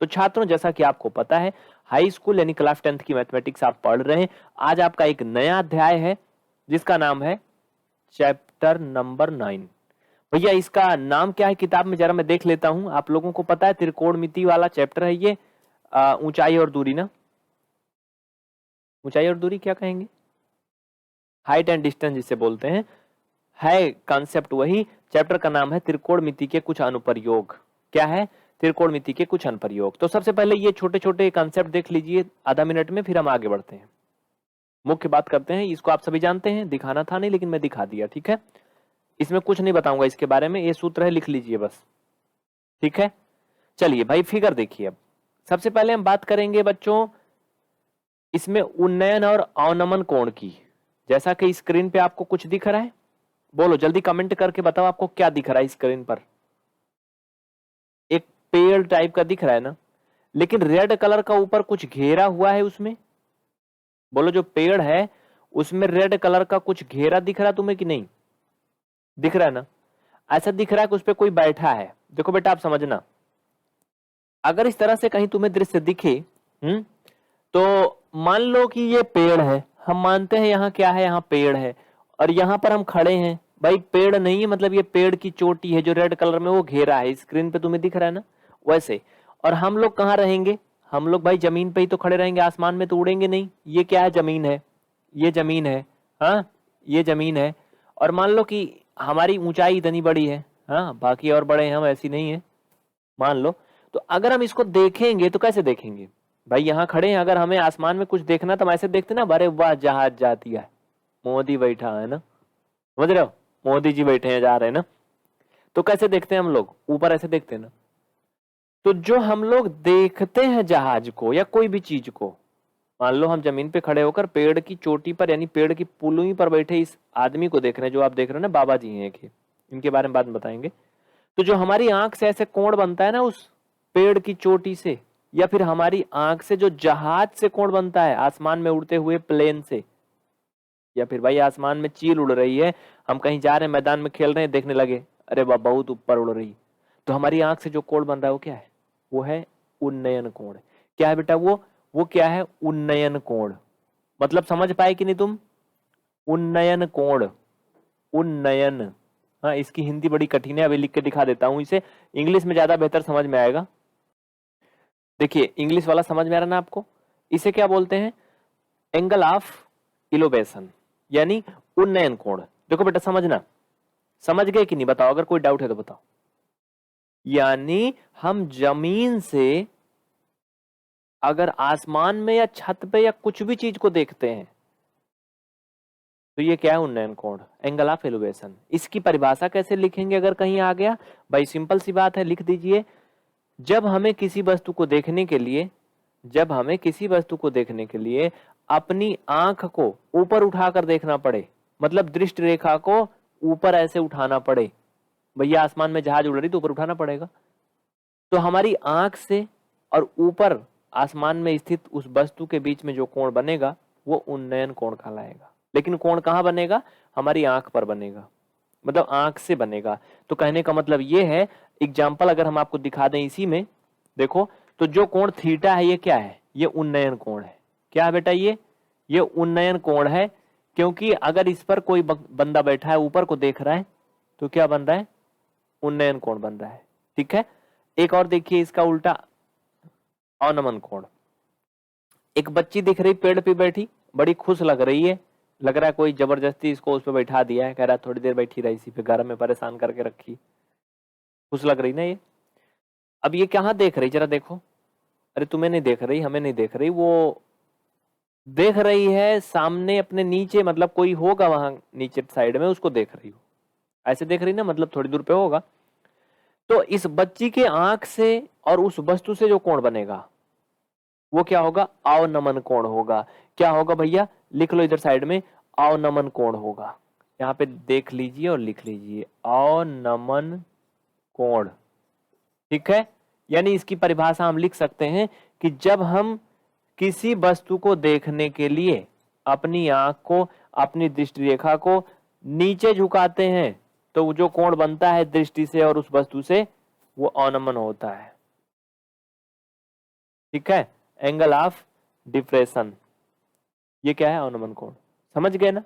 तो छात्रों, जैसा कि आपको पता है, हाई स्कूल यानी क्लास 10th की मैथमेटिक्स आप पढ़ रहे हैं। आज आपका एक नया अध्याय है जिसका नाम है चैप्टर नंबर 9। भैया इसका नाम क्या है किताब में, जरा मैं देख लेता हूं। आप लोगों को पता है त्रिकोणमिति वाला चैप्टर है ये, ऊंचाई और दूरी ना, ऊंचाई और दूरी क्या कहेंगे, हाइट एंड डिस्टेंस जिसे बोलते हैं, है कॉन्सेप्ट वही। चैप्टर का नाम है त्रिकोणमिति के कुछ अनुप्रयोग। क्या है? त्रिकोणमिति के कुछ अनुप्रयोग। तो सबसे पहले ये छोटे छोटे कॉन्सेप्ट देख लीजिए आधा मिनट में, फिर हम आगे बढ़ते हैं, मुख्य बात करते हैं। इसको आप सभी जानते हैं, दिखाना था नहीं लेकिन मैं दिखा दिया, ठीक है। इसमें कुछ नहीं बताऊंगा इसके बारे में, ये सूत्र है, लिख लीजिए बस, ठीक है। चलिए भाई फिगर देखिए। अब सबसे पहले हम बात करेंगे बच्चों इसमें उन्नयन और अवनमन कोण की। जैसा कि स्क्रीन पे आपको कुछ दिख रहा है, बोलो जल्दी कमेंट करके बताओ आपको क्या दिख रहा है स्क्रीन पर। एक पेड़ टाइप का दिख रहा है ना, लेकिन रेड कलर का ऊपर कुछ घेरा हुआ है उसमें। बोलो जो पेड़ है उसमें रेड कलर का कुछ घेरा दिख रहा है तुम्हें कि नहीं दिख रहा है ना? ऐसा दिख रहा है कि उस पर कोई बैठा है। देखो बेटा आप समझना, अगर इस तरह से कहीं तुम्हें दृश्य दिखे, तो मान लो कि ये पेड़ है, हम मानते हैं यहाँ क्या है, यहाँ पेड़ है, और यहाँ पर हम खड़े हैं। भाई पेड़ नहीं है, मतलब ये पेड़ की चोटी है जो रेड कलर में वो घेरा है, स्क्रीन पे तुम्हें दिख रहा है ना वैसे। और हम लोग कहाँ रहेंगे? हम लोग भाई जमीन पे ही तो खड़े रहेंगे, आसमान में तो उड़ेंगे नहीं। ये क्या है? जमीन है, ये जमीन है, हाँ ये जमीन है। और मान लो कि हमारी ऊंचाई इतनी बड़ी है, हाँ बाकी और बड़े हैं हम, ऐसी नहीं है मान लो। तो अगर हम इसको देखेंगे तो कैसे देखेंगे? भाई यहाँ खड़े हैं, अगर हमें आसमान में कुछ देखना तो हम ऐसे देखते ना, अरे वाह जहाज जाती है, मोदी बैठा है ना, समझ रहे हो, मोदी जी बैठे हैं जा रहे हैं ना। तो कैसे देखते हैं हम लोग? ऊपर ऐसे देखते हैं ना। तो जो हम लोग देखते हैं जहाज को या कोई भी चीज को, मान लो हम जमीन पे खड़े होकर पेड़ की चोटी पर यानी पेड़ की पुलुई पर बैठे इस आदमी को देख रहे हैं, जो आप देख रहे हो ना, बाबा जी हैं एक, इनके बारे में बाद में बताएंगे। तो जो हमारी आंख से ऐसे कोण बनता है ना उस पेड़ की चोटी से, या फिर हमारी आंख से जो जहाज से कोण बनता है आसमान में उड़ते हुए प्लेन से, या फिर भाई आसमान में चील उड़ रही है, हम कहीं जा रहे हैं मैदान में खेल रहे हैं, देखने लगे अरे वाह बहुत ऊपर उड़ रही, तो हमारी आंख से जो कोण बन रहा है वो क्या है? वो है उन्नयन कोण। क्या है बेटा? वो क्या है? उन्नयन कोण। मतलब समझ पाए कि नहीं तुम? उन्नयन कोण, उन्नयन। हाँ इसकी हिंदी बड़ी कठिन है, अभी लिख के दिखा देता हूं इसे, इंग्लिश में ज्यादा बेहतर समझ में आएगा। देखिए इंग्लिश वाला समझ में आ रहा ना आपको? इसे क्या बोलते हैं? एंगल ऑफ इलोवेशन, यानी उन्नयन कोण। देखो बेटा समझना, समझ गए कि नहीं बताओ, अगर कोई डाउट है तो बताओ। यानी हम जमीन से अगर आसमान में या छत पे या कुछ भी चीज को देखते हैं तो ये क्या है? उन्नयन कोण, एंगल ऑफ एलिवेशन। इसकी परिभाषा कैसे लिखेंगे अगर कहीं आ गया? भाई सिंपल सी बात है, लिख दीजिए। जब हमें किसी वस्तु को देखने के लिए, जब हमें किसी वस्तु को देखने के लिए अपनी आंख को ऊपर उठाकर देखना पड़े, मतलब दृष्टि रेखा को ऊपर ऐसे उठाना पड़े, भैया आसमान में जहाज उड़ रही तो ऊपर उठाना पड़ेगा, तो हमारी आंख से और ऊपर आसमान में स्थित उस वस्तु के बीच में जो कोण बनेगा वो उन्नयन कोण कहलाएगा। लेकिन कोण कहां बनेगा? हमारी आंख पर बनेगा, मतलब आंख से बनेगा। तो कहने का मतलब ये है, एग्जाम्पल अगर हम आपको दिखा दें इसी में, देखो तो जो कोण थीटा है ये क्या है? ये उन्नयन कोण है। क्या है बेटा? ये उन्नयन कोण है, क्योंकि अगर इस पर कोई बंदा बैठा है ऊपर को देख रहा है तो क्या बन रहा है? उन्नयन कोण बन रहा है, ठीक है। एक और देखिए इसका उल्टा, अवनमन कोण। एक बच्ची दिख रही पेड़ पे बैठी, बड़ी खुश लग रही है, लग रहा है कोई जबरदस्ती इसको उस पे बैठा दिया है, कह रहा है थोड़ी देर बैठी रही इसी पे, घर में परेशान करके रखी, खुश लग रही ना ये। अब ये कहाँ देख रही जरा देखो, अरे तुम्हें नहीं देख रही, हमें नहीं देख रही, वो देख रही है सामने अपने नीचे, मतलब कोई होगा वहां नीचे साइड में, उसको देख रही हो, ऐसे देख रही ना, मतलब थोड़ी दूर पे होगा। तो इस बच्ची के आंख से और उस वस्तु से जो कोण बनेगा वो क्या होगा? अवनमन कोण होगा। क्या होगा भैया? लिख लो इधर साइड में, अवनमन कोण होगा। यहाँ पे देख लीजिए और लिख लीजिए, अवनमन कोण, ठीक है। यानी इसकी परिभाषा हम लिख सकते हैं कि जब हम किसी वस्तु को देखने के लिए अपनी आंख को, अपनी दृष्टि रेखा को नीचे झुकाते हैं तो जो कोण बनता है दृष्टि से और उस वस्तु से, वो अवनमन होता है। ठीक है, एंगल ऑफ डिप्रेशन, ये क्या है, अवनमन कोण। समझ गए ना।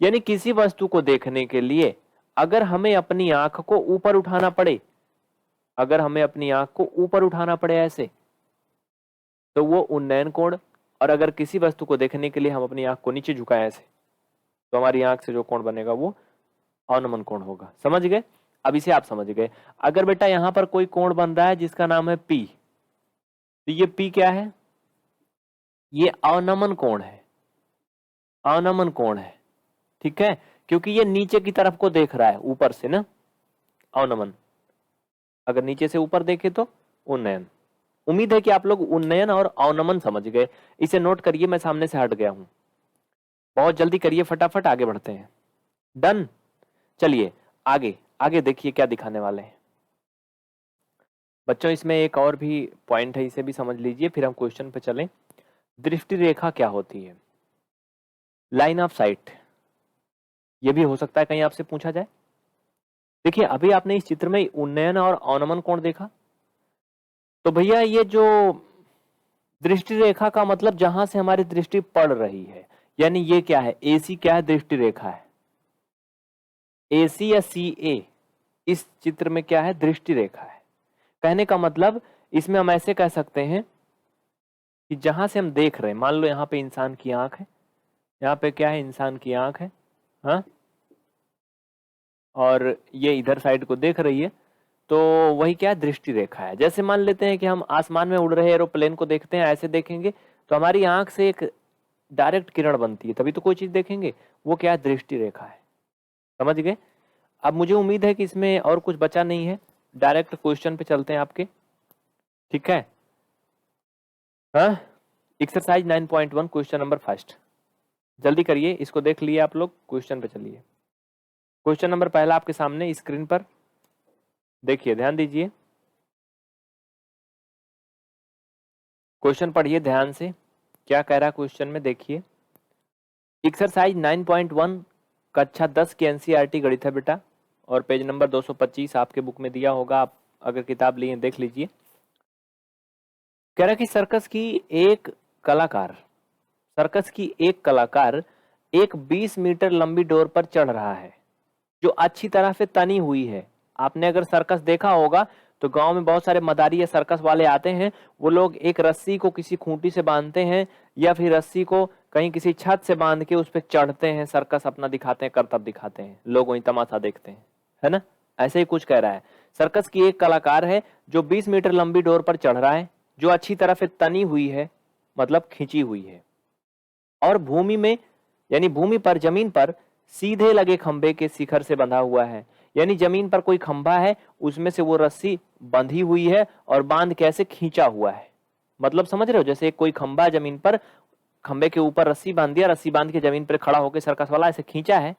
यानी किसी वस्तु को देखने के लिए अगर हमें अपनी आंख को ऊपर उठाना पड़े, अगर हमें अपनी आंख को ऊपर उठाना पड़े ऐसे, तो वो उन्नयन कोण, और अगर किसी वस्तु को देखने के लिए हम अपनी आंख को नीचे झुकाएं ऐसे, तो हमारी आंख से जो कोण बनेगा वो अवनमन कोण होगा। समझ गए। अब इसे आप समझ गए। अगर बेटा यहां पर कोई कोण बन रहा है जिसका नाम है पी, तो ये पी क्या है, ये अवनमन कोण है, अवनमन कोण है। ठीक है, क्योंकि ये नीचे की तरफ को देख रहा है ऊपर से ना, अवनमन। अगर नीचे से ऊपर देखे तो उन्नयन। उम्मीद है कि आप लोग उन्नयन और अवनमन समझ गए। इसे नोट करिए, मैं सामने से हट गया हूं। बहुत जल्दी करिए, फटाफट आगे बढ़ते हैं। डन। चलिए आगे आगे देखिए क्या दिखाने वाले हैं बच्चों। इसमें एक और भी पॉइंट है, इसे भी समझ लीजिए, फिर हम क्वेश्चन पे चलें। दृष्टि रेखा क्या होती है, लाइन ऑफ साइट, ये भी हो सकता है कहीं आपसे पूछा जाए। देखिए अभी आपने इस चित्र में उन्नयन और अवनमन कोण देखा, तो भैया ये जो दृष्टि रेखा का मतलब जहां से हमारी दृष्टि पड़ रही है, यानी ये क्या है, एसी क्या है, दृष्टि रेखा है। एसी या सी ए इस चित्र में क्या है, दृष्टि रेखा है। कहने का मतलब इसमें हम ऐसे कह सकते हैं कि जहां से हम देख रहे हैं, मान लो यहाँ पे इंसान की आंख है, यहाँ पे क्या है, इंसान की आंख है, हाँ, और ये इधर साइड को देख रही है, तो वही क्या है, दृष्टि रेखा है। जैसे मान लेते हैं कि हम आसमान में उड़ रहे एरोप्लेन को देखते हैं, ऐसे देखेंगे तो हमारी आंख से एक डायरेक्ट किरण बनती है, तभी तो कोई चीज देखेंगे, वो क्या है, दृष्टि रेखा है। समझ गए। अब मुझे उम्मीद है कि इसमें और कुछ बचा नहीं है, डायरेक्ट क्वेश्चन पे चलते हैं आपके। ठीक है, हाँ, एक्सरसाइज 9.1 क्वेश्चन नंबर फर्स्ट, जल्दी करिए, इसको देख लिए आप लोग, क्वेश्चन पे चलिए। क्वेश्चन नंबर पहला आपके सामने स्क्रीन पर देखिए, ध्यान दीजिए, क्वेश्चन पढ़िए ध्यान से, क्या कह रहा है क्वेश्चन में, देखिए। एक्सरसाइज 9.1 कक्षा 10 की एनसीईआरटी गणित है बेटा, और पेज नंबर 225 आपके बुक में दिया होगा, आप अगर किताब लिए देख लीजिए। कह रहा कि सर्कस की एक कलाकार, सर्कस की एक कलाकार एक 20 मीटर लंबी डोर पर चढ़ रहा है जो अच्छी तरह से तनी हुई है। आपने अगर सर्कस देखा होगा तो गांव में बहुत सारे मदारी या सर्कस वाले आते हैं, वो लोग एक रस्सी को किसी खूंटी से बांधते हैं या फिर रस्सी को कहीं किसी छत से बांध के उस पर चढ़ते हैं, सर्कस अपना दिखाते हैं, करतब दिखाते हैं, लोग वहीं तमाशा देखते हैं, है ना। ऐसे ही कुछ कह रहा है। सर्कस की एक कलाकार है जो 20 मीटर लंबी डोर पर चढ़ रहा है जो अच्छी तरह से तनी हुई है, मतलब खींची हुई है, और भूमि में यानी भूमि पर, जमीन पर सीधे लगे खंभे के शिखर से बंधा हुआ है। यानी जमीन पर कोई खंभा है, उसमें से वो रस्सी बंधी हुई है और बांध के ऐसे खींचा हुआ है। मतलब समझ रहे हो, जैसे कोई खंभा जमीन पर, खंभे के ऊपर रस्सी बांध दिया, रस्सी बांध के जमीन पर खड़ा होकर सर्कस वाला ऐसे खींचा है,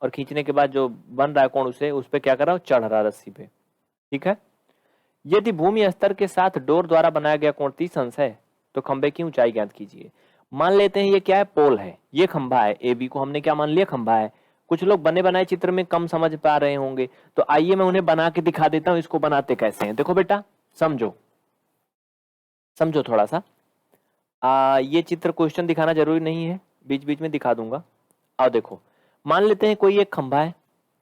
और खींचने के बाद जो बन रहा है कोण, उसे उस पर क्या कर रहा है, चढ़ रहा है रस्सी पे। ठीक है। यदि भूमि स्तर के साथ डोर द्वारा बनाया गया कोण 30 अंश है तो खंभे की ऊंचाई ज्ञात कीजिए। मान लेते हैं ये क्या है, पोल है, ये खंभा है, ए बी को हमने क्या मान लिया, खंभा है। कुछ लोग बने बनाए चित्र में कम समझ पा रहे होंगे, तो आइए मैं उन्हें बना के दिखा देता हूं, इसको बनाते कैसे हैं। देखो बेटा, समझो समझो थोड़ा सा। ये चित्र क्वेश्चन दिखाना जरूरी नहीं है, बीच बीच में दिखा दूंगा। आओ देखो, मान लेते हैं कोई एक खंभा है,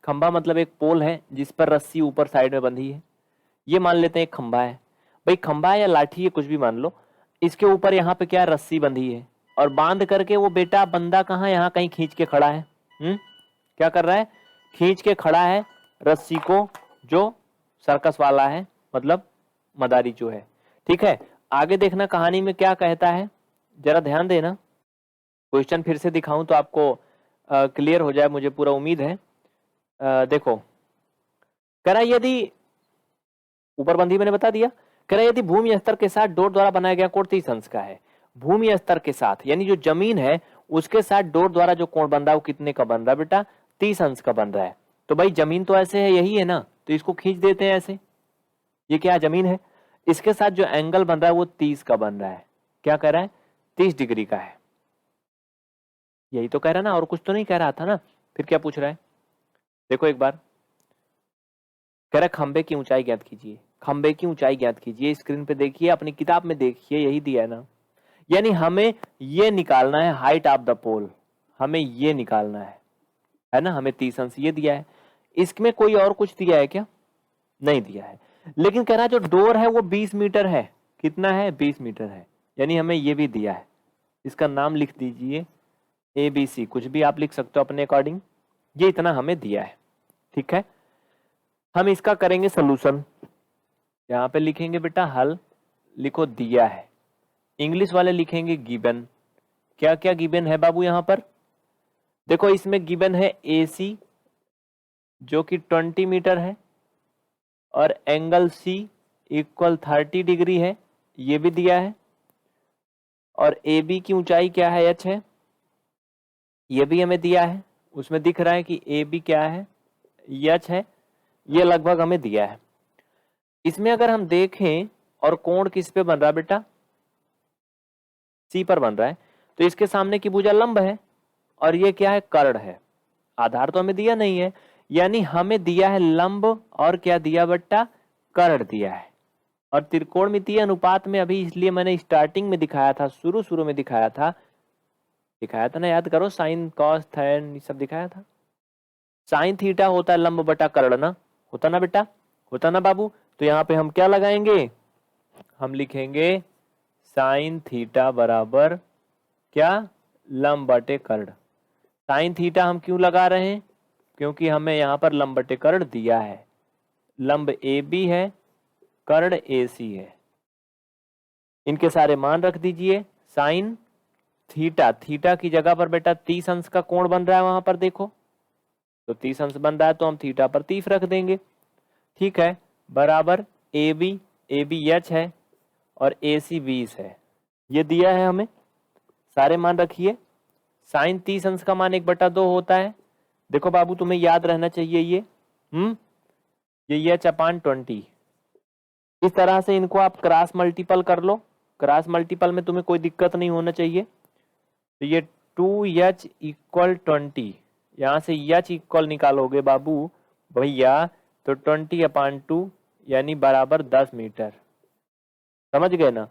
खंभा मतलब एक पोल है जिस पर रस्सी ऊपर साइड में बंधी है। ये मान लेते हैं एक खंभा है, भाई खंभा है या लाठी है कुछ भी मान लो, इसके ऊपर यहाँ पे क्या है, रस्सी बंधी है, और बांध करके वो बेटा बंदा कहाँ, यहाँ कहीं खींच के खड़ा है। क्या कर रहा है, खींच के खड़ा है रस्सी को, जो सर्कस वाला है, मतलब मदारी जो है। ठीक है, आगे देखना कहानी में क्या कहता है, जरा ध्यान देना। क्वेश्चन फिर से दिखाऊं तो आपको क्लियर हो जाए, मुझे पूरा उम्मीद है। देखो, कह रहा यदि ऊपर बंधी मैंने बता दिया, कह रहा यदि भूमि स्तर के साथ डोर द्वारा बनाया गया कोण 30 अंश का है। भूमि स्तर के साथ यानी जो जमीन है उसके साथ डोर द्वारा जो कोण बन रहा है वो कितने का बन रहा है बेटा, 30 अंश का बन रहा है। तो भाई जमीन तो ऐसे है, यही है ना, तो इसको खींच देते हैं ऐसे, ये क्या जमीन है, इसके साथ जो एंगल बन रहा है वो 30 का बन रहा है। क्या कह रहा है, 30 डिग्री का है। यही तो कह रहा है ना, और कुछ तो नहीं कह रहा था ना, फिर क्या पूछ रहा है। देखो एक बार, कह रहा खंबे की ऊंचाई ज्ञात कीजिए। खंबे की ऊंचाई ज्ञात कीजिए। स्क्रीन पे देखिए, अपनी किताब में देखिए, यही दिया है ना। यानी हमें ये निकालना है हाइट ऑफ द पोल, हमें ये निकालना है ना। हमें 30 अंश ये दिया है। इसमें कोई और कुछ दिया है क्या? नहीं दिया है। लेकिन कह रहा है जो डोर है वो 20 मीटर है। कितना है? 20 मीटर है। यानी हमें ये भी दिया है। इसका नाम लिख दीजिए ABC, कुछ भी आप लिख सकते हो अपने अकॉर्डिंग। ये इतना हमें दिया है, ठीक है। हम इसका करेंगे सोल्यूशन। यहां पे लिखेंगे बेटा हल, लिखो दिया है। इंग्लिश वाले लिखेंगे गिवन। क्या क्या गिवन है बाबू यहां पर? देखो इसमें गिवन है AC जो कि 20 मीटर है और एंगल C इक्वल 30 डिग्री है, ये भी दिया है। और AB की ऊंचाई क्या है? H है, ये भी हमें दिया है। उसमें दिख रहा है कि AB क्या है? H है। ये लगभग हमें दिया है। इसमें अगर हम देखें और कोण किस पे बन रहा है बेटा? C पर बन रहा है, तो इसके सामने की भुजा लंब है और ये क्या है? कर्ण है। आधार तो हमें दिया नहीं है, यानी हमें दिया है लंब और क्या दिया बेटा? कर्ण दिया है। और त्रिकोणमितीय अनुपात में अभी इसलिए मैंने स्टार्टिंग में दिखाया था, शुरू में दिखाया था ना, याद करो, साइन कॉस थैन ये सब दिखाया था। साइन थीटा होता है लंब बटा कर्ण ना, होता ना बेटा? होता ना बाबू? तो यहाँ पे हम क्या लगाएंगे? हम लिखेंगे साइन थीटा बराबर क्या? लंब बटे कर्ण। साइन थीटा हम क्यों लगा रहे हैं? क्योंकि हमें यहाँ पर लंब बटे कर्ण दिया है। लंब AB है, कर्ण AC है। इनके सारे मान रख दीजिए। साइन थीटा, थीटा की जगह पर बेटा 30 अंश का कोण बन रहा है, वहां पर देखो तो 30 अंश बन रहा है, तो हम थीटा पर 30 रख देंगे, ठीक है। बराबर AB, AB H है और AC 20 है। ये दिया है हमें, सारे मान रखिए। साइन 30 अंश का मान 1/2 होता है। देखो बाबू तुम्हें याद रहना चाहिए ये H अपान 20। इस तरह से इनको आप क्रॉस मल्टीपल कर लो। क्रॉस मल्टीपल में तुम्हें कोई दिक्कत नहीं होना चाहिए। तो ये 2H इक्वल 20, यहां से H इक्वल निकालोगे बाबू भैया तो 20 अपान 2 यानी बराबर 10 मीटर। समझ गए ना?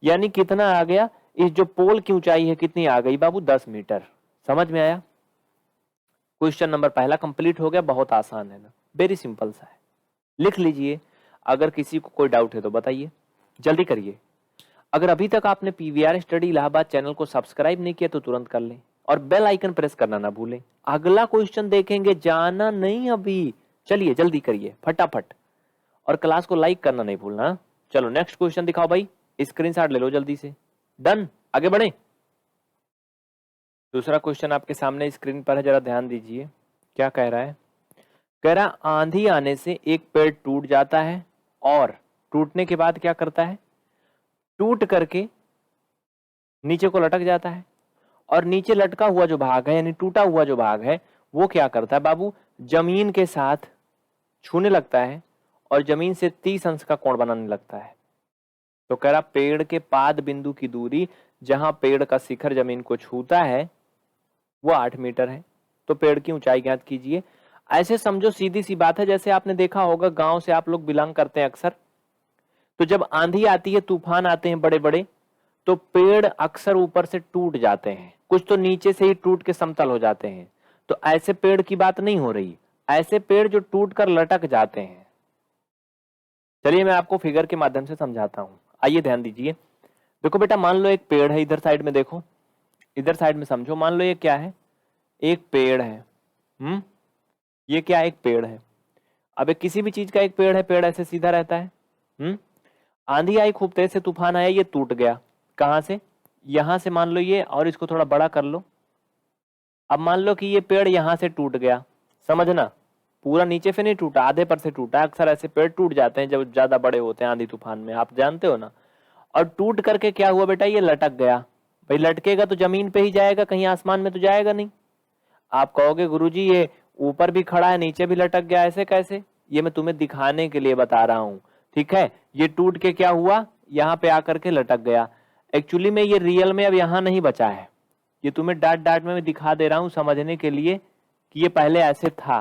यानी कितना आ गया? इस जो पोल की ऊंचाई है कितनी आ गई बाबू? 10 मीटर। समझ में आया? क्वेश्चन नंबर पहला कंप्लीट हो गया। बहुत आसान है ना, वेरी सिंपल सा है। लिख लीजिए। अगर किसी को कोई डाउट है तो बताइए, जल्दी करिए। अगर अभी तक आपने PVR स्टडी इलाहाबाद चैनल को सब्सक्राइब नहीं किया तो तुरंत कर लें और बेल आइकन प्रेस करना ना भूलें। अगला क्वेश्चन देखेंगे, जाना नहीं अभी। चलिए जल्दी करिए फटाफट, और क्लास को लाइक करना नहीं भूलना। चलो नेक्स्ट क्वेश्चन दिखाओ भाई, स्क्रीनशॉट ले लो जल्दी से। डन, आगे बढ़े। दूसरा क्वेश्चन आपके सामने स्क्रीन पर है, जरा ध्यान दीजिए। क्या कह रहा है? कह रहा आंधी आने से एक पेड़ टूट जाता है और टूटने के बाद क्या करता है? टूट करके नीचे को लटक जाता है, और नीचे लटका हुआ जो भाग है यानी टूटा हुआ जो भाग है वो क्या करता है बाबू? जमीन के साथ छूने लगता है और जमीन से 30 अंश का कोण बनाने लगता है। तो कह रहा पेड़ के पाद बिंदु की दूरी जहां पेड़ का शिखर जमीन को छूता है वो 8 मीटर है। तो पेड़ की ऊंचाई ज्ञात कीजिए। ऐसे समझो, सीधी सी बात है, जैसे आपने देखा होगा गांव से आप लोग बिलोंग करते हैं अक्सर, तो जब आंधी आती है, तूफान आते हैं बड़े बड़े, तो पेड़ अक्सर ऊपर से टूट जाते हैं, कुछ तो नीचे से ही टूट के समतल हो जाते हैं। तो ऐसे पेड़ की बात नहीं हो रही, ऐसे पेड़ जो टूट कर लटक जाते हैं। चलिए मैं आपको फिगर के माध्यम से समझाता हूं, आइए ध्यान दीजिए। देखो बेटा, मान लो एक पेड़ है, इधर साइड में देखो, इधर साइड में समझो। मान लो ये क्या है? एक पेड़ है। ये क्या? एक पेड़ है। अब एक किसी भी चीज का एक पेड़ है, पेड़ ऐसे सीधा रहता है। आंधी आई, खूब तेज से तूफान आया, ये टूट गया। कहां से? यहां से मान लो ये, और इसको थोड़ा बड़ा कर लो। अब मान लो कि ये पेड़ यहां से टूट गया, समझना, पूरा नीचे से नहीं टूटा, आधे पर से टूटा। अक्सर ऐसे पेड़ टूट जाते हैं जब ज्यादा बड़े होते हैं आंधी तूफान में, आप जानते हो ना। और टूट करके क्या हुआ बेटा? ये लटक गया। भाई लटकेगा तो जमीन पे ही जाएगा, कहीं आसमान में तो जाएगा नहीं। आप कहोगे गुरुजी ये ऊपर भी खड़ा है नीचे भी लटक गया, ऐसे कैसे? ये मैं तुम्हें दिखाने के लिए बता रहा हूं, ठीक है। ये टूट के क्या हुआ? यहाँ पे आकर के लटक गया। एक्चुअली में ये रियल में अब यहाँ नहीं बचा है, ये तुम्हें डाट डाट में मैं दिखा दे रहा हूं समझने के लिए कि ये पहले ऐसे था,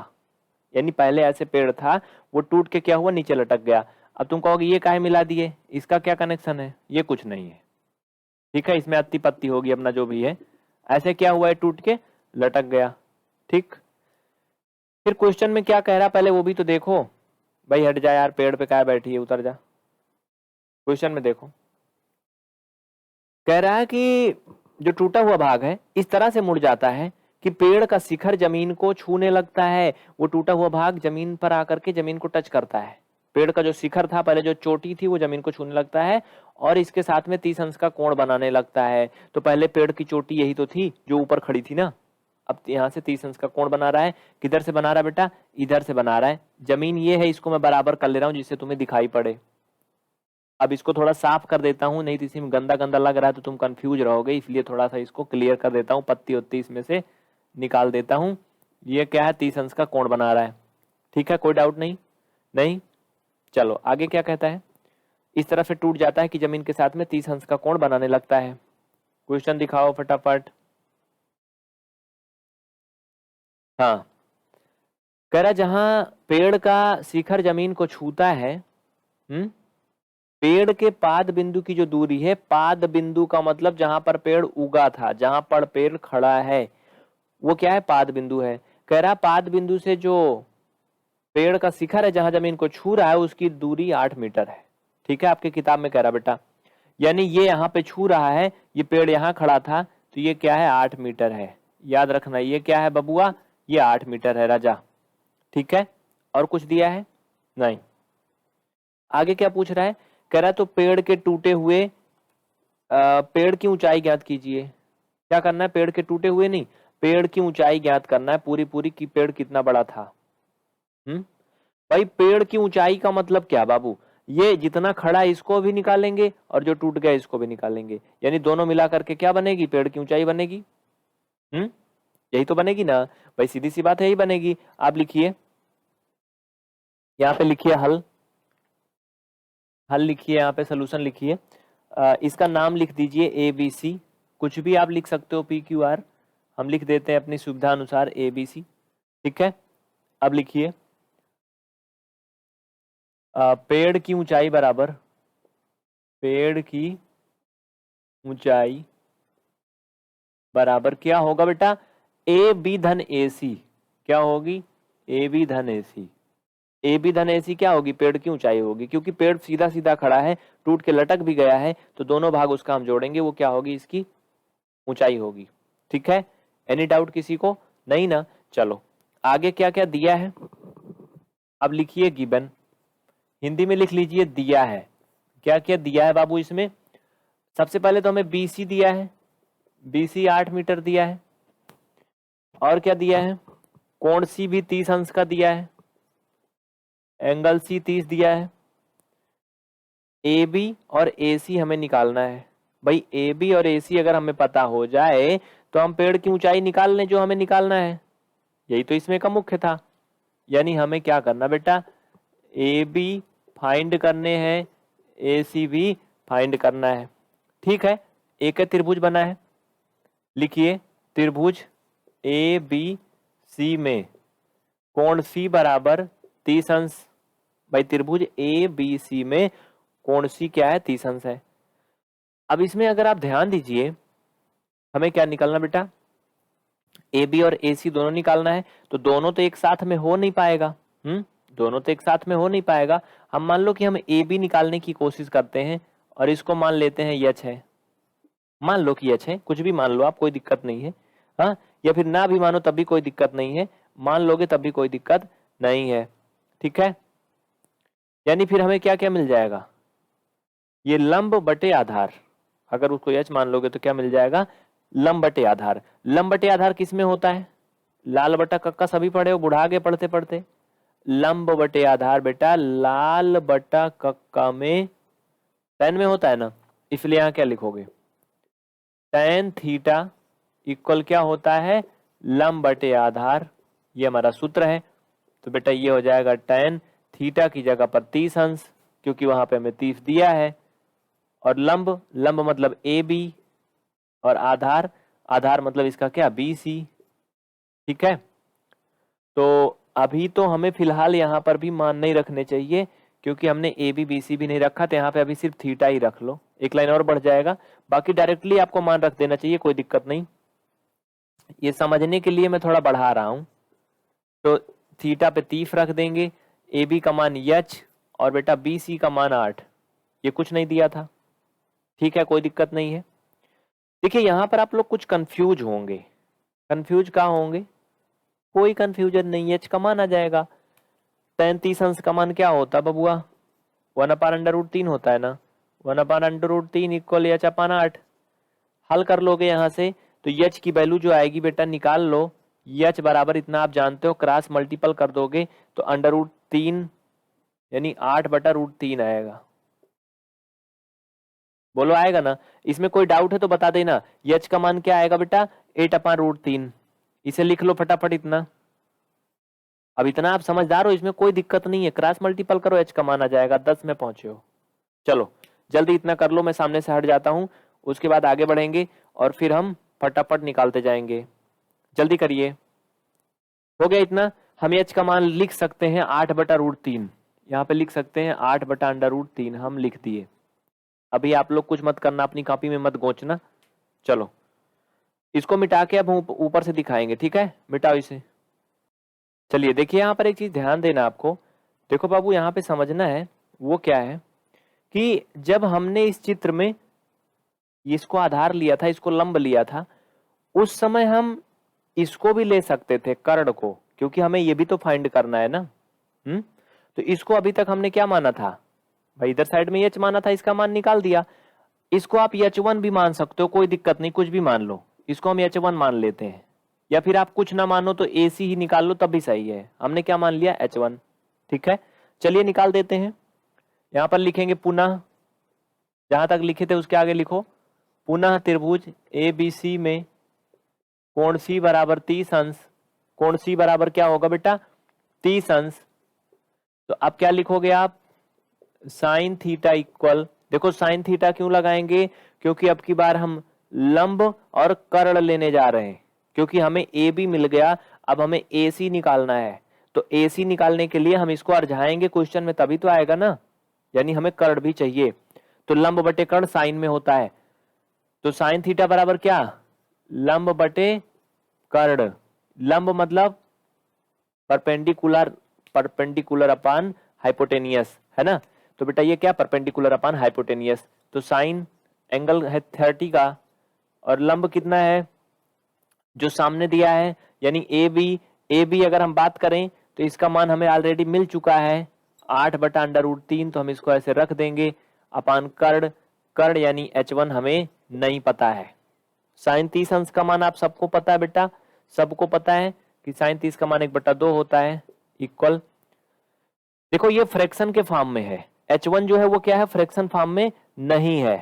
यानी पहले ऐसे पेड़ था, वो टूट के क्या हुआ? नीचे लटक गया। अब तुम कहोगे ये काहे मिला दिए, इसका क्या कनेक्शन है, ये कुछ नहीं है, ठीक है, इसमें अत्ती पत्ती होगी अपना जो भी है। ऐसे क्या हुआ है, टूट के लटक गया, ठीक। फिर क्वेश्चन में क्या कह रहा पहले वो भी तो देखो, भाई हट जा यार, पेड़ पे काहे बैठी है, उतर जा। क्वेश्चन में देखो, कह रहा है कि जो टूटा हुआ भाग है इस तरह से मुड़ जाता है कि पेड़ का शिखर जमीन को छूने लगता है। वो टूटा हुआ भाग जमीन पर आकर के जमीन को टच करता है। पेड़ का जो शिखर था, पहले जो चोटी थी, वो जमीन को छूने लगता है और इसके साथ में 30 अंश का कोण बनाने लगता है। तो पहले पेड़ की चोटी यही तो थी जो ऊपर खड़ी थी ना, अब यहाँ से 30 अंश का कोण बना रहा है। किधर से बना रहा है बेटा, इधर से बना रहा है। जमीन ये है, इसको मैं बराबर कर ले रहा हूँ जिससे तुम्हें दिखाई पड़े। अब इसको थोड़ा साफ कर देता हूँ, नहीं तो इसी में गंदा गंदा लग रहा है तो तुम कंफ्यूज रहोगे, इसलिए थोड़ा सा इसको क्लियर कर देता हूँ। पत्ती उत्ती इसमें से निकाल देता हूँ। ये क्या है, 30 अंश का कोण बना रहा है, ठीक है, कोई डाउट नहीं, नहीं। चलो आगे क्या कहता है, इस तरह से टूट जाता है कि जमीन के साथ में 30 अंश का कोण बनाने लगता है। क्वेश्चन दिखाओ फटाफट। हाँ, कह रहा जहां पेड़ का शिखर जमीन को छूता है, पेड़ के पाद बिंदु की जो दूरी है, पाद बिंदु का मतलब जहां पर पेड़ उगा था, जहां पर पेड़ खड़ा है, वो क्या है, पाद बिंदु है। कह रहा पाद बिंदु से जो पेड़ का शिखर है जहां जमीन को छू रहा है उसकी दूरी 8 मीटर है, ठीक है, आपके किताब में कह रहा बेटा। यानी ये यहाँ पे छू रहा है, ये पेड़ यहाँ खड़ा था, तो ये क्या है, 8 मीटर है। याद रखना, ये क्या है बबुआ, ये 8 मीटर है राजा, ठीक है। और कुछ दिया है नहीं। आगे क्या पूछ रहा है, कह रहा तो पेड़ के टूटे हुए पेड़ की ऊंचाई ज्ञात कीजिए। क्या करना है, पेड़ के टूटे हुए नहीं, पेड़ की ऊंचाई ज्ञात करना है, पूरी पूरी की पेड़ कितना बड़ा था। भाई पेड़ की ऊंचाई का मतलब क्या बाबू, ये जितना खड़ा है इसको भी निकालेंगे और जो टूट गया इसको भी निकालेंगे, यानी दोनों मिला करके क्या बनेगी, पेड़ की ऊंचाई बनेगी। यही तो बनेगी ना भाई, सीधी सी बात है, यही बनेगी। आप लिखिए, यहाँ पे लिखिए हल, हल लिखिए, यहाँ पे सोल्यूशन लिखिए। इसका नाम लिख दीजिए ABC, कुछ भी आप लिख सकते हो, PQR हम लिख देते हैं अपनी सुविधा अनुसार ABC, ठीक है। अब लिखिए पेड़ की ऊंचाई बराबर, पेड़ की ऊंचाई बराबर क्या होगा बेटा, AB धन AC, क्या होगी, AB धन AC। AB धन AC क्या होगी, पेड़ की ऊंचाई होगी, क्योंकि पेड़ सीधा सीधा खड़ा है, टूट के लटक भी गया है, तो दोनों भाग उसका हम जोड़ेंगे, वो क्या होगी, इसकी ऊंचाई होगी, ठीक है। एनी डाउट किसी को, नहीं ना। चलो आगे क्या क्या दिया है, अब लिखिए गिवन, हिंदी में लिख लीजिए दिया है। क्या क्या दिया है बाबू इसमें, सबसे पहले तो हमें BC दिया है, BC 8 मीटर दिया है। और क्या दिया है, कोण C भी 30 अंश का दिया है, एंगल C 30 दिया है। AB और AC हमें निकालना है। भाई AB और AC अगर हमें पता हो जाए तो हम पेड़ की ऊंचाई निकाल लें जो हमें निकालना है, यही तो इसमें का मुख्य था। यानी हमें क्या करना बेटा, AB फाइंड करने हैं, AC भी फाइंड करना है, ठीक है। एक त्रिभुज बना है, लिखिए त्रिभुज ABC में कोण C बराबर 30 अंश। भाई त्रिभुज ABC में कोण C क्या है, 30 अंश है। अब इसमें अगर आप ध्यान दीजिए, हमें क्या निकालना बेटा, AB और AC दोनों निकालना है, तो दोनों तो एक साथ में हो नहीं पाएगा, दोनों तो एक साथ में हो नहीं पाएगा। हम मान लो कि हम AB निकालने की कोशिश करते हैं और इसको मान लेते हैं H है, मान लो कि H है, कुछ भी मान लो आप, कोई दिक्कत नहीं है, हाँ, या फिर ना भी मानो तब भी कोई दिक्कत नहीं है, मान लोगे तब भी कोई दिक्कत नहीं है, ठीक है। यानी फिर हमें क्या क्या मिल जाएगा, ये लंब बटे आधार, अगर उसको H मान लोगे तो क्या मिल जाएगा, लंब बटे आधार। लंब बटे आधार किस में होता है, लाल बटा कक्का सभी पढ़े हो, बुढ़ा गए पढ़ते पढ़ते। लंब बटे आधार बेटा लाल बटा कक्का में tan में होता है ना, इसलिए यहां क्या लिखोगे, tan थीटा इक्वल क्या होता है, लंब बटे आधार, ये हमारा सूत्र है। तो बेटा ये हो जाएगा tan थीटा की जगह पर 30 अंश, क्योंकि वहां पे हमें 30 दिया है, और लंब, लंब मतलब AB, और आधार, आधार मतलब इसका क्या, BC, ठीक है। तो अभी तो हमें फिलहाल यहाँ पर भी मान नहीं रखने चाहिए, क्योंकि हमने ए बी बी सी भी नहीं रखा, तो यहाँ पे अभी सिर्फ थीटा ही रख लो, एक लाइन और बढ़ जाएगा, बाकी डायरेक्टली आपको मान रख देना चाहिए, कोई दिक्कत नहीं। ये समझने के लिए मैं थोड़ा बढ़ा रहा हूं। तो थीटा पे 30 रख देंगे, ए बी का मान एच और बेटा बी सी का मान 8, ये कुछ नहीं दिया था, ठीक है, कोई दिक्कत नहीं है। देखिए यहां पर आप लोग कुछ कंफ्यूज होंगे। कंफ्यूज कहाँ होंगे? कोई कंफ्यूजन नहीं, एच का मान आ जाएगा। 33 अंश का मान क्या होता है बबुआ? 1/√3 होता है ना, 1/√3 इक्वल एच अपान 8। हल कर लोगे यहाँ से तो एच की वैल्यू जो आएगी बेटा निकाल लो, एच बराबर इतना आप जानते हो, क्रॉस मल्टीपल कर दोगे तो √3 यानी 8/√3 आएगा। बोलो आएगा ना? इसमें कोई डाउट है तो बता देना। एच का मान क्या आएगा बेटा? 8/√3। इसे लिख लो फटाफट इतना। अब इतना आप समझदार हो, इसमें कोई दिक्कत नहीं है, क्रॉस मल्टीपल करो, एच का मान आ जाएगा। 10 में पहुंचे हो, चलो जल्दी इतना कर लो, मैं सामने से हट जाता हूं, उसके बाद आगे बढ़ेंगे और फिर हम फटाफट निकालते जाएंगे। जल्दी करिए। हो गया इतना? हम एच का मान लिख सकते हैं 8/√3, यहाँ पे लिख सकते हैं 8/√3, हम लिख दिए। अभी आप लोग कुछ मत करना, अपनी कॉपी में मत गोचना। चलो इसको मिटा के अब ऊपर से दिखाएंगे, ठीक है? मिटाओ इसे। चलिए देखिए यहाँ पर एक चीज ध्यान देना आपको। देखो बाबू यहाँ पे समझना है वो क्या है कि जब हमने इस चित्र में इसको आधार लिया था, इसको लंब लिया था, उस समय हम इसको भी ले सकते थे कर्ण को, क्योंकि हमें ये भी तो फाइंड करना है ना। तो इसको अभी तक हमने क्या माना था भाई? इधर साइड में एच माना था, इसका मान निकाल दिया। इसको आप H1 भी मान सकते हो, कोई दिक्कत नहीं, कुछ भी मान लो। इसको हम H1 मान लेते हैं, या फिर आप कुछ ना मानो तो AC ही निकाल लो तब भी सही है। हमने क्या मान लिया? H1, ठीक है। चलिए निकाल देते हैं। यहां पर लिखेंगे पुनः, जहां तक लिखे थे उसके आगे लिखो, पुनः त्रिभुज ABC में कोण C बराबर 30 अंश। कोण C बराबर क्या होगा बेटा? 30 अंश। तो अब क्या लिखोगे आप? साइन थीटा इक्वल, देखो साइन थीटा क्यों लगाएंगे? क्योंकि अब की बार हम लंब और कर्ण लेने जा रहे हैं, क्योंकि हमें ए बी मिल गया, अब हमें ए सी निकालना है। तो ए सी निकालने के लिए हम इसको अरझाएंगे क्वेश्चन में, तभी तो आएगा ना, यानी हमें कर्ण भी चाहिए। तो लंब बटे कर्ण साइन में होता है, तो साइन थीटा बराबर क्या? लंब बटे कर्ण। लंब मतलब परपेंडिकुलर, परपेंडिकुलर अपान हाइपोटेनियस, है ना? तो बेटा ये क्या? परपेंडिकुलर अपान हाइपोटेनियस। तो साइन एंगल है 30 का, और लंब कितना है जो सामने दिया है, यानी ए बी। ए बी अगर हम बात करें तो इसका मान हमें ऑलरेडी मिल चुका है 8/√3, तो हम इसको ऐसे रख देंगे अपान कर्ण। कर्ण यानी H1 हमें नहीं पता है। साइन 30 अंश का मान आप सबको पता है बेटा, सबको पता है कि साइन 30 का मान 1/2 होता है, इक्वल। देखो ये फ्रैक्शन के फॉर्म में है, H1 जो है वो क्या है? फ्रैक्शन फॉर्म में नहीं है,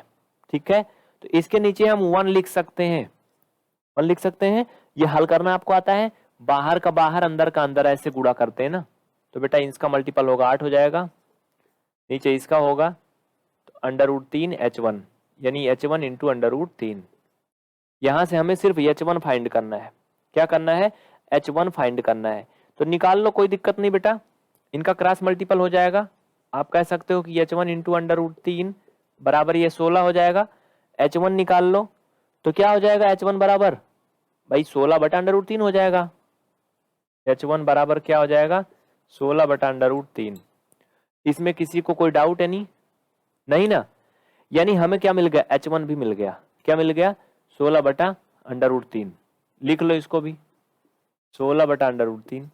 ठीक है। तो इसके नीचे हम 1 लिख सकते हैं, 1 लिख सकते हैं। ये हल करना आपको आता है, बाहर का बाहर अंदर का अंदर ऐसे गुणा करते हैं ना। तो बेटा इसका मल्टीपल होगा 8 हो जाएगा, नीचे इसका होगा तो √3 H1, यानी H1 इंटू √3। यहां से हमें सिर्फ H1 फाइंड करना है। क्या करना है? H1 फाइंड करना है। तो निकाल लो, कोई दिक्कत नहीं बेटा, इनका क्रॉस मल्टीपल हो जाएगा। आप कह सकते हो कि H1 इंटू √3 बराबर ये 16 हो जाएगा। H1 निकाल लो तो क्या हो जाएगा? H1 बराबर भाई 16/√3 हो जाएगा। H1 बराबर क्या हो जाएगा? 16/√3। इसमें किसी को कोई डाउट है? नहीं ना? यानी हमें क्या मिल गया? H1 भी मिल गया। क्या मिल गया? 16/√3। लिख लो इसको भी, 16/√3।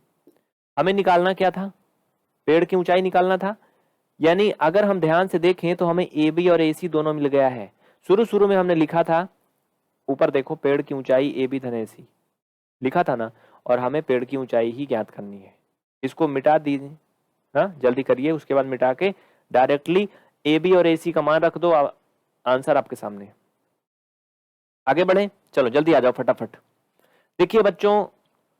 हमें निकालना क्या था? पेड़ की ऊंचाई निकालना था। यानी अगर हम ध्यान से देखें तो हमें ए बी और ए सी दोनों मिल गया है। शुरू शुरू में हमने लिखा था, ऊपर देखो, पेड़ की ऊंचाई ए बी धन ए सी लिखा था ना, और हमें पेड़ की ऊंचाई ही ज्ञात करनी है। इसको मिटा दीजिए, हाँ जल्दी करिए, उसके बाद मिटा के डायरेक्टली ए बी और ए सी का मान रख दो, आंसर आपके सामने। आगे बढ़े, चलो जल्दी आ जाओ फटाफट। देखिए बच्चों,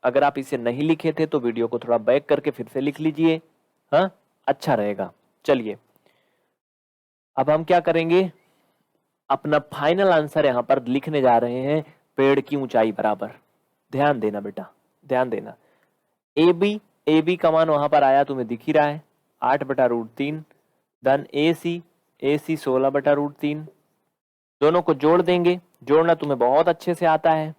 अगर आप इसे नहीं लिखे थे तो वीडियो को थोड़ा बैक करके फिर से लिख लीजिए, हाँ अच्छा रहेगा। चलिए अब हम क्या करेंगे, अपना फाइनल आंसर यहां पर लिखने जा रहे हैं, पेड़ की ऊंचाई बराबर। ध्यान देना बेटा, ध्यान देना। ए बी का मान वहां पर आया, तुम्हें दिख ही रहा है 8/√3। धन AC 16/√3, दोनों को जोड़ देंगे। जोड़ना तुम्हें बहुत अच्छे से आता है।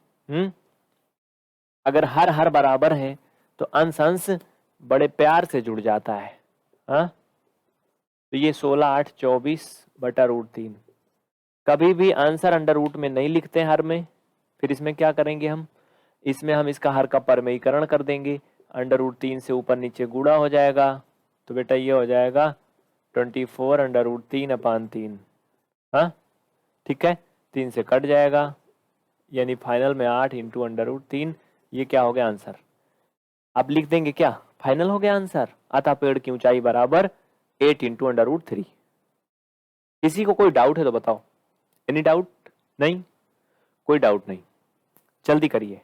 अगर हर बराबर है तो अंश अंश बड़े प्यार से जुड़ जाता है। हाँ, तो ये 16 8 24/√3। कभी भी आंसर अंडर रूट में नहीं लिखते हर में। फिर इसमें क्या करेंगे हम, इसमें हम इसका हर का परमेयीकरण कर देंगे। अंडर रूट 3 से ऊपर नीचे गुणा हो जाएगा, तो बेटा ये हो जाएगा 24 अंडर रूट 3/3। हाँ ठीक है, 3 से कट जाएगा, यानी फाइनल में 8 इंटू अंडर रूट 3। ये क्या हो गया आंसर। अब लिख देंगे क्या, फाइनल हो गया आंसर। अतः पेड़ की ऊंचाई बराबर 8 इंटू अंडर रूट 3। किसी को कोई डाउट है तो बताओ। Any doubt? नहीं, कोई डाउट नहीं। जल्दी करिए,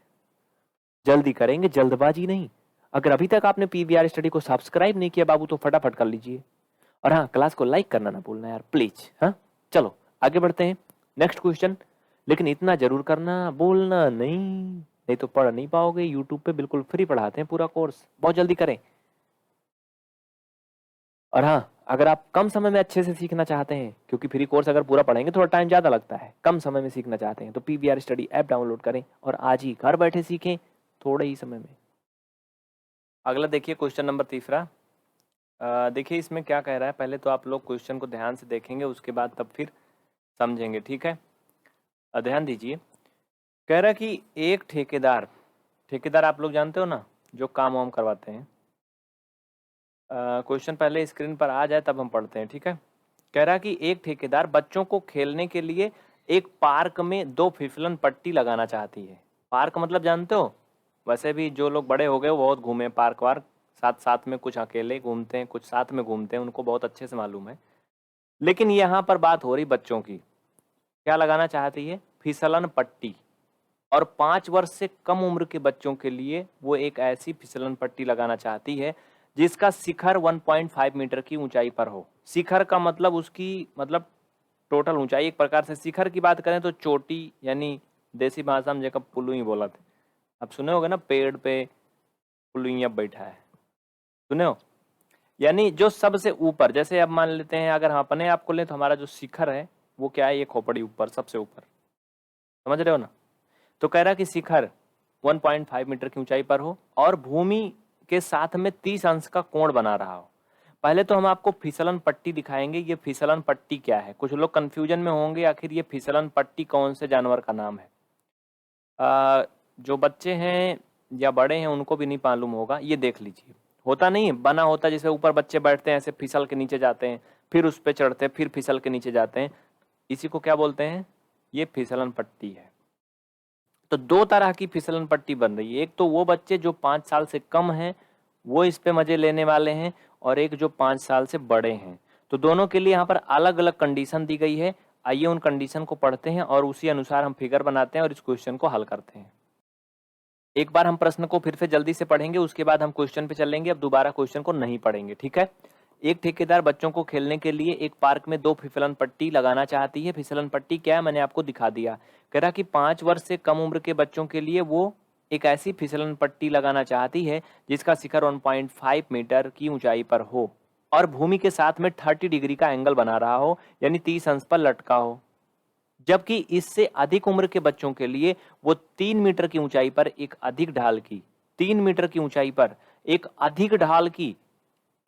जल्दी करेंगे, जल्दबाजी नहीं। अगर अभी तक आपने PVR स्टडी को सब्सक्राइब नहीं किया बाबू तो फटाफट कर लीजिए। और हाँ, क्लास को लाइक करना ना भूलना यार प्लीज। हाँ चलो आगे बढ़ते हैं, नेक्स्ट क्वेश्चन। लेकिन इतना जरूर करना, बोलना नहीं तो पढ़ नहीं पाओगे। यूट्यूब पे बिल्कुल फ्री पढ़ाते हैं पूरा कोर्स, बहुत जल्दी करें। और हाँ, अगर आप कम समय में अच्छे से सीखना चाहते हैं, क्योंकि फ्री कोर्स अगर पूरा पढ़ेंगे थोड़ा टाइम ज्यादा लगता है, कम समय में सीखना चाहते हैं तो PVR स्टडी ऐप डाउनलोड करें और आज ही घर बैठे सीखें थोड़े ही समय में। अगला देखिए क्वेश्चन नंबर तीसरा। देखिए इसमें क्या कह रहा है, पहले तो आप लोग क्वेश्चन को ध्यान से देखेंगे, उसके बाद तब फिर समझेंगे, ठीक है। ध्यान दीजिए, कह रहा है कि एक ठेकेदार आप लोग जानते हो ना, जो काम वाम करवाते हैं। क्वेश्चन पहले स्क्रीन पर आ जाए तब हम पढ़ते हैं, ठीक है। कह रहा है कि एक ठेकेदार बच्चों को खेलने के लिए एक पार्क में 2 फिसलन पट्टी लगाना चाहती है। पार्क मतलब जानते हो, वैसे भी जो लोग बड़े हो गए वो बहुत घूमे पार्क वार्क, साथ में कुछ अकेले घूमते हैं, कुछ साथ में घूमते हैं, उनको बहुत अच्छे से मालूम है। लेकिन यहाँ पर बात हो रही बच्चों की। क्या लगाना चाहती है, फिसलन पट्टी। और 5 वर्ष से कम उम्र के बच्चों के लिए वो एक ऐसी फिसलन पट्टी लगाना चाहती है जिसका शिखर 1.5 मीटर की ऊंचाई पर हो। शिखर का मतलब उसकी मतलब टोटल ऊंचाई। एक प्रकार से शिखर की बात करें तो चोटी, यानी देसी भाषा में जेकब पुलुई बोला थे। अब सुने होगे ना, पेड़ पे पुलुइया बैठा है, सुने हो। यानी जो सबसे ऊपर, जैसे अब मान लेते हैं अगर हम अपने आप को लें तो हमारा जो शिखर है वो क्या है, ये खोपड़ी ऊपर, सबसे ऊपर, समझ रहे हो ना। तो कह रहा कि शिखर 1.5 मीटर की ऊंचाई पर हो और भूमि के साथ में 30 अंश का कोण बना रहा हो। पहले तो हम आपको फिसलन पट्टी दिखाएंगे। ये फिसलन पट्टी क्या है, कुछ लोग कंफ्यूजन में होंगे आखिर ये फिसलन पट्टी कौन से जानवर का नाम है। जो बच्चे हैं या बड़े हैं उनको भी नहीं मालूम होगा। ये देख लीजिए, होता नहीं बना होता जैसे ऊपर बच्चे बैठते हैं ऐसे फिसल के नीचे जाते हैं, फिर उस पर चढ़ते हैं, फिर फिसल के नीचे जाते हैं, इसी को क्या बोलते हैं, ये फिसलन पट्टी है। तो 2 तरह की फिसलन पट्टी बन रही है। एक तो वो बच्चे जो 5 साल से कम हैं वो इस पे मजे लेने वाले हैं, और एक जो 5 साल से बड़े हैं। तो दोनों के लिए यहाँ पर अलग अलग कंडीशन दी गई है। आइए उन कंडीशन को पढ़ते हैं और उसी अनुसार हम फिगर बनाते हैं और इस क्वेश्चन को हल करते हैं। एक बार हम प्रश्न को फिर से जल्दी से पढ़ेंगे, उसके बाद हम क्वेश्चन पे चलेंगे। अब दोबारा क्वेश्चन को नहीं पढ़ेंगे, ठीक है। एक ठेकेदार बच्चों को खेलने के लिए एक पार्क में 2 फिसलन पट्टी लगाना चाहती है। फिसलन पट्टी क्या है मैंने आपको दिखा दिया। कह रहा कि 5 वर्ष से कम उम्र के बच्चों के लिए वो एक ऐसी फिसलन पट्टी लगाना चाहती है जिसका शिखर 1.5 मीटर की ऊंचाई पर हो और भूमि के साथ में 30 डिग्री का एंगल बना रहा हो, यानी 30 अंश पर लटका हो। जबकि इससे अधिक उम्र के बच्चों के लिए वो 3 मीटर की ऊंचाई पर एक अधिक ढाल की 3 मीटर की ऊंचाई पर एक अधिक ढाल की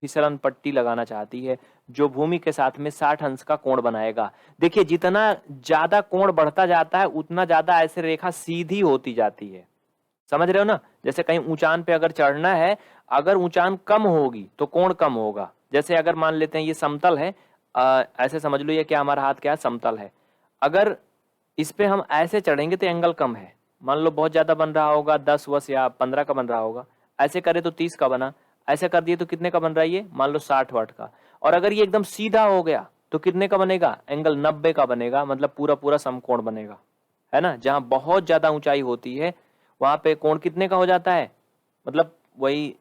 फिसलन पट्टी लगाना चाहती है, जो भूमि के साथ में 60 अंश का कोण बनाएगा। देखिए, जितना ज्यादा कोण बढ़ता जाता है उतना ज्यादा ऐसे रेखा सीधी होती जाती है, समझ रहे हो ना। जैसे कहीं ऊंचान पे अगर चढ़ना है, अगर ऊंचान कम होगी तो कोण कम होगा। जैसे अगर मान लेते हैं ये समतल है, ऐसे समझ लो ये क्या हमारा हाथ क्या है, समतल है। अगर इस पे हम ऐसे चढ़ेंगे तो एंगल कम है, मान लो बहुत ज्यादा बन रहा होगा, 10 वस या 15 का बन रहा होगा, ऐसे करे तो 30 का बना, ऐसे कर दिए तो कितने का बन रहा है ये, मान लो 60 वाट का। और अगर ये एकदम सीधा हो गया तो कितने का बनेगा, एंगल 90 का बनेगा, मतलब पूरा पूरा समकोण बनेगा, है ना। जहां बहुत ज्यादा ऊंचाई होती है वहां पे कोण कितने का हो जाता है, मतलब वही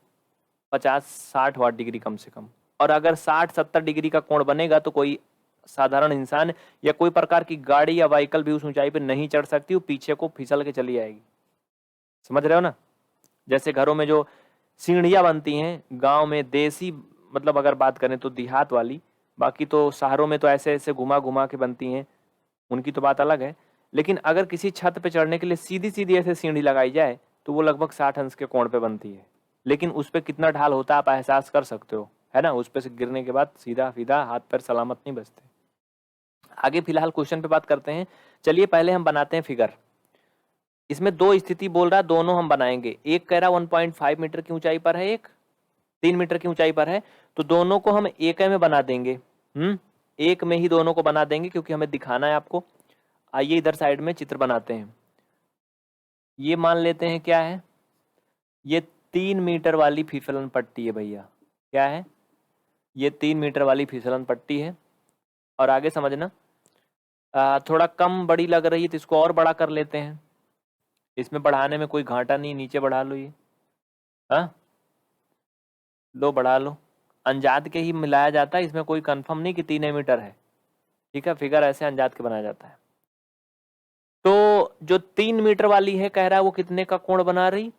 50-60 वाट डिग्री कम से कम। और अगर 60-70 डिग्री का कोण बनेगा तो कोई साधारण इंसान या कोई प्रकार की गाड़ी या व्हीकल भी उस ऊंचाई पे नहीं चढ़ सकती, वो पीछे को फिसल के चली आएगी, समझ रहे हो ना। जैसे घरों में जो सीढ़ियां बनती हैं गांव में, देसी मतलब अगर बात करें तो देहात वाली बाकी तो शहरों में तो ऐसे ऐसे घुमा घुमा के बनती हैं, उनकी तो बात अलग है। लेकिन अगर किसी छत पे चढ़ने के लिए सीधी सीधी ऐसे सीढ़ी लगाई जाए तो वो लगभग 60 अंश के कोण पे बनती है। लेकिन उस पर कितना ढाल होता है आप एहसास कर सकते हो, है ना। उस पे से गिरने के बाद सीधा सीधा हाथ पैर सलामत नहीं बचते। आगे फिलहाल क्वेश्चन पे बात करते हैं। चलिए पहले हम बनाते हैं फिगर। इसमें दो स्थिति बोल रहा, दोनों हम बनाएंगे। एक कह रहा 1.5 मीटर की ऊंचाई पर है, एक 3 मीटर की ऊंचाई पर है, तो दोनों को हम एक में बना देंगे। एक में ही दोनों को बना देंगे क्योंकि हमें दिखाना है आपको। आइए इधर साइड में चित्र बनाते हैं। ये मान लेते हैं क्या है, ये 3 मीटर वाली फिसलन पट्टी है भैया। क्या है, ये 3 मीटर वाली फिसलन पट्टी है। और आगे समझना, थोड़ा कम बड़ी लग रही है तो इसको और बड़ा कर लेते हैं। इसमें बढ़ाने में कोई घाटा नहीं, नीचे बढ़ा लो ये। हाँ, लो बढ़ा लो, अंजाद के ही मिलाया जाता है, इसमें कोई कंफर्म नहीं कि 3 मीटर है। ठीक है, फिगर ऐसे अंजाद के बनाया जाता है। तो जो 3 मीटर वाली है कह रहा है वो कितने का कोण बना रही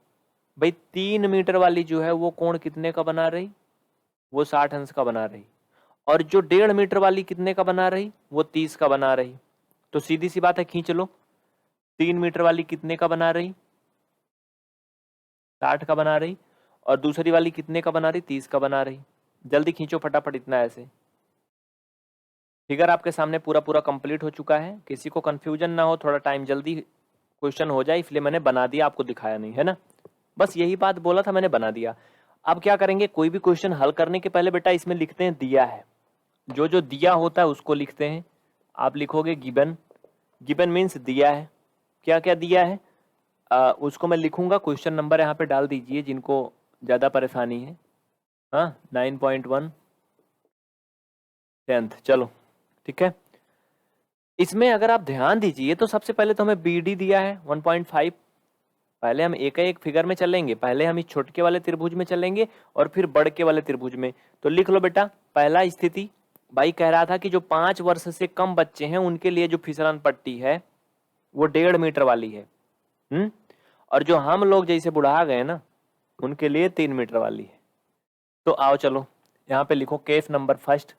भाई, 3 मीटर वाली जो है वो कोण कितने का बना रही, वो 60 अंश का बना रही। और जो 1.5 मीटर वाली कितने का बना रही, वो 30 का बना रही। तो सीधी सी बात है, खींच लो। 3 मीटर वाली कितने का बना रही, 60 का बना रही। और दूसरी वाली कितने का बना रही, 30 का बना रही। जल्दी खींचो फटाफट, इतना ऐसे। फिगर आपके सामने पूरा पूरा कंप्लीट हो चुका है। किसी को कंफ्यूजन ना हो, थोड़ा टाइम जल्दी क्वेश्चन हो जाए, इसलिए मैंने बना दिया, आपको दिखाया नहीं, है ना। बस यही बात बोला था, मैंने बना दिया। अब क्या करेंगे, कोई भी क्वेश्चन हल करने के पहले बेटा इसमें लिखते हैं दिया है। जो जो दिया होता है उसको लिखते हैं। आप लिखोगे गिवन, गिवन मीन्स दिया है। क्या क्या दिया है उसको मैं लिखूंगा, क्वेश्चन नंबर यहाँ पे डाल दीजिए जिनको ज़्यादा परेशानी है। हाँ, 9.1 10th, चलो ठीक है। इसमें अगर आप ध्यान दीजिए तो सबसे पहले तो हमें बी डी दिया है 1.5। पहले हम एक एक फिगर में चलेंगे, पहले हम इस छोटके वाले त्रिभुज में चलेंगे और फिर बड़के वाले त्रिभुज में। तो लिख लो बेटा, पहला स्थिति भाई कह रहा था कि जो 5 वर्ष से कम बच्चे हैं उनके लिए जो फिसलन पट्टी है वो 1.5 मीटर वाली है। और जो हम लोग जैसे बुढ़ा गए ना उनके लिए 3 मीटर वाली है। तो आओ चलो यहाँ पे लिखो केस नंबर फर्स्ट,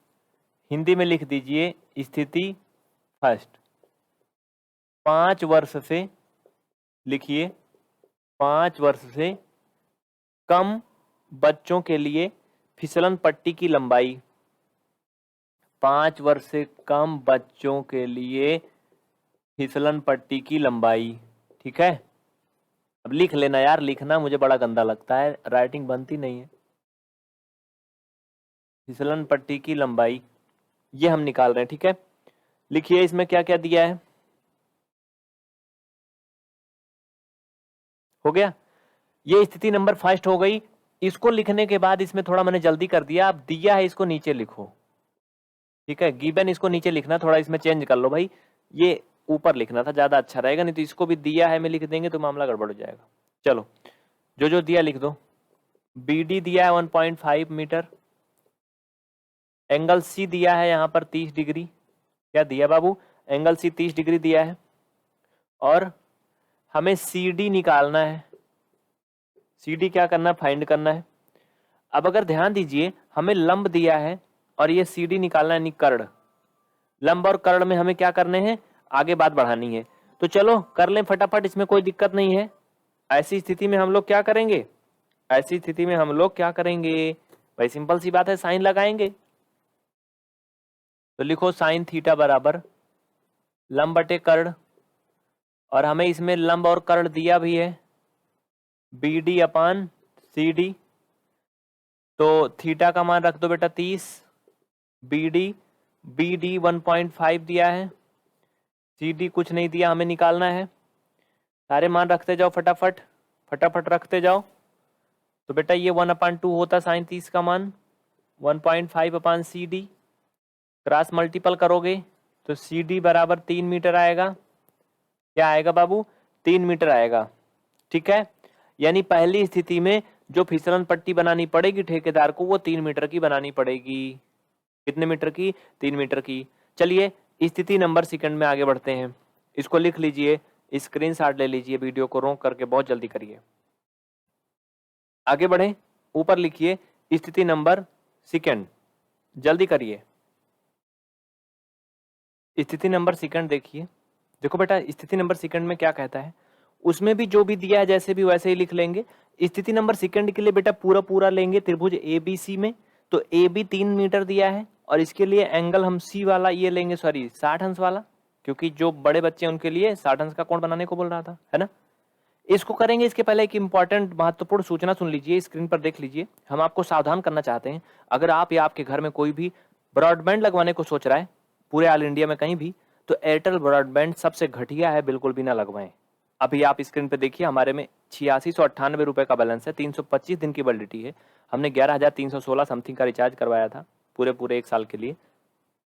हिंदी में लिख दीजिए स्थिति फर्स्ट। 5 वर्ष से, लिखिए 5 वर्ष से कम बच्चों के लिए फिसलन पट्टी की लंबाई, 5 वर्ष से कम बच्चों के लिए फिसलन पट्टी की लंबाई। ठीक है, अब लिख लेना यार, लिखना मुझे बड़ा गंदा लगता है, राइटिंग बनती नहीं है। फिसलन पट्टी की लंबाई ये हम निकाल रहे हैं। ठीक है, लिखिए इसमें क्या क्या दिया है। हो गया, ये स्थिति नंबर फर्स्ट हो गई। इसको लिखने के बाद इसमें थोड़ा मैंने जल्दी कर दिया, अब दिया है इसको नीचे लिखो। ठीक है, गिवन इसको नीचे लिखना, थोड़ा इसमें चेंज कर लो भाई, ये ऊपर लिखना था, ज्यादा अच्छा रहेगा, नहीं तो इसको भी दिया है में लिख देंगे तो मामला गड़बड़ हो जाएगा। चलो जो जो दिया लिख दो। बी डी दिया है 1.5 मीटर, एंगल सी दिया है यहाँ पर 30 डिग्री। क्या दिया बाबू, एंगल सी 30 डिग्री दिया है। और हमें सी डी निकालना है। सी डी क्या करना है, फाइंड करना है। अब अगर ध्यान दीजिए, हमें लंब दिया है और ये सी डी निकालना है, यानी कर्ण। लंब और कर्ण में हमें क्या करने हैं, आगे बात बढ़ानी है। तो चलो कर लें फटाफट, इसमें कोई दिक्कत नहीं है। ऐसी स्थिति में हम लोग क्या करेंगे, ऐसी स्थिति में हम लोग क्या करेंगे भाई, सिंपल सी बात है, साइन लगाएंगे। तो लिखो साइन थीटा बराबर लंब बटे कर्ण, और हमें इसमें लंब और कर्ण दिया भी है बी डी अपान सी डी। तो थीटा का मान रख दो बेटा 30, बी डी 1.5 दिया है, सी डी कुछ नहीं दिया, हमें निकालना है। सारे मान रखते जाओ फटाफट, फटाफट रखते जाओ। तो बेटा ये 1/2 होता साइन 30 का मान, 1.5 अपान सी डी, क्रॉस मल्टीपल करोगे तो सी डी बराबर 3 मीटर आएगा। क्या आएगा बाबू, 3 मीटर आएगा। ठीक है, यानी पहली स्थिति में जो फिसलन पट्टी बनानी पड़ेगी ठेकेदार को वो 3 मीटर की बनानी पड़ेगी। कितने मीटर की, 3 मीटर की। चलिए स्थिति नंबर सेकंड में आगे बढ़ते हैं। इसको लिख लीजिए, स्क्रीनशॉट ले लीजिए, वीडियो को रोक करके बहुत जल्दी करिए। आगे बढ़े, ऊपर लिखिए स्थिति नंबर सेकंड, जल्दी करिए। स्थिति नंबर सेकंड देखिए। देखो बेटा, स्थिति नंबर सेकंड में क्या कहता है, उसमें भी जो भी दिया है जैसे भी वैसे ही लिख लेंगे। स्थिति नंबर सेकंड के लिए बेटा पूरा पूरा लेंगे त्रिभुज ABC में, तो AB 3 मीटर दिया है और इसके लिए एंगल हम C वाला ये लेंगे, सॉरी 60 अंश वाला, क्योंकि जो बड़े बच्चे हैं उनके लिए 60 अंश का कोण बनाने को बोल रहा था, है ना। इसको करेंगे, इसके पहले एक इंपॉर्टेंट महत्वपूर्ण सूचना सुन लीजिए, स्क्रीन पर देख लीजिए। हम आपको सावधान करना चाहते हैं, अगर आप या आपके घर में कोई भी ब्रॉडबैंड लगवाने को सोच रहा है पूरे ऑल इंडिया में कहीं भी, तो एयरटेल ब्रॉडबैंड सबसे घटिया है, बिल्कुल भी ना लगवाएं। अभी आप स्क्रीन पे देखिए, हमारे में 8698 रुपए का बैलेंस है, 325 दिन की वैलिडिटी है। हमने 11,316 समथिंग का रिचार्ज करवाया था पूरे पूरे 1 साल के लिए।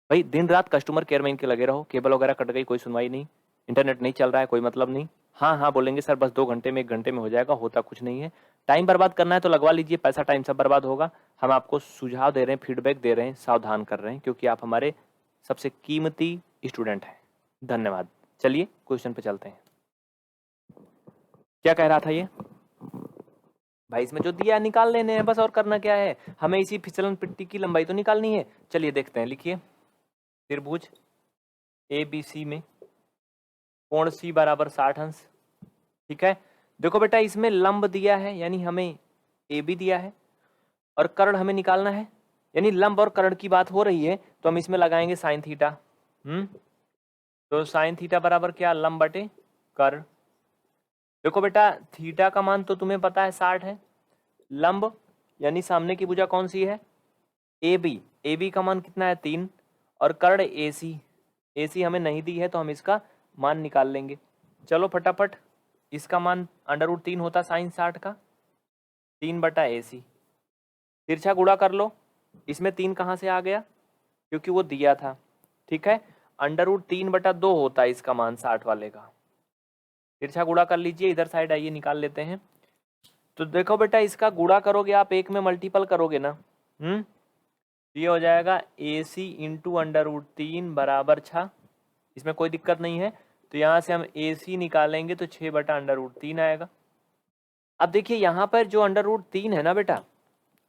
भाई दिन रात कस्टमर केयर में इनके लगे रहो, केबल वगैरह कट गई कोई सुनवाई नहीं, इंटरनेट नहीं चल रहा है कोई मतलब नहीं, हाँ हाँ बोलेंगे सर बस 2 घंटे में 1 घंटे में हो जाएगा, होता कुछ नहीं है। टाइम बर्बाद करना है तो लगवा लीजिए, पैसा टाइम सब बर्बाद होगा। हम आपको सुझाव दे रहे हैं, फीडबैक दे रहे हैं, सावधान कर रहे हैं, क्योंकि आप हमारे सबसे कीमती स्टूडेंट हैं। धन्यवाद। चलिए क्वेश्चन पे चलते हैं। क्या कह रहा था ये भाई, इसमें जो दिया निकाल लेने हैं बस, और करना क्या है, हमें इसी फिसलन पट्टी की लंबाई तो निकालनी है। चलिए देखते हैं, लिखिए त्रिभुज ABC में कोण C बराबर 60 अंश, ठीक है। देखो बेटा, इसमें लंब दिया है यानी हमें AB दिया है, और कर्ण हमें निकालना है, यानी लंब और कर्ण की बात हो रही है, तो हम इसमें लगाएंगे साइन थीटा। तो साइन थीटा बराबर क्या, लंब बटे कर्ण। देखो बेटा, थीटा का मान तो तुम्हें पता है 60 है, लंब यानी सामने की भुजा कौन सी है, AB का मान कितना है 3, और कर्ण AC हमें नहीं दी है, तो हम इसका मान निकाल लेंगे। चलो फटाफट, इसका मान √3 होता साइन 60 का, 3/AC। तिरछा गुणा कर लो, इसमें 3 कहाँ से आ गया, क्योंकि वो दिया था, ठीक है। √3/2 होता है इसका मान 60 वाले का। तिरछा गुणा कर लीजिए, इधर साइड आइए निकाल लेते हैं। तो देखो बेटा, इसका गुणा करोगे आप, एक में मल्टीपल करोगे ना, ये हो जाएगा AC इंटू √3 बराबर 6। इसमें कोई दिक्कत नहीं है, तो यहाँ से हम AC निकालेंगे तो 6/√3 आएगा। अब देखिए यहाँ पर जो √3 है ना बेटा,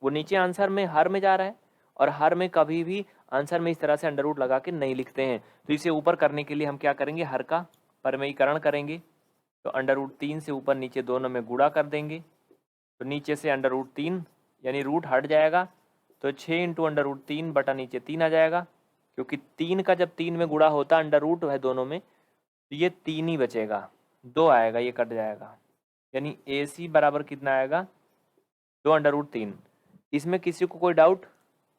वो नीचे आंसर में हर में जा रहा है, और हर में कभी भी आंसर में इस तरह से अंडर रूट लगा के नहीं लिखते हैं। तो इसे ऊपर करने के लिए हम क्या करेंगे, हर का परमेयीकरण करेंगे। तो √3 से ऊपर नीचे दोनों में गुणा कर देंगे, तो नीचे से √3 यानी रूट हट जाएगा, तो 6 इंटू √3 बटा नीचे 3 आ जाएगा, क्योंकि 3 का जब 3 में गुणा होता अंडर रूट है दोनों में, तो ये 3 ही बचेगा, 2 आएगा, ये कट जाएगा, यानी AC बराबर कितना आएगा, 2√3। इसमें किसी को कोई डाउट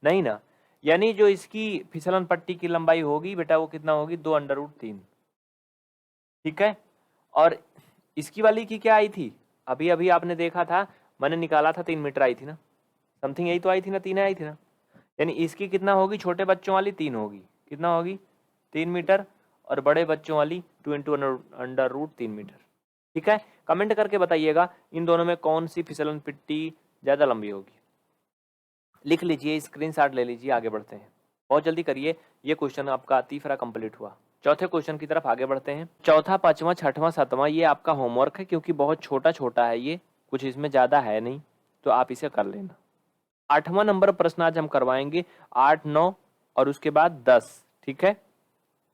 नहीं ना, यानी जो इसकी फिसलन पट्टी की लंबाई होगी बेटा वो कितना होगी, 2√3, ठीक है। और इसकी वाली की क्या आई थी, अभी अभी आपने देखा था, मैंने निकाला था 3 मीटर आई थी ना, समथिंग यही तो आई थी ना, 3 आई थी ना, यानी इसकी कितना होगी, छोटे बच्चों वाली 3 होगी, कितना होगी 3 मीटर, और बड़े बच्चों वाली 2 इंटू √3 मीटर, ठीक है। कमेंट करके बताइएगा इन दोनों में कौन सी फिसलन पट्टी ज्यादा लंबी होगी। लिख लीजिए, स्क्रीनशॉट ले लीजिए, आगे बढ़ते हैं, बहुत जल्दी करिए। ये क्वेश्चन आपका तीसरा कंप्लीट हुआ। चौथे क्वेश्चन की तरफ आगे बढ़ते हैं। चौथा, पांचवा, छठवां, सातवां ये आपका होमवर्क है, क्योंकि बहुत छोटा छोटा है ये, कुछ इसमें ज्यादा है नहीं, तो आप इसे कर लेना। 8वां नंबर प्रश्न आज हम करवाएंगे, 8, 9 और उसके बाद 10, ठीक है,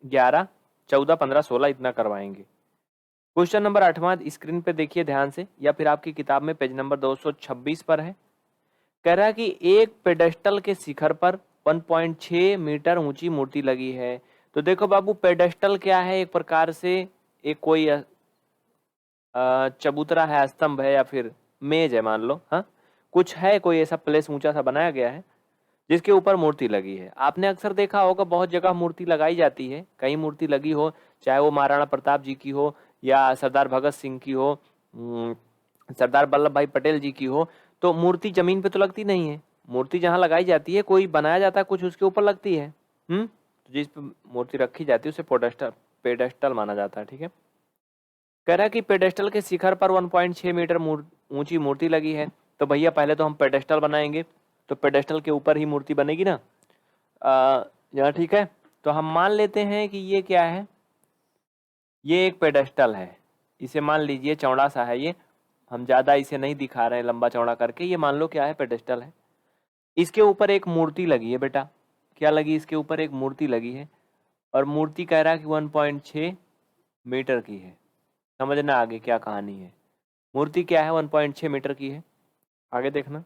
11, 14, 15, 16 इतना करवाएंगे। क्वेश्चन नंबर 8वां स्क्रीन पे देखिए ध्यान से, या फिर आपकी किताब में पेज नंबर 226 पर है। कह रहा है कि एक पेडेस्टल के शिखर पर 1.6 मीटर ऊंची मूर्ति लगी है। तो देखो बाबू, पेडेस्टल क्या है, एक प्रकार से एक कोई चबूतरा है, स्तंभ है, या फिर मेज है मान लो, हाँ कुछ है, कोई ऐसा प्लेस ऊंचा सा बनाया गया है जिसके ऊपर मूर्ति लगी है। आपने अक्सर देखा होगा बहुत जगह मूर्ति लगाई जाती है, कहीं मूर्ति लगी हो, चाहे वो महाराणा प्रताप जी की हो, या सरदार भगत सिंह की हो, सरदार वल्लभ भाई पटेल जी की हो, तो मूर्ति जमीन पे तो लगती नहीं है, मूर्ति जहाँ लगाई जाती है, कोई बनाया जाता है कुछ उसके ऊपर लगती है। तो जिस पे मूर्ति रखी जाती है उसे पेडेस्टल माना जाता है, ठीक है। कह रहा है कि पेडेस्टल के शिखर पर 1.6 मीटर ऊंची मूर्ति लगी है। तो भैया पहले तो हम पेडेस्टल बनाएंगे, तो पेडेस्टल के ऊपर ही मूर्ति बनेगी ना, यहाँ ठीक है। तो हम मान लेते हैं कि ये क्या है, ये एक पेडेस्टल है, इसे मान लीजिए चौड़ा सा है, ये हम ज्यादा इसे नहीं दिखा रहे हैं लंबा चौड़ा करके, ये मान लो क्या है, पेडेस्टल है। इसके ऊपर एक मूर्ति लगी है बेटा, क्या लगी, इसके ऊपर एक मूर्ति लगी है, और मूर्ति कह रहा है कि 1.6 मीटर की है। समझना आगे क्या कहानी है। मूर्ति क्या है, 1.6 मीटर की है। आगे देखना,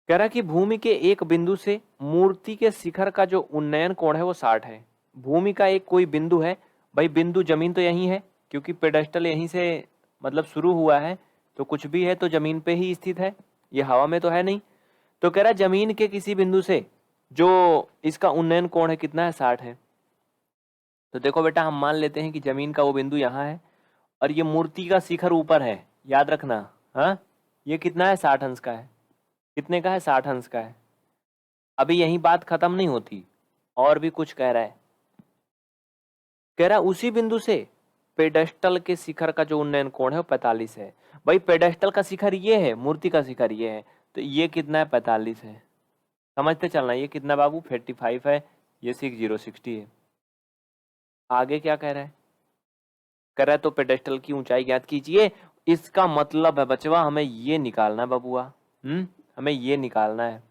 कह रहा कि भूमि के एक बिंदु से मूर्ति के शिखर का जो उन्नयन कोण है वो 60 है। भूमि का एक कोई बिंदु है, भाई बिंदु जमीन तो यही है, क्योंकि पेडस्टल यहीं से मतलब शुरू हुआ है, तो कुछ भी है तो जमीन पे ही स्थित है, ये हवा में तो है नहीं। तो कह रहा जमीन के किसी बिंदु से जो इसका उन्नयन कोण है कितना है, 60 है। तो देखो बेटा, हम मान लेते हैं कि जमीन का वो बिंदु यहाँ है और ये मूर्ति का शिखर ऊपर है, याद रखना। हाँ, ये कितना है, 60 अंश का है। कितने का है, 60 अंश का है। अभी यही बात खत्म नहीं होती, और भी कुछ कह रहा है। कह रहा उसी बिंदु से पेडेस्टल के शिखर का जो उन्नयन कोण है वो 45 है। भाई पेडेस्टल का शिखर ये है, मूर्ति का शिखर ये है, तो ये कितना है, 45 है। समझते चलना, ये कितना बाबू, 45 है, ये 60 है। आगे क्या कह रहा है, कह रहा है तो पेडेस्टल की ऊंचाई ज्ञात कीजिए। इसका मतलब है बचवा, हमें ये निकालना है बबुआ, हमें ये निकालना है।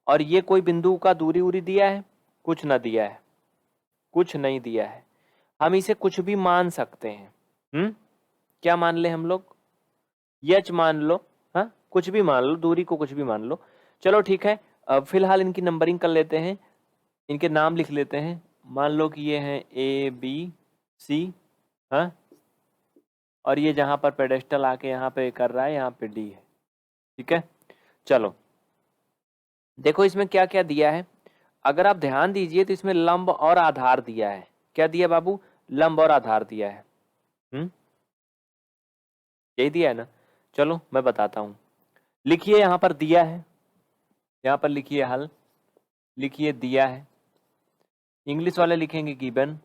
और ये कोई बिंदु का दूरी उरी दिया है, कुछ ना दिया है, कुछ नहीं दिया है। हम इसे कुछ भी मान सकते हैं। क्या मान ले हम लोग, यच मान लो, हाँ कुछ भी मान लो, दूरी को कुछ भी मान लो। चलो ठीक है, अब फिलहाल इनकी नंबरिंग कर लेते हैं, इनके नाम लिख लेते हैं। मान लो कि ये हैं ए बी सी, हाँ, और ये जहां पर पेडेस्टल आके यहाँ पे कर रहा है, यहाँ पे डी है। ठीक है, चलो देखो इसमें क्या क्या दिया है। अगर आप ध्यान दीजिए तो इसमें लंब और आधार दिया है। क्या दिया बाबू, लंब और आधार दिया है। यही दिया है ना। चलो मैं बताता हूं, लिखिए यहां पर दिया है, यहां पर लिखिए हल, लिखिए दिया है। इंग्लिश वाले लिखेंगे गिवन।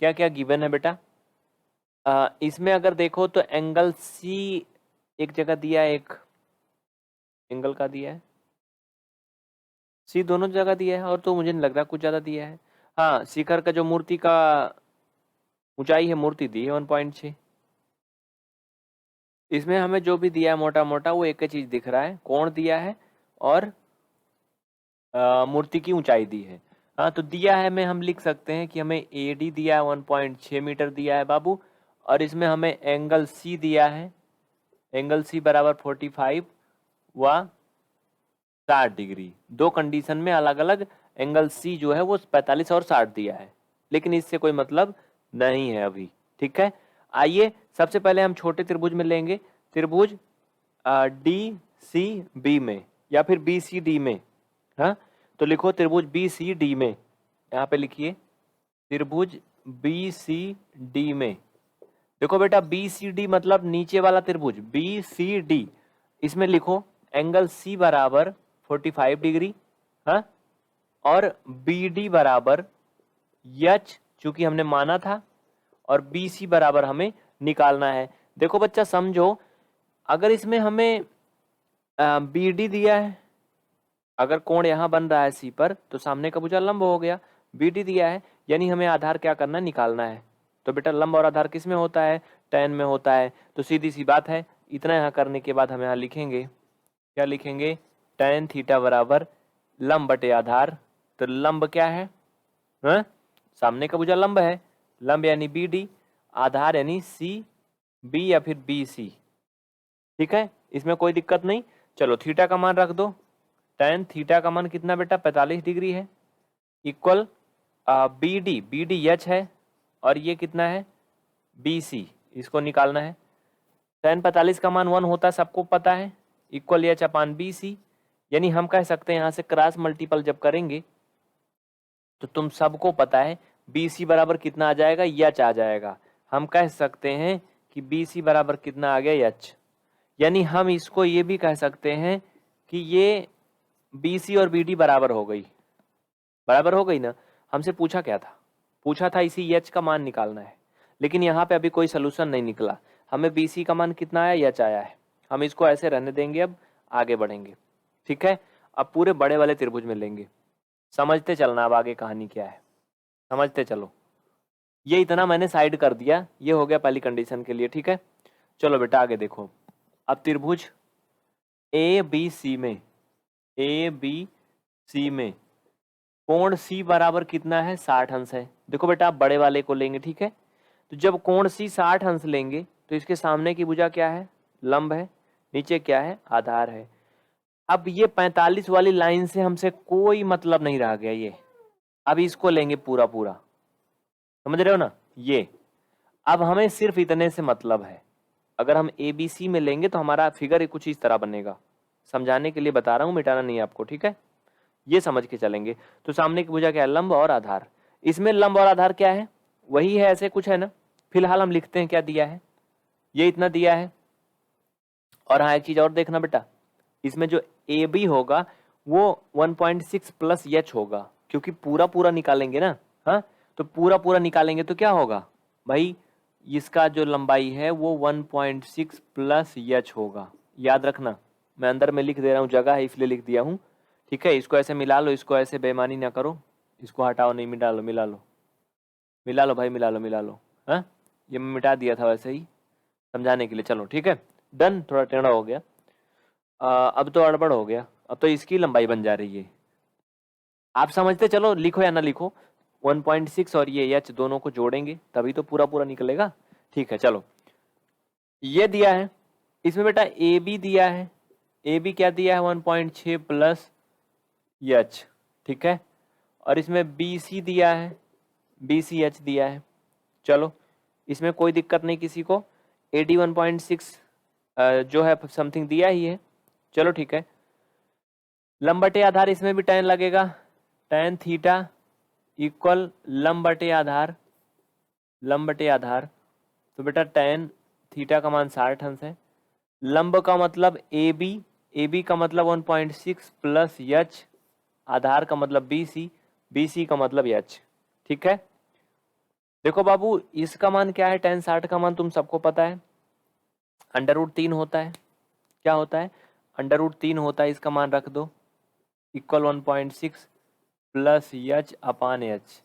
क्या क्या गिवन है बेटा, इसमें अगर देखो तो एंगल सी एक जगह दिया है, एक एंगल का दिया है, सी दोनों जगह दिया है, और तो मुझे नहीं लग रहा कुछ ज्यादा दिया है। हाँ, शिखर का जो मूर्ति का ऊंचाई है, मूर्ति दी है 1.6। इसमें हमें जो भी दिया है मोटा मोटा वो एक ही चीज दिख रहा है, कोण दिया है और मूर्ति की ऊंचाई दी है। हाँ, तो दिया है में हम लिख सकते हैं कि हमें ए डी दिया है, 1.6 मीटर दिया है बाबू, और इसमें हमें एंगल सी दिया है, एंगल सी बराबर 45 व 60 डिग्री। दो कंडीशन में अलग अलग एंगल सी जो है वो 45 और 60 दिया है, लेकिन इससे कोई मतलब नहीं है अभी। ठीक है, आइए सबसे पहले हम छोटे त्रिभुज में लेंगे, त्रिभुज डी सी बी में या फिर बी सी डी में। हाँ, तो लिखो त्रिभुज बी सी डी में, यहाँ पे लिखिए त्रिभुज बी सी डी में। देखो बेटा, बी सी डी मतलब नीचे वाला त्रिभुज बी सी डी, इसमें लिखो एंगल सी बराबर 45 डिग्री, हाँ, और बी डी बराबर यच, चूंकि हमने माना था, और बी सी बराबर हमें निकालना है। देखो बच्चा समझो, अगर इसमें हमें बी डी दिया है, अगर कोण यहां बन रहा है सी पर, तो सामने का भुजा लंब हो गया। बी डी दिया है, यानी हमें आधार क्या करना है, निकालना है। तो बेटा लंब और आधार किस में होता है, tan में होता है। तो सीधी सी बात है, इतना यहाँ करने के बाद हम यहाँ लिखेंगे, क्या लिखेंगे, tan थीटा बराबर लंब बटे आधार। तो लंब क्या है, हाँ? सामने का भुजा लंब है, लंब यानी बी डी, आधार यानी सी बी या फिर बी सी। ठीक है, इसमें कोई दिक्कत नहीं। चलो थीटा का मान रख दो, tan थीटा का मान कितना बेटा, 45 डिग्री है, इक्वल बी डी एच है, और ये कितना है, बी सी, इसको निकालना है। tan 45 का मान 1 होता है, सबको पता है, इक्वल एच अपान बी सी। यानी हम कह सकते हैं यहाँ से क्रॉस मल्टीपल जब करेंगे तो तुम सबको पता है बी सी बराबर कितना आ जाएगा, एच आ जाएगा। हम कह सकते हैं कि बी सी बराबर कितना आ गया, एच। यानी हम इसको ये भी कह सकते हैं कि ये बी सी और बी डी बराबर हो गई, बराबर हो गई ना। हमसे पूछा क्या था, पूछा था इसी एच का मान निकालना है, लेकिन यहाँ पे अभी कोई सोल्यूशन नहीं निकला। हमें बी सी का मान कितना आया, एच आया है। हम इसको ऐसे रहने देंगे, अब आगे बढ़ेंगे। ठीक है, अब पूरे बड़े वाले त्रिभुज में लेंगे, समझते चलना अब आगे कहानी क्या है, समझते चलो। ये इतना मैंने साइड कर दिया, ये हो गया पहली कंडीशन के लिए। ठीक है, चलो बेटा आगे देखो। अब त्रिभुज ए बी सी में, ए बी सी में कोण सी बराबर कितना है, 60 अंश है। देखो बेटा आप बड़े वाले को लेंगे, ठीक है। तो जब कोण सी 60 अंश लेंगे तो इसके सामने की भुजा क्या है, लंब है, नीचे क्या है, आधार है। अब ये 45 वाली लाइन से हमसे कोई मतलब नहीं रह गया ये। अब इसको लेंगे पूरा पूरा, समझ रहे हो ना ये। अब हमें सिर्फ इतने से मतलब है। अगर हम ABC में लेंगे तो हमारा फिगर कुछ इस तरह बनेगा। समझाने के लिए बता रहा हूं, मिटाना नहीं है आपको, ठीक है। ये समझ के चलेंगे। तो सामने की भुजा क्या है, लंब और आधार। इसमें लंब और आधार क्या है, वही है, ऐसे कुछ है ना। फिलहाल हम लिखते हैं क्या दिया है, ये इतना दिया है। और हाँ एक चीज और देखना बेटा, इसमें जो AB होगा वो 1.6 प्लस एच होगा, क्योंकि पूरा पूरा निकालेंगे ना। हाँ, तो पूरा पूरा निकालेंगे तो क्या होगा भाई, इसका जो लंबाई है वो 1.6 प्लस एच होगा। याद रखना, मैं अंदर में लिख दे रहा हूँ, जगह है इसलिए लिख दिया हूँ, ठीक है। इसको ऐसे मिला लो, इसको ऐसे बेईमानी ना करो, इसको हटाओ नहीं, मिला लो मिला लो मिला लो भाई, मिला लो मिला लो। हाँ, ये मैं मिटा दिया था वैसे ही समझाने के लिए। चलो ठीक है, डन। थोड़ा टेढ़ा हो गया, अब तो अड़बड़ हो गया, अब तो इसकी लंबाई बन जा रही है। आप समझते चलो, लिखो या ना लिखो, 1.6 और ये एच दोनों को जोड़ेंगे तभी तो पूरा पूरा निकलेगा। ठीक है चलो, ये दिया है। इसमें बेटा ए बी दिया है, ए बी क्या दिया है, 1.6 प्लस एच, ठीक है। और इसमें बी सी दिया है, बी सी एच दिया है। चलो इसमें कोई दिक्कत नहीं किसी को। ए डी 1.6 जो है समथिंग दिया ही है। चलो ठीक है, लंब बटे आधार, इसमें भी tan लगेगा, tan थीटा इक्वल लंब बटे आधार, लंब बटे आधार। तो बेटा tan थीटा का मान 60 अंश है। लंब का मतलब AB, AB का मतलब 1.6 प्लस एच, आधार का मतलब BC, BC का मतलब एच, ठीक है। देखो बाबू इसका मान क्या है, tan 60 का मान तुम सबको पता है, √3 होता है। क्या होता है, √3 होता है, इसका मान रख दो, इक्वल 1.6 प्लस एच अपान एच।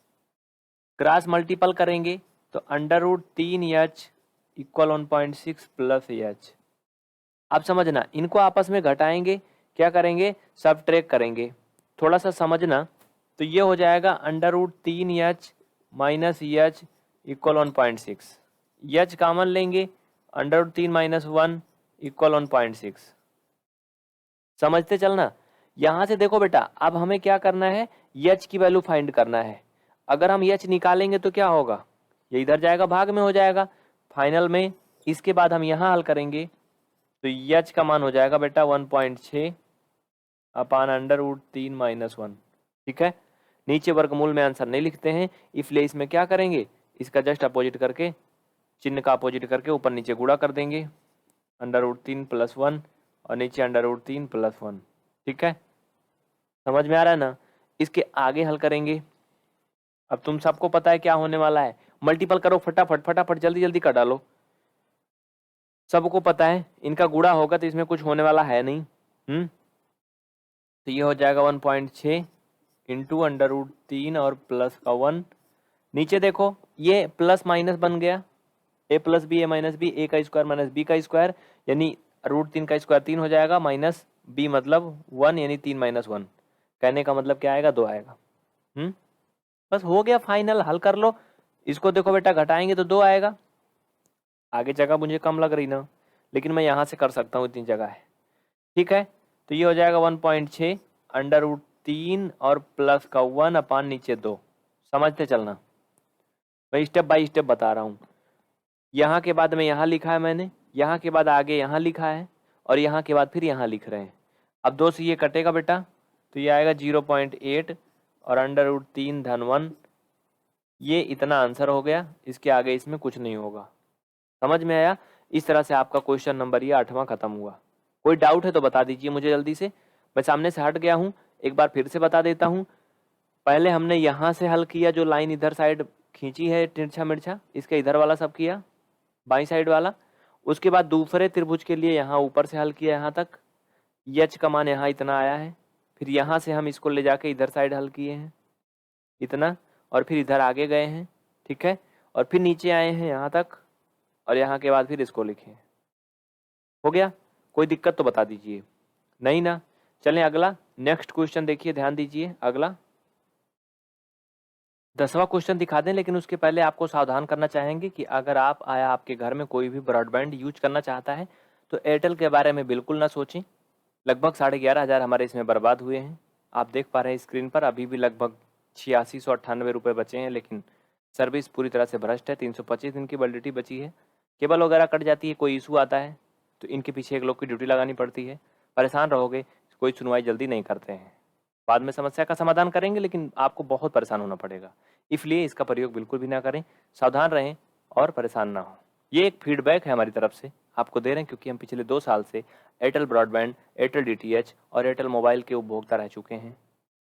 क्रॉस मल्टीपल करेंगे तो √3h इक्वल 1.6 प्लस एच। अब समझना, इनको आपस में घटाएंगे, क्या करेंगे, सबट्रैक्ट करेंगे। थोड़ा सा समझना, तो ये हो जाएगा √3h minus H equal 1.6। H common लेंगे, √3 माइनस 1 इक्वल 1.6। समझते चलना। यहां से देखो बेटा, अब हमें क्या करना है, एच की वैल्यू फाइंड करना है। अगर हम एच निकालेंगे तो क्या होगा, ये इधर जाएगा, भाग में हो जाएगा फाइनल में। इसके बाद हम यहां हल करेंगे तो एच का मान हो जाएगा बेटा 1.6 अपान √3 माइनस 1, ठीक है। नीचे वर्गमूल में आंसर नहीं लिखते हैं, इसलिए इसमें क्या करेंगे, इसका जस्ट अपोजिट करके, चिन्ह का अपोजिट करके ऊपर नीचे गुणा कर देंगे, √3 प्लस 1 और नीचे √3 प्लस 1, ठीक है। समझ में आ रहा है ना। इसके आगे हल करेंगे। अब तुम सबको पता है क्या होने वाला है, मल्टीपल करो फटाफट फटाफट, जल्दी जल्दी कर डालो। सबको पता है इनका गुणा होगा तो इसमें कुछ होने वाला है नहीं। तो ये हो जाएगा 1.6 इंटू √3 और प्लस का 1। नीचे देखो ये प्लस माइनस बन गया, a plus B A minus B, A का स्क्वायर माइनस बी का स्क्वायर, यानी √3 का स्क्वायर 3 हो जाएगा, माइनस b मतलब 1, यानी 3 माइनस 1। कहने का मतलब क्या आएगा, 2 आएगा। बस हो गया फाइनल, हल कर लो। इसको देखो बेटा, घटाएंगे तो 2 आएगा। आगे जगह मुझे कम लग रही ना, लेकिन मैं यहाँ से कर सकता हूँ, इतनी जगह है, ठीक है। तो ये हो जाएगा 1.6 √3 और प्लस का 1 अपान नीचे 2। समझते चलना, मैं स्टेप बाय स्टेप बता रहा हूँ। यहाँ के बाद में यहाँ लिखा है मैंने, यहाँ के बाद आगे यहाँ लिखा है, और यहाँ के बाद फिर यहाँ लिख रहे हैं। अब 2 से ये कटेगा बेटा, तो ये आएगा 0.8 और √3 धन 1। ये इतना आंसर हो गया, इसके आगे इसमें कुछ नहीं होगा। समझ में आया। इस तरह से आपका क्वेश्चन नंबर ये 8वां खत्म हुआ। कोई डाउट है तो बता दीजिए मुझे जल्दी से, मैं सामने से हट गया हूँ, एक बार फिर से बता देता हूँ। पहले हमने यहाँ से हल किया, जो लाइन इधर साइड खींची है तिरछा मिर्छा, इसके इधर वाला सब किया, बाई साइड वाला। उसके बाद दूसरे त्रिभुज के लिए यहाँ ऊपर से हल किया, यहाँ तक एच का मान यहाँ इतना आया है। फिर यहाँ से हम इसको ले जाके इधर साइड हल किए हैं इतना, और फिर इधर आगे गए हैं, ठीक है। और फिर नीचे आए हैं यहाँ तक, और यहाँ के बाद फिर इसको लिखे। हो गया, कोई दिक्कत तो बता दीजिए, नहीं ना। चलें अगला, नेक्स्ट क्वेश्चन देखिए, ध्यान दीजिए अगला। 10वां क्वेश्चन दिखा दें, लेकिन उसके पहले आपको सावधान करना चाहेंगे कि अगर आपके घर में कोई भी ब्रॉडबैंड यूज करना चाहता है तो एयरटेल के बारे में बिल्कुल ना सोचें। लगभग 11,500 हमारे इसमें बर्बाद हुए हैं। आप देख पा रहे हैं स्क्रीन पर, अभी भी लगभग 8698 रुपये बचे हैं, लेकिन सर्विस पूरी तरह से भ्रष्ट है। 325 दिन की वैलिडिटी बची है, केबल वगैरह कट जाती है, कोई इशू आता है तो इनके पीछे एक लोग की ड्यूटी लगानी पड़ती है। परेशान रहोगे, कोई सुनवाई जल्दी नहीं करते हैं। बाद में समस्या का समाधान करेंगे, लेकिन आपको बहुत परेशान होना पड़ेगा, इसलिए इसका प्रयोग बिल्कुल भी ना करें। सावधान रहें और परेशान ना हो। ये एक फीडबैक है हमारी तरफ से, आपको दे रहे हैं, क्योंकि हम पिछले 2 साल से एयरटेल ब्रॉडबैंड, एयरटेल डीटीएच और एयरटेल मोबाइल के उपभोक्ता रह चुके हैं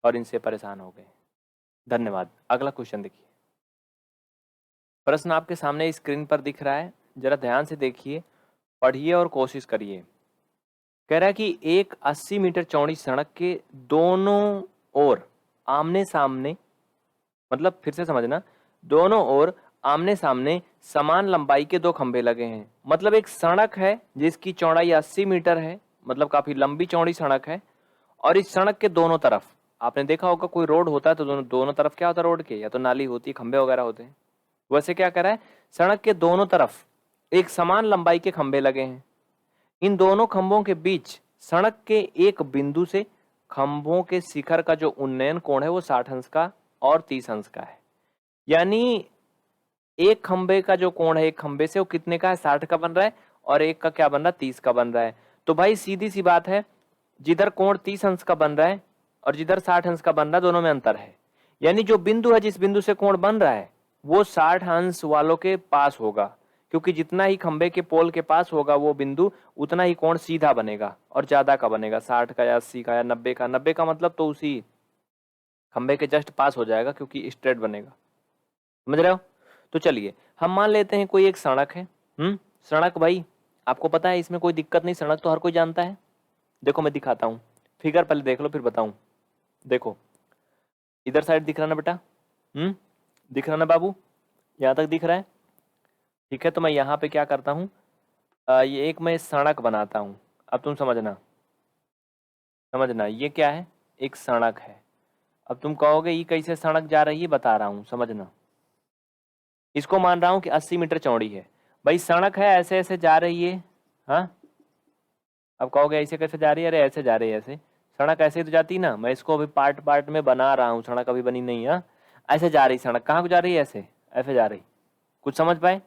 और इनसे परेशान हो गए। धन्यवाद। अगला क्वेश्चन देखिए। प्रश्न आपके सामने स्क्रीन पर दिख रहा है, जरा ध्यान से देखिए, पढ़िए और कोशिश करिए। कह रहा है कि एक 80 मीटर चौड़ी सड़क के दोनों ओर आमने सामने, मतलब फिर से समझना, दोनों ओर आमने सामने समान लंबाई के 2 खंभे लगे हैं। मतलब एक सड़क है जिसकी चौड़ाई 80 मीटर है, मतलब काफी लंबी चौड़ी सड़क है, और इस सड़क के दोनों तरफ, आपने देखा होगा कोई रोड होता है तो दोनों तरफ क्या होता है रोड के, या तो नाली होती है, खंभे वगैरह होते हैं। वैसे क्या कर रहा है, सड़क के दोनों तरफ एक समान लंबाई के खंभे लगे हैं। इन दोनों खंभों के बीच सड़क के एक बिंदु से खंभों के शिखर का जो उन्नयन कोण है वो 60 अंश का और 30 अंश का है। यानी एक खंभे का जो कोण है एक खंभे से वो कितने का है, 60 का बन रहा है, और एक का क्या बन रहा है, 30 का बन रहा है। तो भाई सीधी सी बात है, जिधर कोण 30 अंश का बन रहा है और जिधर 60 अंश का बन रहा है, दोनों में अंतर है। यानी जो बिंदु है, जिस बिंदु से कोण बन रहा है, वो 60 अंश वालों के पास होगा, क्योंकि जितना ही खंभे के पोल के पास होगा वो बिंदु, उतना ही कोण सीधा बनेगा और ज्यादा का बनेगा, 60 का या 80 का या 90 का। 90 का मतलब तो उसी खंभे के जस्ट पास हो जाएगा, क्योंकि स्ट्रेट बनेगा। समझ रहे हो? तो चलिए हम मान लेते हैं कोई एक सड़क है। सड़क, भाई आपको पता है इसमें कोई दिक्कत नहीं, सड़क तो हर कोई जानता है। देखो मैं दिखाता हूँ, फिगर पहले देख लो फिर बताऊं। देखो इधर साइड दिख रहा ना बेटा, दिख रहा ना बाबू, यहाँ तक दिख रहा है? ठीक है, तो मैं यहाँ पे क्या करता हूँ, ये एक मैं सड़क बनाता हूँ। अब तुम समझना, ये क्या है, एक सड़क है। अब तुम कहोगे ये कैसे सड़क जा रही है, बता रहा हूँ, समझना। इसको मान रहा हूँ कि 80 मीटर चौड़ी है। भाई सड़क है, ऐसे ऐसे जा रही है। हाँ, अब कहोगे ऐसे कैसे जा रही है, अरे ऐसे जा रही है, ऐसे सड़क ऐसे ही तो जाती ना। मैं इसको अभी पार्ट पार्ट में बना रहा हूँ, सड़क अभी बनी नहीं है। ऐसे जा रही सड़क, कहाँ को जा रही है, ऐसे ऐसे जा रही। कुछ समझ पाए?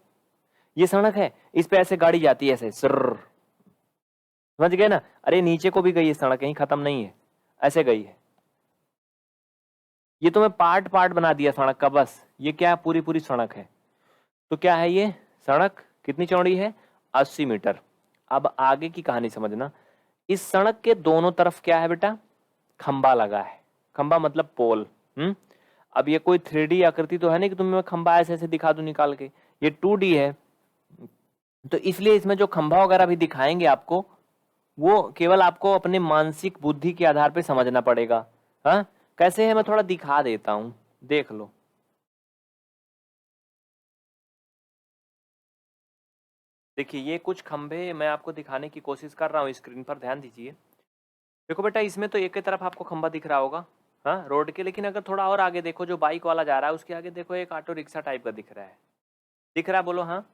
ये सड़क है, इस पे ऐसे गाड़ी जाती है, ऐसे सर, समझ गए ना? अरे नीचे को भी गई है सड़क, कहीं खत्म नहीं है, ऐसे गई है। ये तो मैं पार्ट पार्ट बना दिया सड़क का, बस। ये क्या, पूरी पूरी सड़क है। तो क्या है ये सड़क, कितनी चौड़ी है, 80 मीटर। अब आगे की कहानी समझना। इस सड़क के दोनों तरफ क्या है बेटा, खंबा लगा है। खंबा मतलब पोल। अब ये कोई 3D आकृति तो है नहीं कि तुम्हें मैं खंबा ऐसे ऐसे दिखा दूं निकाल के, ये 2D है। तो इसलिए इसमें जो खंबा वगैरह भी दिखाएंगे आपको, वो केवल आपको अपने मानसिक बुद्धि के आधार पर समझना पड़ेगा। हाँ, कैसे है मैं थोड़ा दिखा देता हूं, देख लो। देखिए ये कुछ खंभे मैं आपको दिखाने की कोशिश कर रहा हूँ, स्क्रीन पर ध्यान दीजिए। देखो बेटा, इसमें तो एक ही तरफ आपको खंभा दिख रहा होगा, हाँ, रोड के। लेकिन अगर थोड़ा और आगे देखो, जो बाइक वाला जा रहा है उसके आगे देखो एक ऑटो रिक्शा टाइप का दिख रहा है। दिख रहा है, बोलो हाँ।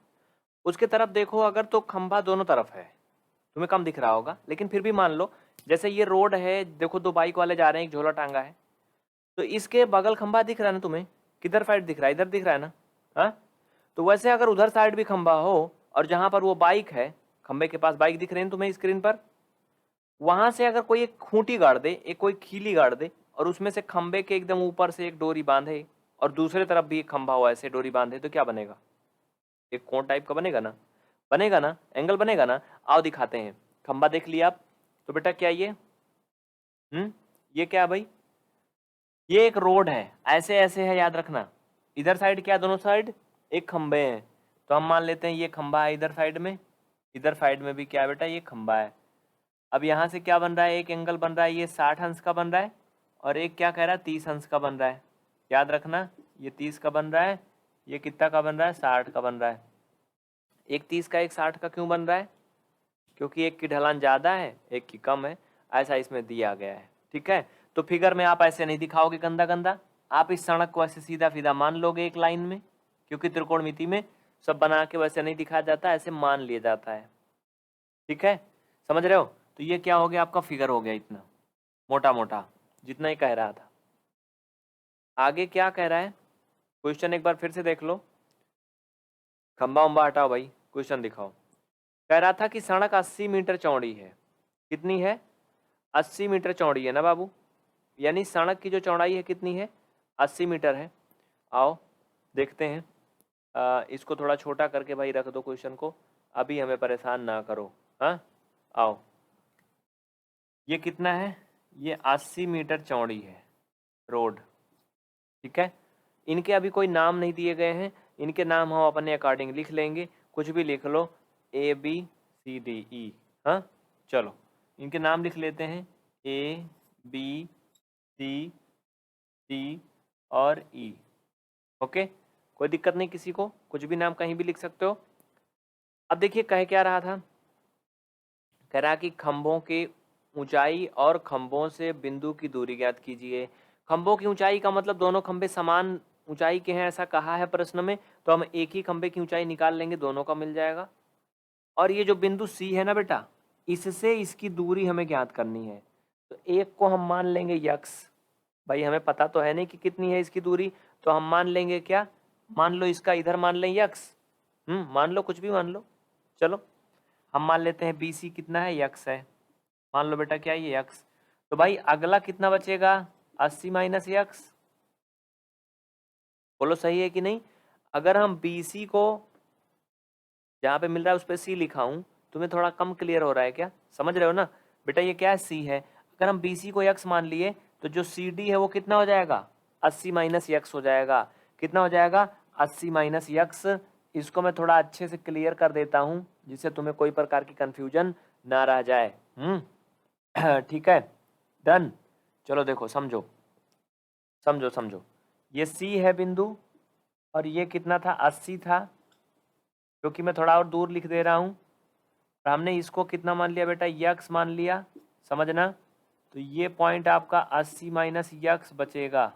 उसके तरफ देखो अगर, तो खंभा दोनों तरफ है। तुम्हें कम दिख रहा होगा, लेकिन फिर भी मान लो, जैसे ये रोड है, देखो 2 बाइक वाले जा रहे हैं, एक झोला टांगा है, तो इसके बगल खंभा दिख रहा है ना तुम्हें? किधर साइड दिख रहा है, इधर दिख रहा है ना? हाँ, तो वैसे अगर उधर साइड भी खंभा हो, और जहां पर वो बाइक है, खंबे के पास बाइक दिख रही है तुम्हें स्क्रीन पर, वहां से अगर कोई एक खूंटी गाड़ दे, एक कोई खीली गाड़ दे, और उसमें से खंबे के एकदम ऊपर से एक डोरी बांधे, और दूसरे तरफ भी एक खंभा हो ऐसे डोरी बांधे, तो क्या बनेगा, एक कोण टाइप का बनेगा ना? बनेगा ना, एंगल बनेगा ना? आओ दिखाते हैं। खंबा देख लिया आप, तो बेटा क्या ये क्या है भाई, ये एक रोड है, ऐसे ऐसे है, याद रखना। इधर साइड क्या, दोनों साइड एक खंबे हैं, तो हम मान लेते हैं ये खंबा है इधर साइड में, इधर साइड में भी क्या है बेटा, ये खंबा है। अब यहाँ से क्या बन रहा है, एक एंगल बन रहा है, ये 60 अंश का बन रहा है, और एक क्या कह रहा है, 30 अंश का बन रहा है। याद रखना, ये 30 का बन रहा है, ये कितना का बन रहा है, 60 का बन रहा है। एक 30 का एक 60 का क्यों बन रहा है? क्योंकि एक की ढलान ज़्यादा है, एक की कम है, ऐसा इसमें दिया गया है। ठीक है, तो फिगर में आप ऐसे नहीं दिखाओगे गंदा गंदा, आप इस सड़क को ऐसे सीधा सीधा मान लोगे एक लाइन में, क्योंकि त्रिकोणमिति में सब बना के वैसे नहीं दिखाया जाता, ऐसे मान लिया जाता है। ठीक है, समझ रहे हो? तो ये क्या हो गया, आपका फिगर हो गया इतना मोटा मोटा, जितना ही कह रहा था। आगे क्या कह रहा है क्वेश्चन, एक बार फिर से देख लो। खंबा उम्बा हटाओ भाई, क्वेश्चन दिखाओ। कह रहा था कि सड़क 80 मीटर चौड़ी है। कितनी है? 80 मीटर चौड़ी है ना बाबू, यानी सड़क की जो चौड़ाई है कितनी है? 80 मीटर है। आओ देखते हैं। इसको थोड़ा छोटा करके भाई रख दो क्वेश्चन को, अभी हमें परेशान ना करो। हाँ आओ, ये कितना है? ये 80 मीटर चौड़ी है रोड। ठीक है, इनके अभी कोई नाम नहीं दिए गए हैं, इनके नाम हम अपने अकॉर्डिंग लिख लेंगे, कुछ भी लिख लो, ABCDE। हाँ चलो इनके नाम लिख लेते हैं, ABCD और E। ओके, कोई दिक्कत नहीं किसी को, कुछ भी नाम कहीं भी लिख सकते हो। अब देखिए कह क्या रहा था, कह रहा कि खंभों की ऊंचाई और खंभों से बिंदु की दूरी ज्ञात कीजिए। खंभों की ऊंचाई का मतलब दोनों खंभे समान ऊंचाई के हैं ऐसा कहा है प्रश्न में, तो हम एक ही खंभे की ऊंचाई निकाल लेंगे, दोनों का मिल जाएगा। और ये जो बिंदु C है ना बेटा, इससे इसकी दूरी हमें ज्ञात करनी है, तो एक को हम मान लेंगे यक्स। भाई हमें पता तो है नहीं कि कितनी है इसकी दूरी, तो हम मान लेंगे क्या, मान लो इसका इधर मान लें यक्स। मान लो, कुछ भी मान लो। चलो हम मान लेते हैं BC कितना है, यक्स है। मान लो बेटा क्या ये यक्स। तो भाई अगला कितना बचेगा, 80 माइनस यक्स। बोलो सही है कि नहीं? अगर हम BC को जहाँ पे मिल रहा है उस पर C लिखा हूँ, तुम्हें थोड़ा कम क्लियर हो रहा है क्या? समझ रहे हो ना बेटा, ये क्या है, C है। अगर हम BC को यक्स मान लिए तो जो CD है वो कितना हो जाएगा, 80 माइनस यक्स हो जाएगा। कितना हो जाएगा, 80 माइनस यक्स। इसको मैं थोड़ा अच्छे से क्लियर कर देता हूँ जिससे तुम्हें कोई प्रकार की कंफ्यूजन ना रह जाए। ठीक है, डन। चलो देखो, समझो समझो समझो, ये C है बिंदु, और ये कितना था, 80 था, क्योंकि मैं थोड़ा और दूर लिख दे रहा हूँ। और हमने इसको कितना मान लिया बेटा, यक्स मान लिया, समझना। तो ये पॉइंट आपका 80 माइनस यक्स बचेगा,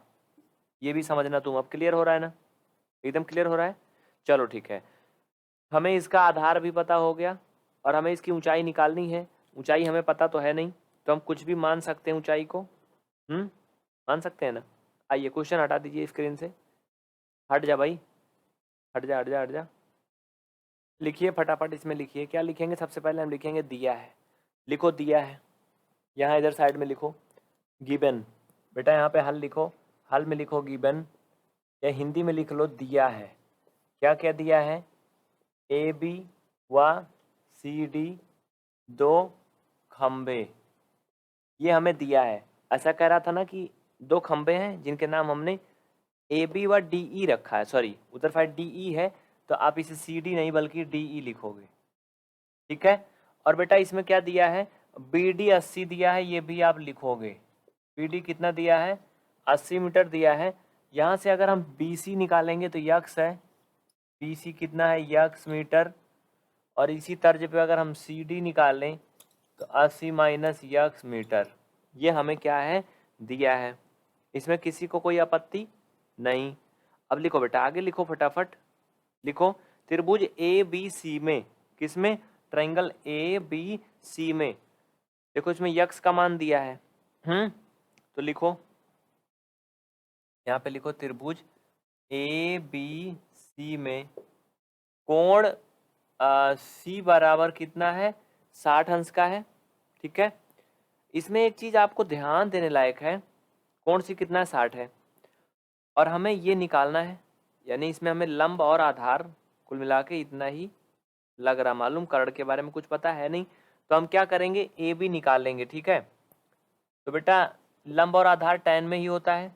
ये भी समझना तुम। अब क्लियर हो रहा है ना, एकदम क्लियर हो रहा है। चलो ठीक है, हमें इसका आधार भी पता हो गया, और हमें इसकी ऊंचाई निकालनी है। ऊंचाई हमें पता तो है नहीं, तो हम कुछ भी मान सकते हैं ऊंचाई को। मान सकते हैं ना? आइए क्वेश्चन हटा दीजिए स्क्रीन से, हट जा भाई, हट जा हट जा हट जा। लिखिए फटाफट, इसमें लिखिए, क्या लिखेंगे सबसे पहले हम लिखेंगे दिया है। लिखो दिया है, यहाँ इधर साइड में लिखो गिवन। बेटा यहाँ पे हल लिखो, हल में लिखो गिवन, या हिंदी में लिख लो दिया है। क्या क्या दिया है, AB व CD दो खंबे, ये हमें दिया है। ऐसा कह रहा था ना कि दो खंबे हैं जिनके नाम हमने AB व DE रखा है, सॉरी उधर साइड DE है, तो आप इसे CD नहीं बल्कि DE लिखोगे। ठीक है, और बेटा इसमें क्या दिया है, BD 80 दिया है, ये भी आप लिखोगे। BD कितना दिया है, 80 मीटर दिया है। यहाँ से अगर हम BC निकालेंगे तो यक्स है, BC कितना है, यक्स मीटर। और इसी तर्ज पे अगर हम CD निकालें तो 80 माइनस यक्स मीटर, ये हमें क्या है, दिया है। इसमें किसी को कोई आपत्ति नहीं। अब लिखो बेटा, आगे लिखो फटाफट, लिखो त्रिभुज ABC में, किसमें, ट्रायंगल ABC में, देखो इसमें यक्स का मान दिया है। तो लिखो, यहाँ पे लिखो त्रिभुज ABC में कोण C बराबर कितना है, 60 अंश का है। ठीक है, इसमें एक चीज आपको ध्यान देने लायक है, कोण C कितना है, 60 है, और हमें ये निकालना है, यानी इसमें हमें लंब और आधार कुल मिला के इतना ही लग रहा। मालूम कर्ण के बारे में कुछ पता है नहीं, तो हम क्या करेंगे, AB निकाल लेंगे। ठीक है, तो बेटा लंब और आधार tan में ही होता है,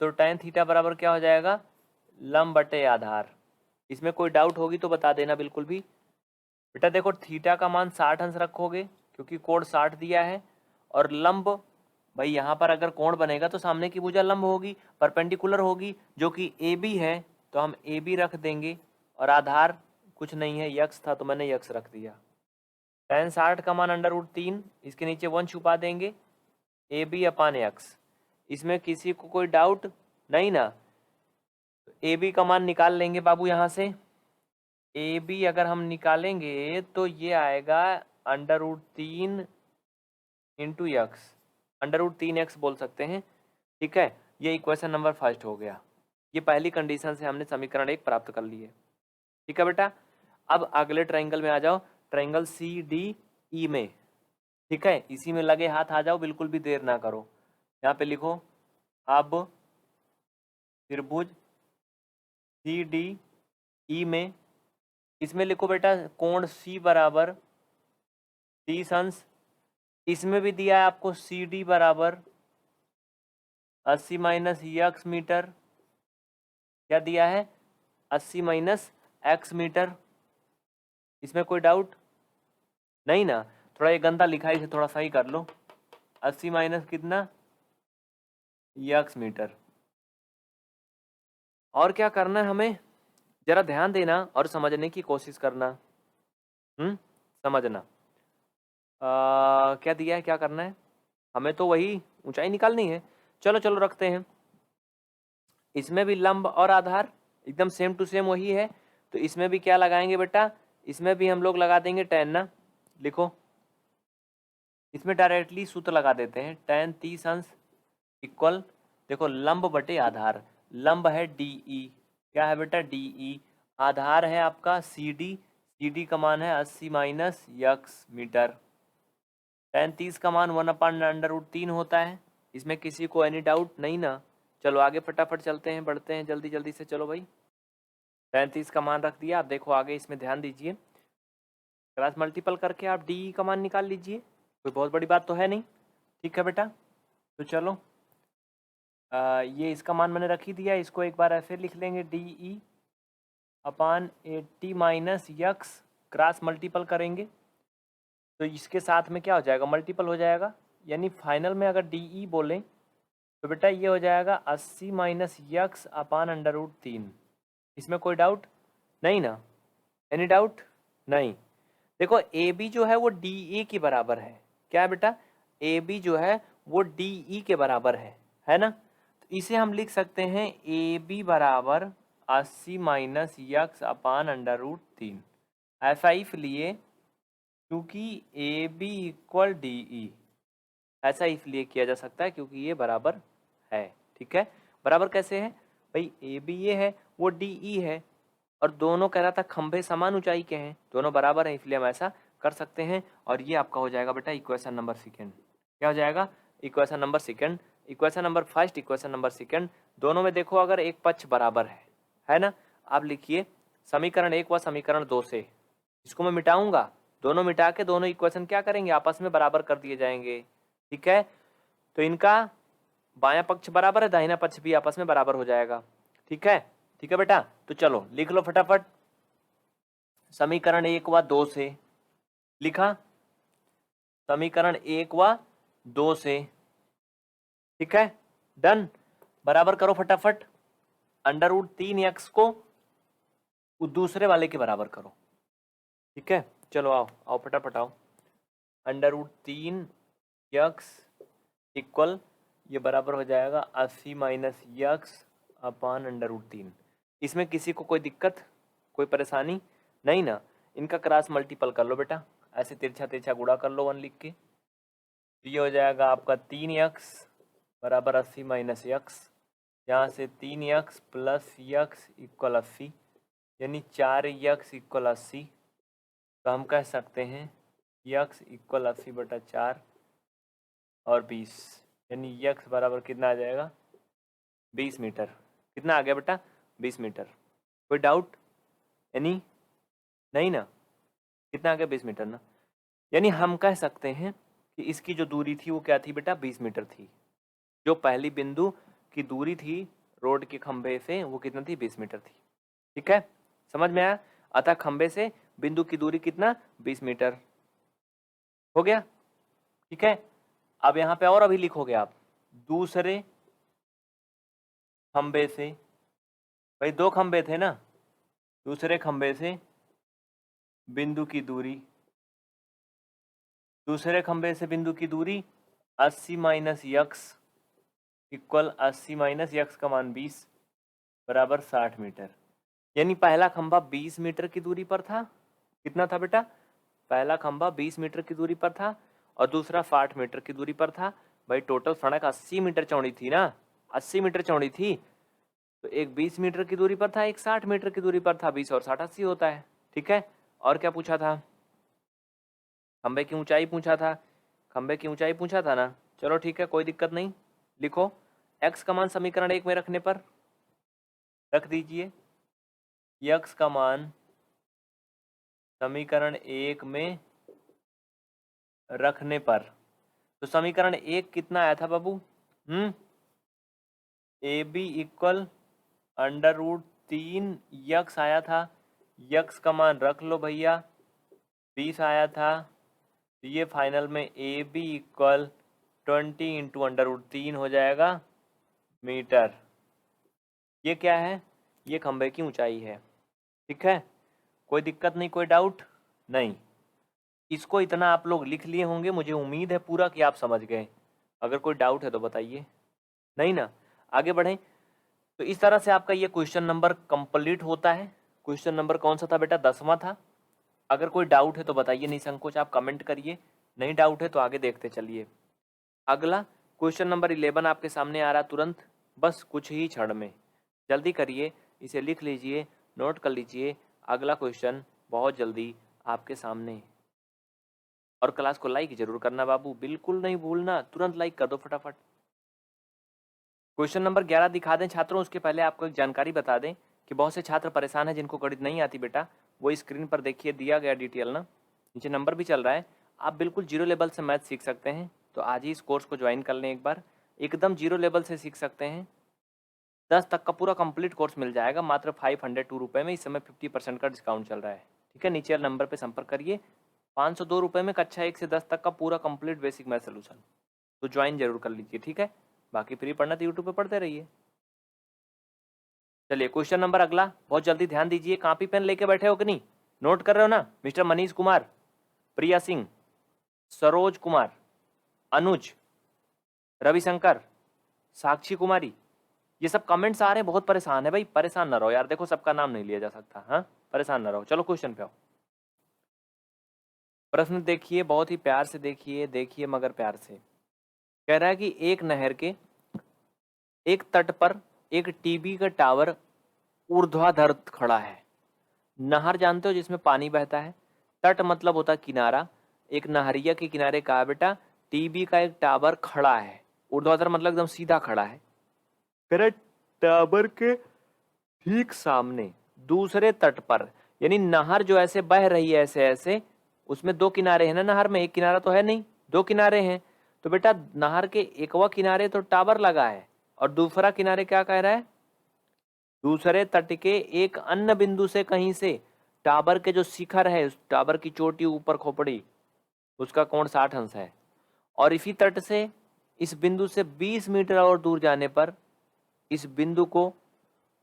तो tan थीटा बराबर क्या हो जाएगा, लंब बटे आधार। इसमें कोई डाउट होगी तो बता देना बिल्कुल भी। बेटा देखो थीटा का मान 60 अंश रखोगे क्योंकि कोण 60 दिया है, और लंब, भाई यहाँ पर अगर कोण बनेगा तो सामने की भुजा लंब होगी, परपेंडिकुलर होगी, जो कि AB है, तो हम AB रख देंगे। और आधार कुछ नहीं है, यक्स था तो मैंने यक्स रख दिया। tan 60 का मान √3, इसके नीचे 1 छुपा देंगे, AB अपान यक्स। इसमें किसी को कोई डाउट, नहीं ना। ए बी का मान निकाल लेंगे बाबू यहाँ से। ए बी अगर हम निकालेंगे तो ये आएगा √3 इंटू यक्स, √3x बोल सकते हैं। ठीक है, ये इक्वेशन नंबर फर्स्ट हो गया। ये पहली कंडीशन से हमने समीकरण 1 प्राप्त कर लिए। ठीक है बेटा, अब अगले ट्रायंगल में आ जाओ, ट्रायंगल सी डी ई में। ठीक है, इसी में लगे हाथ आ जाओ, बिल्कुल भी देर ना करो। यहाँ पे लिखो, अब त्रिभुज सी डी ई में, इसमें लिखो बेटा कोण सी बराबर 30 अंश। इसमें भी दिया है आपको सी डी बराबर 80 माइनस यक्स मीटर। क्या दिया है? 80 माइनस एक्स मीटर। इसमें कोई डाउट नहीं ना? थोड़ा ये गंदा लिखा है, इसे थोड़ा सही कर लो। 80 माइनस कितना? X metre. और क्या करना है हमें? जरा ध्यान देना और समझने की कोशिश करना। समझना। क्या दिया है, क्या करना है हमें? तो वही ऊंचाई निकालनी है। चलो चलो रखते हैं। इसमें भी लंब और आधार एकदम सेम टू सेम वही है, तो इसमें भी क्या लगाएंगे बेटा? इसमें भी हम लोग लगा देंगे tan ना। लिखो, इसमें डायरेक्टली सूत्र लगा देते हैं, tan 30 अंश इक्वल, देखो लंब बटे आधार। लंब है DE, क्या है बेटा? DE। आधार है आपका CD, CD का मान है 80 माइनस यक्स मीटर। tan 30 का मान 1/√3 होता है। इसमें किसी को एनी डाउट नहीं ना? चलो आगे फटाफट चलते हैं, बढ़ते हैं जल्दी जल्दी से। चलो भाई, tan 30 का मान रख दिया। आप देखो आगे, इसमें ध्यान दीजिए, क्रॉस मल्टीपल करके आप DE का मान निकाल लीजिए, कोई बहुत बड़ी बात तो है नहीं। ठीक है बेटा, तो चलो ये इसका मान मैंने रख ही दिया, इसको एक बार ऐसे लिख लेंगे, DE/80 minus x, cross multiple करेंगे तो इसके साथ में क्या हो जाएगा? मल्टीपल हो जाएगा। यानी फाइनल में अगर DE बोलें तो बेटा ये हो जाएगा 80 माइनस यक्स/√3। इसमें कोई डाउट नहीं ना? एनी डाउट नहीं? देखो AB जो है वो DE के बराबर है। क्या है बेटा? AB जो है वो DE के बराबर है ना? तो इसे हम लिख सकते हैं AB बराबर 80 माइनस यक्स/√3। ऐसा इसलिए क्योंकि AB इक्वल DE। ऐसा इसलिए किया जा सकता है क्योंकि ये बराबर है। ठीक है, बराबर कैसे है भाई? AB ये है, वो DE है, और दोनों कह रहा था खंभे समान ऊंचाई के हैं, दोनों बराबर हैं, इसलिए हम ऐसा कर सकते हैं। और ये आपका हो जाएगा बेटा इक्वेशन नंबर सेकेंड। क्या हो जाएगा? Equation number second. Equation number first, equation number second, दोनों में देखो अगर एक पक्ष बराबर है ना? आप लिखिए समीकरण 1 व समीकरण 2 से, इसको मैं मिटाऊंगा, दोनों मिटा के दोनों इक्वेशन क्या करेंगे? आपस में बराबर कर दिए जाएंगे। ठीक है, तो इनका बायां पक्ष बराबर है, दाहिना पक्ष भी आपस में बराबर हो जाएगा। ठीक है, ठीक है बेटा, तो चलो लिख लो फटाफट। समीकरण 1 व 2 से लिखा, समीकरण 1 व 2 से। ठीक है, डन। बराबर करो फटाफट, √3x को दूसरे वाले के बराबर करो। ठीक है, चलो आओ आओ फटाफट आओ। √3x इक्वल, ये बराबर हो जाएगा 80 माइनस यक्स/√3। इसमें किसी को कोई दिक्कत, कोई परेशानी नहीं ना? इनका क्रॉस मल्टीपल कर लो बेटा, ऐसे तिरछा तिरछा गुणा कर लो 1 लिख के। ये हो जाएगा आपका 3x बराबर 80 माइनस यक्स, यहाँ से 3x प्लस यक्स इक्वल 80, यानी 4x इक्वल 80। तो हम कह सकते हैं यक्स इक्वल 80/4 और 20, यानी यक्स बराबर कितना आ जाएगा? 20 मीटर। कितना आ गया बेटा? 20 मीटर। कोई डाउट यानी नहीं ना? कितना आ गया? 20 मीटर ना? यानी हम कह सकते हैं कि इसकी जो दूरी थी वो क्या थी बेटा? 20 मीटर थी। जो पहली बिंदु की दूरी थी रोड के खंभे से वो कितना थी? 20 मीटर थी। ठीक है, समझ में आया? अतः खंभे से बिंदु की दूरी कितना? 20 मीटर हो गया। ठीक है, अब यहाँ पे और अभी लिखोगे आप, दूसरे खंबे से, भाई 2 खंबे थे ना, दूसरे खंबे से बिंदु की दूरी, दूसरे खंबे से बिंदु की दूरी 80 minus x equal 80 minus x का मान 20 बराबर 60 मीटर। यानी पहला खंभा 20 मीटर की दूरी पर था। कितना था बेटा? पहला खंभा 20 मीटर की दूरी पर था और दूसरा 60 मीटर की दूरी पर था। भाई टोटल सड़क 80 मीटर चौड़ी थी ना, 80 मीटर चौड़ी थी, तो एक 20 मीटर की दूरी पर था, एक 60 मीटर की दूरी पर था। 20 और 60 80 होता है। ठीक है, और क्या पूछा था? खंबे की ऊंचाई पूछा था। खंबे की ऊंचाई पूछा था ना। चलो ठीक है, कोई दिक्कत नहीं। लिखो x का मान समीकरण 1 में रखने पर रख दीजिए। x का मान समीकरण 1 में रखने पर, तो समीकरण 1 कितना आया था बाबू? ए बी इक्वल √3 यक्स आया था। यक्स का मान रख लो भैया, 20 आया था। तो ये फाइनल में ए बी इक्वल 20 इंटू √3 हो जाएगा मीटर। ये क्या है? ये खंबे की ऊंचाई है। ठीक है, कोई दिक्कत नहीं, कोई डाउट नहीं। इसको इतना आप लोग लिख लिए होंगे, मुझे उम्मीद है पूरा कि आप समझ गए। अगर कोई डाउट है तो बताइए। नहीं ना? आगे बढ़ें। तो इस तरह से आपका ये क्वेश्चन नंबर कंप्लीट होता है। क्वेश्चन नंबर कौन सा था बेटा? 10वां था। अगर कोई डाउट है तो बताइए, निसंकोच आप कमेंट करिए। नहीं डाउट है तो आगे देखते चलिए। अगला क्वेश्चन नंबर 11 आपके सामने आ रहा तुरंत, बस कुछ ही क्षण में। जल्दी करिए, इसे लिख लीजिए, नोट कर लीजिए। अगला क्वेश्चन बहुत जल्दी आपके सामने। और क्लास को लाइक जरूर करना बाबू, बिल्कुल नहीं भूलना, तुरंत लाइक कर दो फटाफट। क्वेश्चन नंबर 11 दिखा दें छात्रों, उसके पहले आपको एक जानकारी बता दें कि बहुत से छात्र परेशान हैं जिनको गणित नहीं आती बेटा। वो स्क्रीन पर देखिए दिया गया डिटेल ना, नीचे नंबर भी चल रहा है। आप बिल्कुल जीरो लेवल से मैथ सीख सकते हैं, तो आज ही इस कोर्स को ज्वाइन कर लें एक बार। एकदम जीरो लेवल से सीख सकते हैं। 10 तक का पूरा कंप्लीट कोर्स मिल जाएगा मात्र 502 रुपये में। इस समय 50% का डिस्काउंट चल रहा है। ठीक है, नीचे नंबर पर संपर्क करिए। 502 रुपये में कक्षा 1 से 10 तक का पूरा कंप्लीट बेसिक मैथ सोल्यूशन, तो ज्वाइन जरूर कर लीजिए। ठीक है, बाकी फ्री पढ़ना तो यूट्यूब पे पढ़ते रहिए। चलिए क्वेश्चन नंबर अगला, बहुत जल्दी ध्यान दीजिए। कॉपी पेन लेके बैठे हो कि नहीं? नोट कर रहे हो ना? मिस्टर मनीष कुमार, प्रिया सिंह, सरोज कुमार, अनुज, रविशंकर, साक्षी कुमारी, ये सब कमेंट्स आ रहे हैं, बहुत परेशान है भाई। परेशान ना रहो यार, देखो सबका नाम नहीं लिया जा सकता। हाँ, परेशान ना रहो। चलो क्वेश्चन पे आओ। प्रश्न देखिए, बहुत ही प्यार से देखिए, देखिए मगर प्यार से। कह रहा है कि एक नहर के एक तट पर एक टीवी का टावर ऊर्ध्वाधर खड़ा है। नहर जानते हो जिसमें पानी बहता है। तट मतलब होता है किनारा। एक नहरिया के किनारे कहा बेटा टीबी का एक टावर खड़ा है। ऊर्ध्वाधर मतलब एकदम सीधा खड़ा है। फिर टावर के ठीक सामने दूसरे तट पर, यानी नहर जो ऐसे बह रही है ऐसे ऐसे, उसमें दो किनारे हैं ना नहर में, एक किनारा तो है नहीं, दो किनारे हैं। तो बेटा नहर के एकवा किनारे तो टावर लगा है और दूसरा किनारे क्या कह रहा है? दूसरे तट के एक अन्य बिंदु से कहीं से टावर के जो शिखर है, उस टावर की चोटी ऊपर खोपड़ी, उसका कोण 60 अंश है। और इसी तट से इस बिंदु से 20 मीटर और दूर जाने पर इस बिंदु को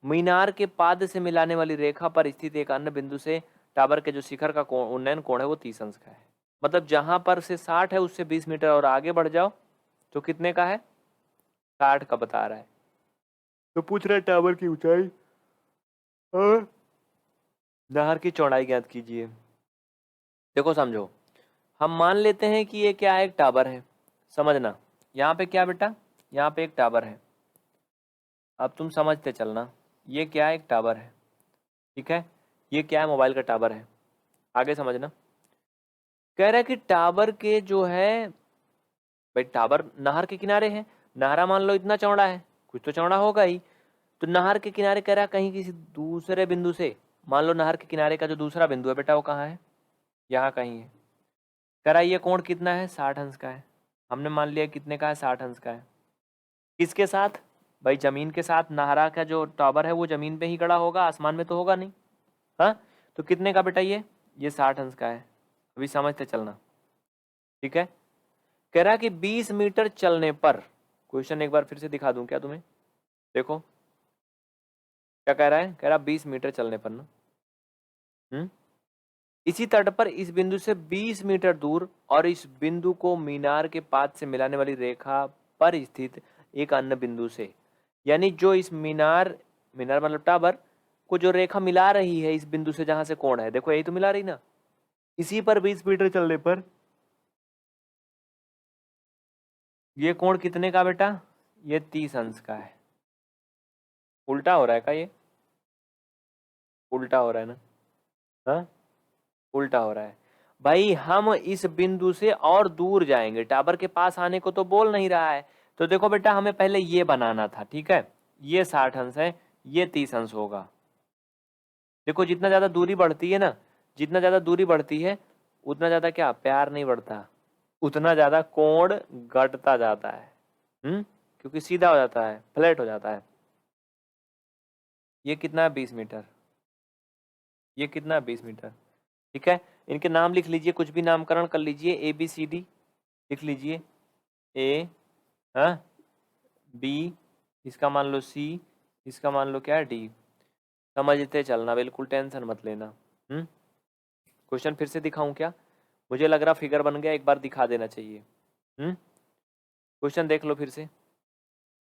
मीनार के पाद से मिलाने वाली रेखा पर स्थित एक अन्य बिंदु से टावर के जो शिखर का उन्नयन कोण है वो 30 अंश का है। मतलब जहां पर से 60 है उससे 20 मीटर और आगे बढ़ जाओ तो कितने का है? 60 का बता रहा है। तो पूछ रहा है टावर की ऊंचाई और नहर की चौड़ाई ज्ञात कीजिए। देखो समझो, हम मान लेते हैं कि ये क्या है? एक टावर है। समझना, यहाँ पे क्या बेटा? यहाँ पे एक टावर है। अब तुम समझते चलना, ये क्या है? एक टावर है। ठीक है, ये क्या है? मोबाइल का टावर है। आगे समझना, कह रहा है कि टावर के जो है, भाई टावर नहर के किनारे है। नहरा मान लो इतना चौड़ा है, कुछ तो चौड़ा होगा ही। तो नहर के किनारे कह रहा है कहीं किसी दूसरे बिंदु से, मान लो नहर के किनारे का जो दूसरा बिंदु है बेटा वो कहाँ है? यहाँ कहीं है। कह रहा है ये कोण कितना है? 60 अंश का है। हमने मान लिया कितने का है? 60 अंश का है। किसके साथ? भाई जमीन के साथ। नहरा का जो टावर है वो जमीन पे ही खड़ा होगा, आसमान में तो होगा नहीं। हाँ, तो कितने का बेटा ये 60 अंश का है। अभी समझते चलना। ठीक है, कह रहा है कि 20 मीटर चलने पर, क्वेश्चन एक बार फिर से दिखा दूं क्या तुम्हें? देखो क्या कह रहा है? कह रहा 20 मीटर चलने पर ना, इसी तट पर इस बिंदु से 20 मीटर दूर और इस बिंदु को मीनार के पाद से मिलाने वाली रेखा पर स्थित एक अन्य बिंदु से, यानी जो इस मीनार मतलब टावर को जो रेखा मिला रही है इस बिंदु से जहां से कोण है, देखो यही तो मिला रही ना, इसी पर 20 मीटर चलने पर ये कोण कितने का बेटा, ये 30 अंश का है। उल्टा हो रहा है का, ये उल्टा हो रहा है ना, हाँ उल्टा हो रहा है भाई। हम इस बिंदु से और दूर जाएंगे, टावर के पास आने को तो बोल नहीं रहा है। तो देखो बेटा हमें पहले ये बनाना था, ठीक है, ये 60 अंश है, ये 30 अंश होगा। देखो जितना ज्यादा दूरी बढ़ती है ना, जितना ज्यादा दूरी बढ़ती है उतना ज्यादा क्या प्यार नहीं बढ़ता, उतना ज्यादा कोण घटता जाता है। क्योंकि सीधा हो जाता है, फ्लैट हो जाता है। ये कितना है 20 मीटर, ये कितना है 20 मीटर, ठीक है। इनके नाम लिख लीजिए, कुछ भी नामकरण कर लीजिए, ए बी सी डी लिख लीजिए, ए, हाँ, बी, इसका मान लो सी, इसका मान लो क्या है डी। समझते चलना, बिल्कुल टेंशन मत लेना। क्वेश्चन फिर से दिखाऊं क्या, मुझे लग रहा फिगर बन गया, एक बार दिखा देना चाहिए। क्वेश्चन देख लो फिर से,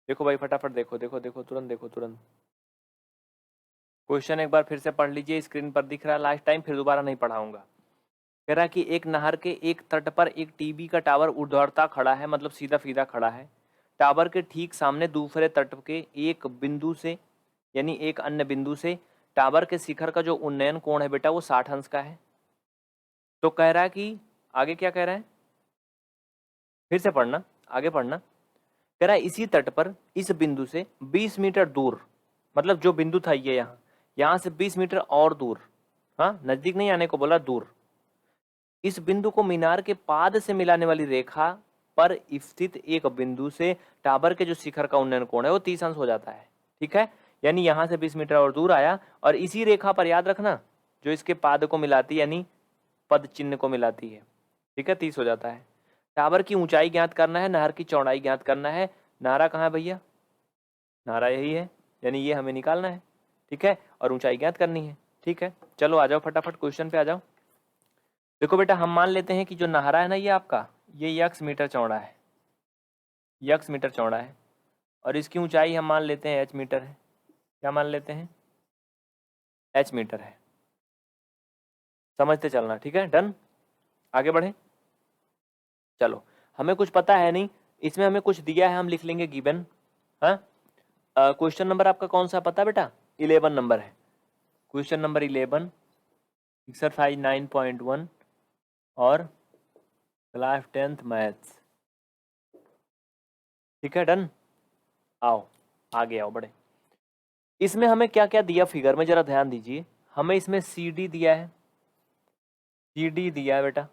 देखो भाई फटाफट देखो देखो देखो, तुरंत देखो तुरंत। क्वेश्चन एक बार फिर से पढ़ लीजिए, स्क्रीन पर दिख रहा है लास्ट टाइम, फिर दोबारा नहीं पढ़ाऊंगा। कह रहा कि एक नहर के एक तट पर एक टीवी का टावर ऊर्ध्वाधर खड़ा है, मतलब सीधा सीधा खड़ा है। टावर के ठीक सामने दूसरे तट के एक बिंदु से, यानी एक अन्य बिंदु से टावर के शिखर का जो उन्नयन कोण है बेटा वो 60 अंश का है। तो कह रहा है कि आगे क्या कह रहा है, फिर से पढ़ना, आगे पढ़ना। कह रहा है इसी तट पर इस बिंदु से 20 मीटर दूर, मतलब जो बिंदु था ये यहाँ से 20 मीटर और दूर, हाँ नजदीक नहीं आने को बोला, दूर, इस बिंदु को मीनार के पाद से मिलाने वाली रेखा पर स्थित एक बिंदु से टावर के जो शिखर का उन्नयन कोण है वो 30 अंश हो जाता है, ठीक है। यानी यहां से 20 मीटर और दूर आया, और इसी रेखा पर, याद रखना, जो इसके पाद को मिलाती है, यानी पद चिन्ह को मिलाती है, ठीक है, 30 हो जाता है। टावर की ऊंचाई ज्ञात करना है, नहर की चौड़ाई ज्ञात करना है। नारा कहाँ है भैया, नारा यही है, यानी ये हमें निकालना है, ठीक है, और ऊंचाई ज्ञात करनी है, ठीक है। चलो आ जाओ फटाफट क्वेश्चन पे आ जाओ। देखो बेटा हम मान लेते हैं कि जो नारा है ना ये आपका, ये यक्स मीटर चौड़ा है, यक्स मीटर चौड़ा है, और इसकी ऊंचाई हम मान लेते हैं एच मीटर है। क्या मान लेते हैं, एच मीटर है। समझते चलना, ठीक है, डन। आगे बढ़े, चलो। हमें कुछ पता है नहीं, इसमें हमें कुछ दिया है, हम लिख लेंगे गिवन। हाँ, क्वेश्चन नंबर आपका कौन सा पता बेटा, 11 नंबर है, क्वेश्चन नंबर 11, एक्सरसाइज 9.1 और क्लास 10th मैथ्स, ठीक है, डन। आओ आगे आओ, बढ़े। इसमें हमें क्या क्या दिया फिगर में, जरा ध्यान दीजिए। हमें इसमें सी डी दिया है, सी डी दिया है बेटा,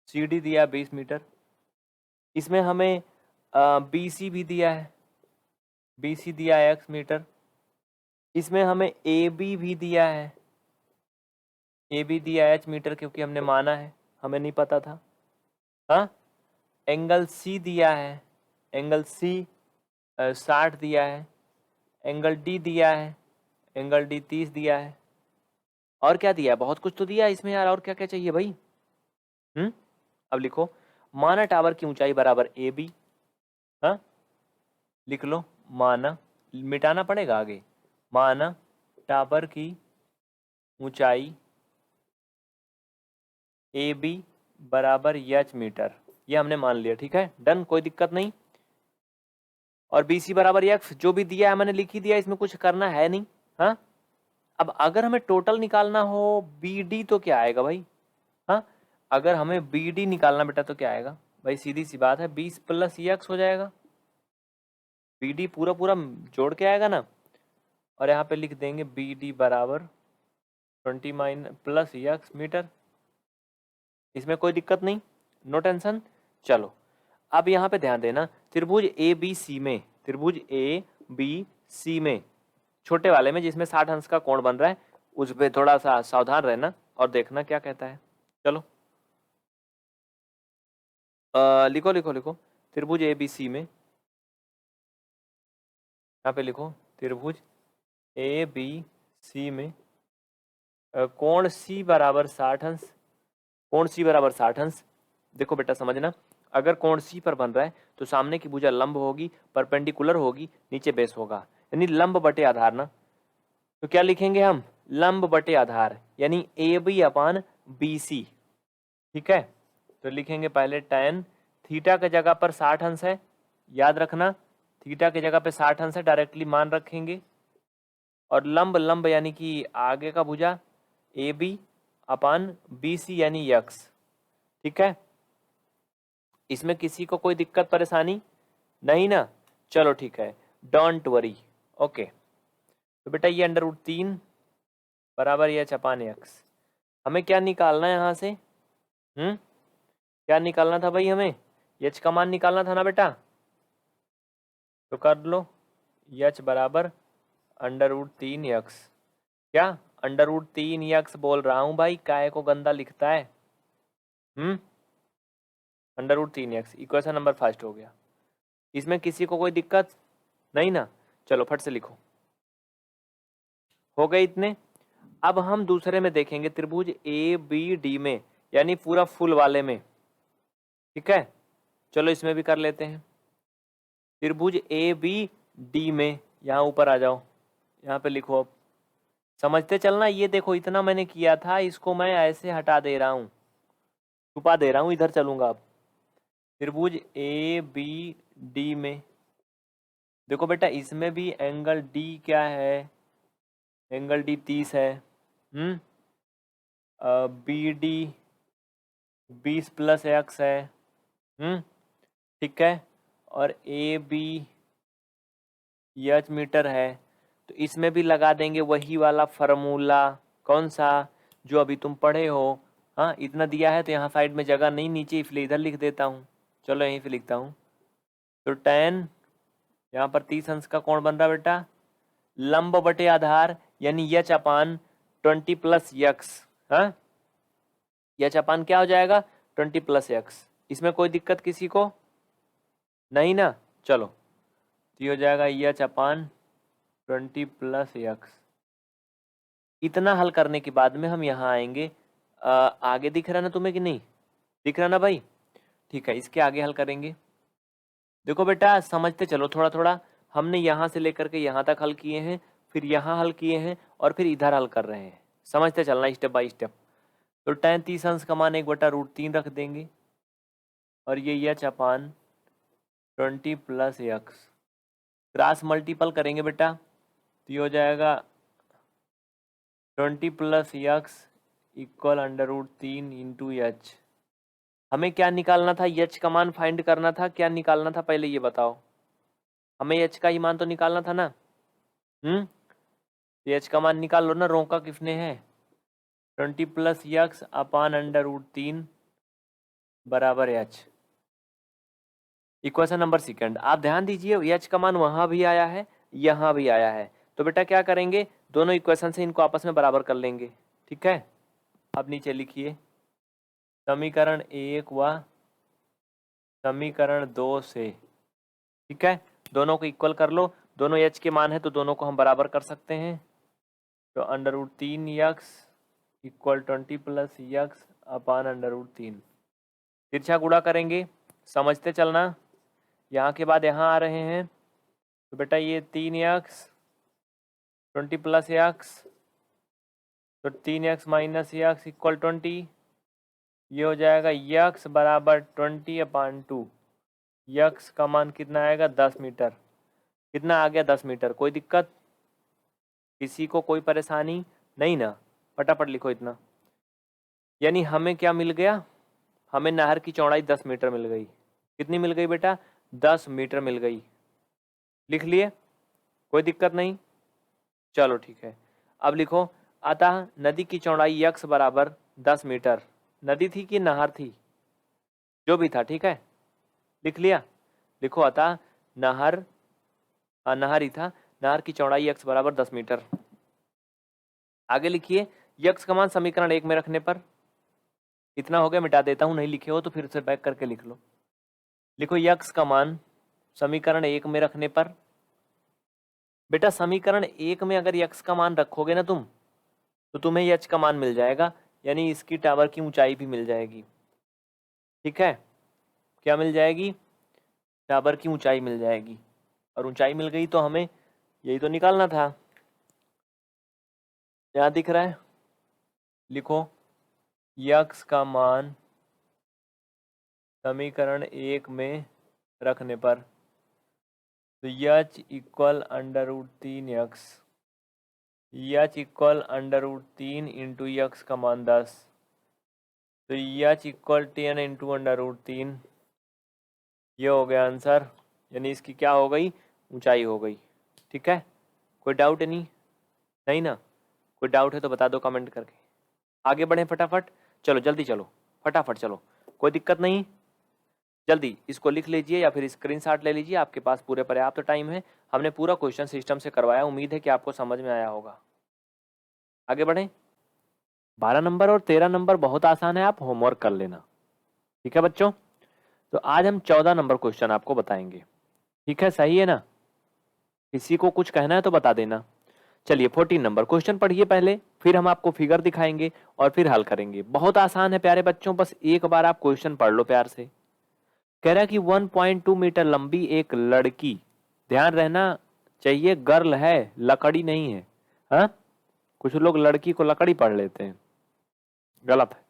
सी डी दिया है 20 मीटर। इसमें हमें बी सी भी दिया है, बी सी दिया है एक्स मीटर। इसमें हमें ए बी भी दिया है, ए बी दिया है एच मीटर, क्योंकि हमने माना है, हमें नहीं पता था। हाँ, एंगल सी दिया है, एंगल सी 60 दिया है। एंगल डी दिया है, एंगल डी 30 दिया है। और क्या दिया है, बहुत कुछ तो दिया है इसमें यार, और क्या क्या चाहिए भाई। अब लिखो, माना टावर की ऊंचाई बराबर ए बी, हाँ लिख लो, माना, मिटाना पड़ेगा आगे, माना टावर की ऊंचाई ए बी बराबर एच मीटर, ये हमने मान लिया, ठीक है, डन, कोई दिक्कत नहीं। और बी सी बराबर एक्स, जो भी दिया है मैंने लिख ही दिया, इसमें कुछ करना है नहीं। हाँ, अब अगर हमें टोटल निकालना हो बी डी तो क्या आएगा भाई, हाँ, अगर हमें बी डी निकालना बेटा तो क्या आएगा भाई, सीधी सी बात है, 20 प्लस एक्स हो जाएगा, बी डी पूरा पूरा जोड़ के आएगा ना। और यहाँ पे लिख देंगे बी डी बराबर 20 माइनस प्लस एक्स मीटर, इसमें कोई दिक्कत नहीं, नो टेंशन। चलो अब यहाँ पे ध्यान देना, त्रिभुज ए बी सी में, त्रिभुज ए बी सी में, छोटे वाले में जिसमें 60 अंश का कोण बन रहा है, उस पर थोड़ा सा सावधान रहना और देखना क्या कहता है। चलो लिखो लिखो लिखो, त्रिभुज ए बी सी में, यहाँ पे लिखो त्रिभुज ए बी सी में कोण सी बराबर 60 अंश, कोण सी बराबर 60 अंश। देखो बेटा समझना, अगर कोण सी पर बन रहा है तो सामने की भुजा लंब होगी, परपेंडिकुलर होगी, नीचे बेस होगा, यानी लंब बटे आधार ना। तो क्या लिखेंगे हम, लंब बटे आधार, यानी ए बी अपान बी सी। ठीक है, तो लिखेंगे पहले tan थीटा के जगह पर 60 अंश है, याद रखना थीटा की जगह पे 60 अंश है, डायरेक्टली मान रखेंगे। और लंब लंब यानी कि आगे का भुजा ए बी अपान बी सी यानी यक्स। ठीक है, इसमें किसी को कोई दिक्कत परेशानी नहीं ना? चलो ठीक है, डोंट वरी। ओके, तो बेटा ये अंडर रूट 3 बराबर एच अपान एक्स। हमें क्या निकालना है यहाँ से? क्या निकालना था भाई? हमें एच का मान निकालना था ना बेटा, तो कर लो। एच बराबर अंडर रूट 3 एक्स। क्या अंडर रूट 3 एक्स बोल रहा हूं भाई, काय को गंदा लिखता है? Under root 3 x, equation number first हो गया। इसमें किसी को कोई दिक्कत नहीं ना? चलो फट से लिखो, हो गए इतने। अब हम दूसरे में देखेंगे, त्रिभुज ए बी डी में, यानी पूरा फुल वाले में। ठीक है, चलो इसमें भी कर लेते हैं। त्रिभुज ए बी डी में, यहाँ ऊपर आ जाओ, यहाँ पे लिखो। अब समझते चलना, ये देखो इतना मैंने किया था, इसको मैं ऐसे हटा दे रहा हूँ, छुपा दे रहा हूँ, इधर चलूंगा। अब त्रिभुज ए बी डी में देखो बेटा, इसमें भी एंगल डी क्या है? एंगल डी 30 है। बी डी 20 प्लस एक्स है। ठीक है, और ए बी एच मीटर है, तो इसमें भी लगा देंगे वही वाला फार्मूला। कौन सा? जो अभी तुम पढ़े हो। हाँ, इतना दिया है तो यहाँ साइड में जगह नहीं नीचे, इसलिए इधर लिख देता हूँ। चलो यहीं पे लिखता हूँ। तो tan, यहाँ पर 30 अंश का कोण बन रहा बेटा, लंब बटे आधार, यानी एच अपान 20 प्लस यक्स। हाँ, एच अपान क्या हो जाएगा? 20 प्लस यक्स। इसमें कोई दिक्कत किसी को नहीं ना? चलो, तो ये हो जाएगा एच अपान 20 प्लस यक्स। इतना हल करने के बाद में हम यहाँ आएंगे। आगे दिख रहा ना तुम्हें कि नहीं दिख रहा ना भाई? ठीक है, इसके आगे हल करेंगे। देखो बेटा, समझते चलो थोड़ा थोड़ा। हमने यहाँ से लेकर के यहाँ तक हल किए हैं, फिर यहाँ हल किए हैं, और फिर इधर हल कर रहे हैं। समझते चलना स्टेप बाय स्टेप। तो tan 30 अंश का मान 1/√3 रख देंगे, और ये H upon 20 plus x cross multiple करेंगे बेटा, तो ये हो जाएगा 20 plus x equal under root 3 into H. हमें क्या निकालना था? एच का मान फाइंड करना था। क्या निकालना था पहले ये बताओ? हमें एच का ही मान तो निकालना था ना? एच का मान निकाल लो ना, रोका किसने है? 20 plus x upon under root 3 बराबर एच। इक्वेशन नंबर सेकंड, आप ध्यान दीजिए, एच का मान वहां भी आया है, यहां भी आया है। तो बेटा क्या करेंगे, दोनों इक्वेशन से इनको आपस में बराबर कर लेंगे। ठीक है, अब नीचे लिखिए, समीकरण 1 व समीकरण 2 से। ठीक है, दोनों को इक्वल कर लो, दोनों एच के मान है तो दोनों को हम बराबर कर सकते हैं। तो under root 3 x equal 20 plus x upon under root 3। तिरछा गुणा करेंगे, समझते चलना। यहाँ के बाद यहाँ आ रहे हैं, तो बेटा ये 3 यक्स 20 प्लस यक्स, तो 3 यक्स माइनस यक्स इक्वल 20। ये हो जाएगा यक्स बराबर 20 अपान 2। यक्स का मान कितना आएगा? 10 मीटर। कितना आ गया? 10 मीटर। कोई दिक्कत किसी को? कोई परेशानी नहीं ना? फटाफट लिखो इतना। यानी हमें क्या मिल गया? हमें नहर की चौड़ाई 10 मीटर मिल गई। कितनी मिल गई बेटा? 10 मीटर मिल गई। लिख लिए? कोई दिक्कत नहीं? चलो ठीक है, अब लिखो, अतः नदी की चौड़ाई यक्स बराबर 10 मीटर। नदी थी कि नहर थी? जो भी था, ठीक है, लिख लिया। लिखो, अतः नहर, नहर ही था, नहर की चौड़ाई यक्स बराबर 10 मीटर। आगे लिखिए, यक्स का मान समीकरण 1 में रखने पर। इतना हो गया, मिटा देता हूं, नहीं लिखे हो तो फिर से बैक करके लिख लो। लिखो, यक्स का मान समीकरण 1 में रखने पर। बेटा समीकरण 1 में अगर यक्स का मान रखोगे ना तुम, तो तुम्हें एच का मान मिल जाएगा, यानी इसकी टावर की ऊंचाई भी मिल जाएगी। ठीक है, क्या मिल जाएगी? टावर की ऊंचाई मिल जाएगी। और ऊंचाई मिल गई तो हमें यही तो निकालना था। यहाँ दिख रहा है, लिखो यक्स का मान समीकरण 1 में रखने पर तो यच इक्वल √3 यक्स, यच इक्वल √3 इंटू यक्स का मान 10, तो यच इक्वल 10 इंटू √3, ये हो गया आंसर। यानी इसकी क्या हो गई? ऊंचाई हो गई। ठीक है, कोई डाउट नहीं? नहीं ना? कोई डाउट है तो बता दो कमेंट करके। आगे बढ़े फटाफट, चलो जल्दी चलो, फटाफट चलो, कोई दिक्कत नहीं, जल्दी इसको लिख लीजिए या फिर स्क्रीनशॉट ले लीजिए, आपके पास पूरे पर्याप्त टाइम है। हमने पूरा क्वेश्चन सिस्टम से करवाया, उम्मीद है कि आपको समझ में आया होगा। आगे बढ़े। 12 नंबर और 13 नंबर बहुत आसान है, आप होमवर्क कर लेना। ठीक है बच्चों, तो आज हम 14 नंबर क्वेश्चन आपको बताएंगे। ठीक है, सही है ना? किसी को कुछ कहना है तो बता देना। चलिए 14 नंबर क्वेश्चन पढ़िए पहले, फिर हम आपको फिगर दिखाएंगे और फिर हल करेंगे। बहुत आसान है प्यारे बच्चों, बस एक बार आप क्वेश्चन पढ़ लो प्यार से। कह रहा है कि 1.2 मीटर लंबी एक लड़की, ध्यान रहना चाहिए गर्ल है, लकड़ी नहीं है। हाँ, कुछ लोग लड़की को लकड़ी पढ़ लेते हैं, गलत है।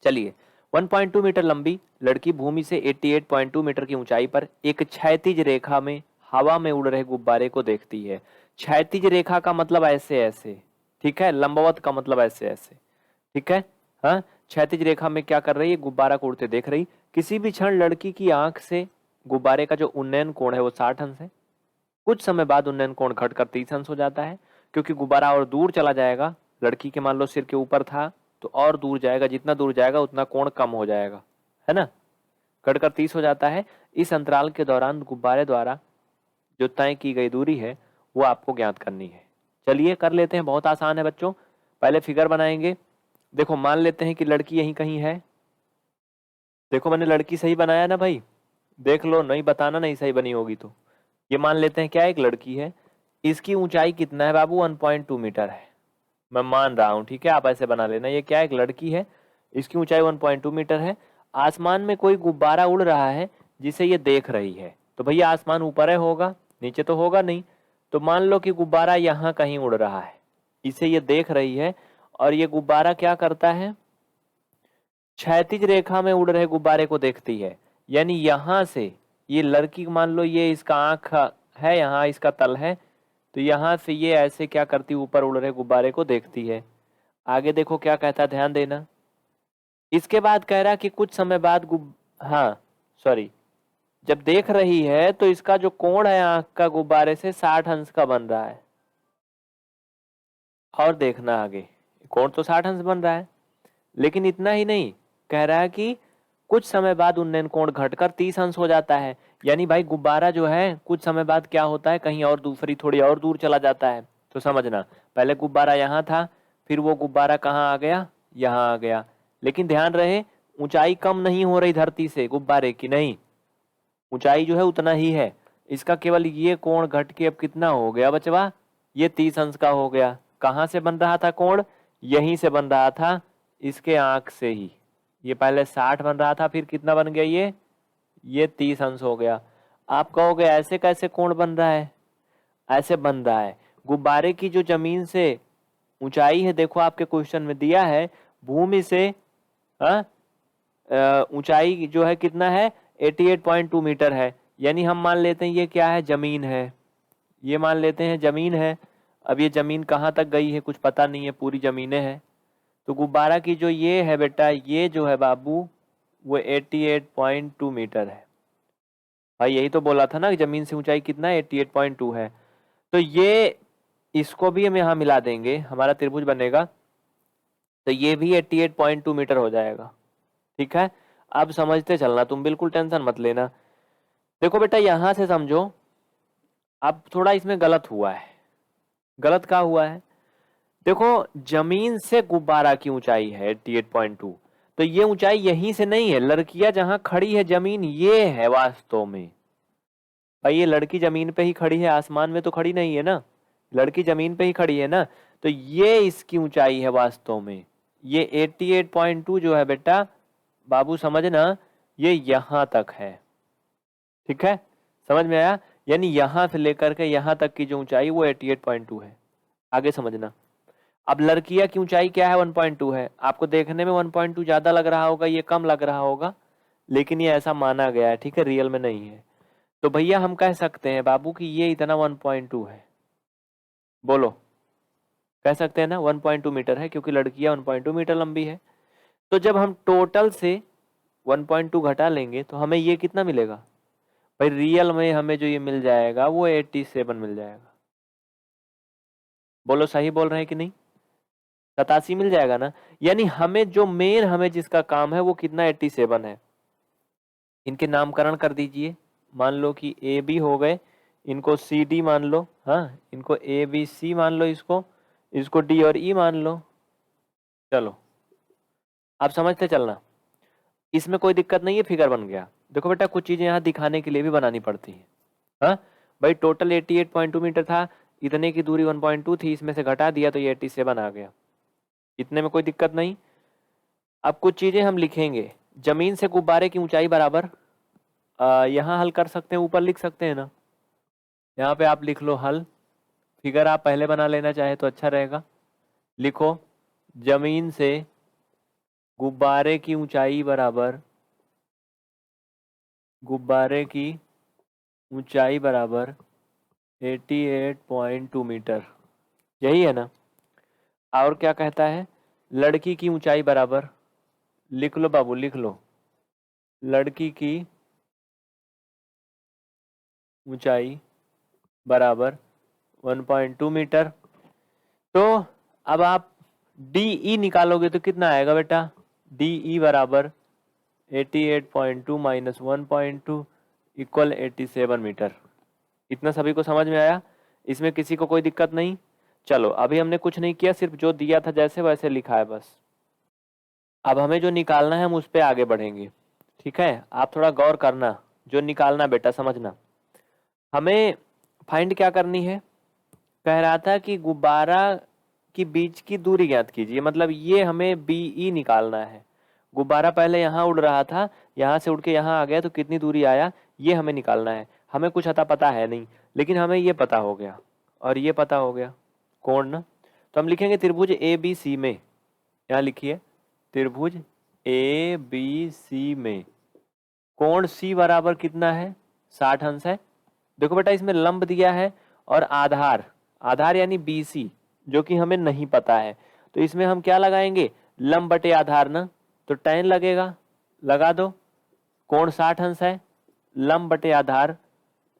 चलिए 1.2 मीटर लंबी लड़की भूमि से 88.2 मीटर की ऊंचाई पर एक क्षैतिज रेखा में हवा में उड़ रहे गुब्बारे को देखती है। क्षैतिज रेखा का मतलब ऐसे ऐसे, ठीक है, लंबवत का मतलब ऐसे ऐसे, ठीक है। हाँ, क्षैतिज रेखा में क्या कर रही है? गुब्बारा को उड़ते देख रही। किसी भी क्षण लड़की की आंख से गुब्बारे का जो उन्नयन कोण है वो 60 अंश है। कुछ समय बाद उन्नयन कोण घटकर 30 अंश हो जाता है, क्योंकि गुब्बारा और दूर चला जाएगा। लड़की के मान लो सिर के ऊपर था तो और दूर जाएगा, जितना दूर जाएगा उतना कोण कम हो जाएगा, है ना, घटकर 30 हो जाता है। इस अंतराल के दौरान गुब्बारे द्वारा जो तय की गई दूरी है वो आपको ज्ञात करनी है। चलिए कर लेते हैं, बहुत आसान है बच्चों। पहले फिगर बनाएंगे। देखो मान लेते हैं कि लड़की यहीं कहीं है। देखो मैंने लड़की सही बनाया ना भाई, देख लो, नहीं बताना नहीं सही बनी होगी तो। ये मान लेते हैं क्या, एक लड़की है। इसकी ऊंचाई कितना है बाबू? 1.2 मीटर है, मैं मान रहा हूं, ठीक है, आप ऐसे बना लेना। ये क्या, एक लड़की है, इसकी ऊंचाई 1.2 मीटर है। आसमान में कोई गुब्बारा उड़ रहा है जिसे ये देख रही है। तो भैया आसमान ऊपर है होगा, नीचे तो होगा नहीं। तो मान लो कि गुब्बारा यहाँ कहीं उड़ रहा है, इसे ये देख रही है, और ये गुब्बारा क्या करता है? क्षैतिज रेखा में उड़ रहे गुब्बारे को देखती है। यानी यहां से ये लड़की, मान लो ये इसका आंख है, यहाँ इसका तल है, तो यहां से ये ऐसे क्या करती, ऊपर उड़ रहे गुब्बारे को देखती है। आगे देखो क्या कहता है, ध्यान देना। इसके बाद कह रहा कि कुछ समय बाद हाँ सॉरी, जब देख रही है तो इसका जो कोण है आंख का गुब्बारे से 60 अंश का बन रहा है। और देखना आगे, कोण तो 60 अंश बन रहा है, लेकिन इतना ही नहीं, कह रहा है कि कुछ समय बाद उन्नयन कोण घटकर 30 अंश हो जाता है। यानी भाई गुब्बारा जो है कुछ समय बाद क्या होता है, कहीं और दूसरी थोड़ी और दूर चला जाता है। तो समझना, पहले गुब्बारा यहाँ था, फिर वो गुब्बारा कहाँ आ गया, यहाँ आ गया। लेकिन ध्यान रहे, ऊंचाई कम नहीं हो रही धरती से गुब्बारे की, नहीं, ऊंचाई जो है उतना ही है। इसका केवल ये कोण घट के अब कितना हो गया बचवा? ये 30 अंश का हो गया। कहाँ से बन रहा था कोण? यहीं से बन रहा था, इसके आंख से ही। ये पहले 60 बन रहा था, फिर कितना बन गया ये 30 अंश हो गया। आप कहोगे ऐसे कैसे कोण बन रहा है? ऐसे बन रहा है, गुब्बारे की जो जमीन से ऊंचाई है, देखो आपके क्वेश्चन में दिया है, भूमि से ऊंचाई जो है कितना है, 88.2 मीटर है। यानी हम मान लेते हैं ये क्या है, जमीन है, ये मान लेते हैं जमीन है। अब ये जमीन कहाँ तक गई है कुछ पता नहीं है, पूरी जमीनें हैं। तो गुब्बारा की जो ये है बेटा, ये जो है बाबू वो 88.2 मीटर है। भाई यही तो बोला था ना, जमीन से ऊंचाई कितना है, 88.2 है। तो ये, इसको भी हम यहाँ मिला देंगे, हमारा त्रिभुज बनेगा, तो ये भी 88.2 मीटर हो जाएगा। ठीक है, अब समझते चलना, तुम बिल्कुल टेंशन मत लेना। देखो बेटा यहां से समझो, अब थोड़ा इसमें गलत हुआ है। गलत क्या हुआ है? देखो जमीन से गुब्बारा की ऊंचाई है 88.2, तो ये ऊंचाई यहीं से नहीं है। लड़कियां जहां खड़ी है, जमीन ये है वास्तव में। भाई ये लड़की जमीन पे ही खड़ी है, आसमान में तो खड़ी नहीं है ना, लड़की जमीन पे ही खड़ी है ना। तो ये इसकी ऊंचाई है वास्तव में। ये 88.2 जो है बेटा बाबू समझना, ये यहां तक है, ठीक है, समझ में आया। यानी यहां से लेकर के यहां तक की जो ऊंचाई वो 88.2 है। आगे समझना। अब लड़कियां की ऊंचाई क्या है, 1.2 है। आपको देखने में 1.2 ज्यादा लग रहा होगा, ये कम लग रहा होगा, लेकिन ये ऐसा माना गया है, ठीक है, रियल में नहीं है। तो भैया हम कह सकते हैं बाबू कि ये इतना 1.2 है। बोलो, कह सकते हैं ना 1.2 मीटर है, क्योंकि लड़कियां 1.2 मीटर लंबी है। तो जब हम टोटल से 1.2 घटा लेंगे तो हमें ये कितना मिलेगा भाई, रियल में हमें जो ये मिल जाएगा वो 87 मिल जाएगा। बोलो सही बोल रहे हैं कि नहीं, 87 मिल जाएगा ना। यानी हमें जो मेन हमें जिसका काम है वो कितना 87 है। इनके नामकरण कर दीजिए, मान लो कि ए बी हो गए, इनको सी डी मान लो, हाँ इनको ए बी सी मान लो, इसको डी और ई मान लो। चलो आप समझते चलना, इसमें कोई दिक्कत नहीं है, फिगर बन गया। देखो बेटा कुछ चीजें यहाँ दिखाने के लिए भी बनानी पड़ती है। हाँ भाई टोटल 88.2 मीटर था, इतने की दूरी 1.2 थी, इसमें से घटा दिया तो ये 87 आ गया, इतने में कोई दिक्कत नहीं। अब कुछ चीजें हम लिखेंगे। जमीन से गुब्बारे की ऊंचाई बराबर, यहाँ हल कर सकते हैं, ऊपर लिख सकते हैं ना, यहाँ पे आप लिख लो हल। फिगर आप पहले बना लेना चाहे तो अच्छा रहेगा। लिखो जमीन से गुब्बारे की ऊंचाई बराबर, गुब्बारे की ऊंचाई बराबर 88.2 मीटर, यही है ना। और क्या कहता है, लड़की की ऊंचाई बराबर, लिख लो बाबू लिख लो, लड़की की ऊंचाई बराबर 1.2 मीटर। तो अब आप डी ई निकालोगे तो कितना आएगा बेटा, डी ई बराबर 88.2 माइनस 1.2 इक्वल 87 मीटर। इतना सभी को समझ में आया, इसमें किसी को कोई दिक्कत नहीं। चलो अभी हमने कुछ नहीं किया, सिर्फ जो दिया था जैसे वैसे लिखा है बस। अब हमें जो निकालना है हम उस पर आगे बढ़ेंगे, ठीक है। आप थोड़ा गौर करना, जो निकालना बेटा समझना। हमें फाइंड क्या करनी है, कह रहा था कि गुब्बारा की बीच की दूरी ज्ञात कीजिए, मतलब ये हमें बी ई निकालना है। गुब्बारा पहले यहाँ उड़ रहा था, यहाँ से उड़ के यहाँ आ गया तो कितनी दूरी आया, ये हमें निकालना है। हमें कुछ अता पता है नहीं, लेकिन हमें ये पता हो गया और ये पता हो गया, कोण ना। तो हम लिखेंगे त्रिभुज ए बी सी में, यहाँ लिखिए त्रिभुज ए बी सी में कोण सी बराबर कितना है, 60 अंश है। देखो बेटा इसमें लंब दिया है और आधार, आधार यानी BC जो कि हमें नहीं पता है, तो इसमें हम क्या लगाएंगे, लंब बटे आधार ना, तो tan लगेगा, लगा दो। कोण 60 अंश है, लंब बटे आधार,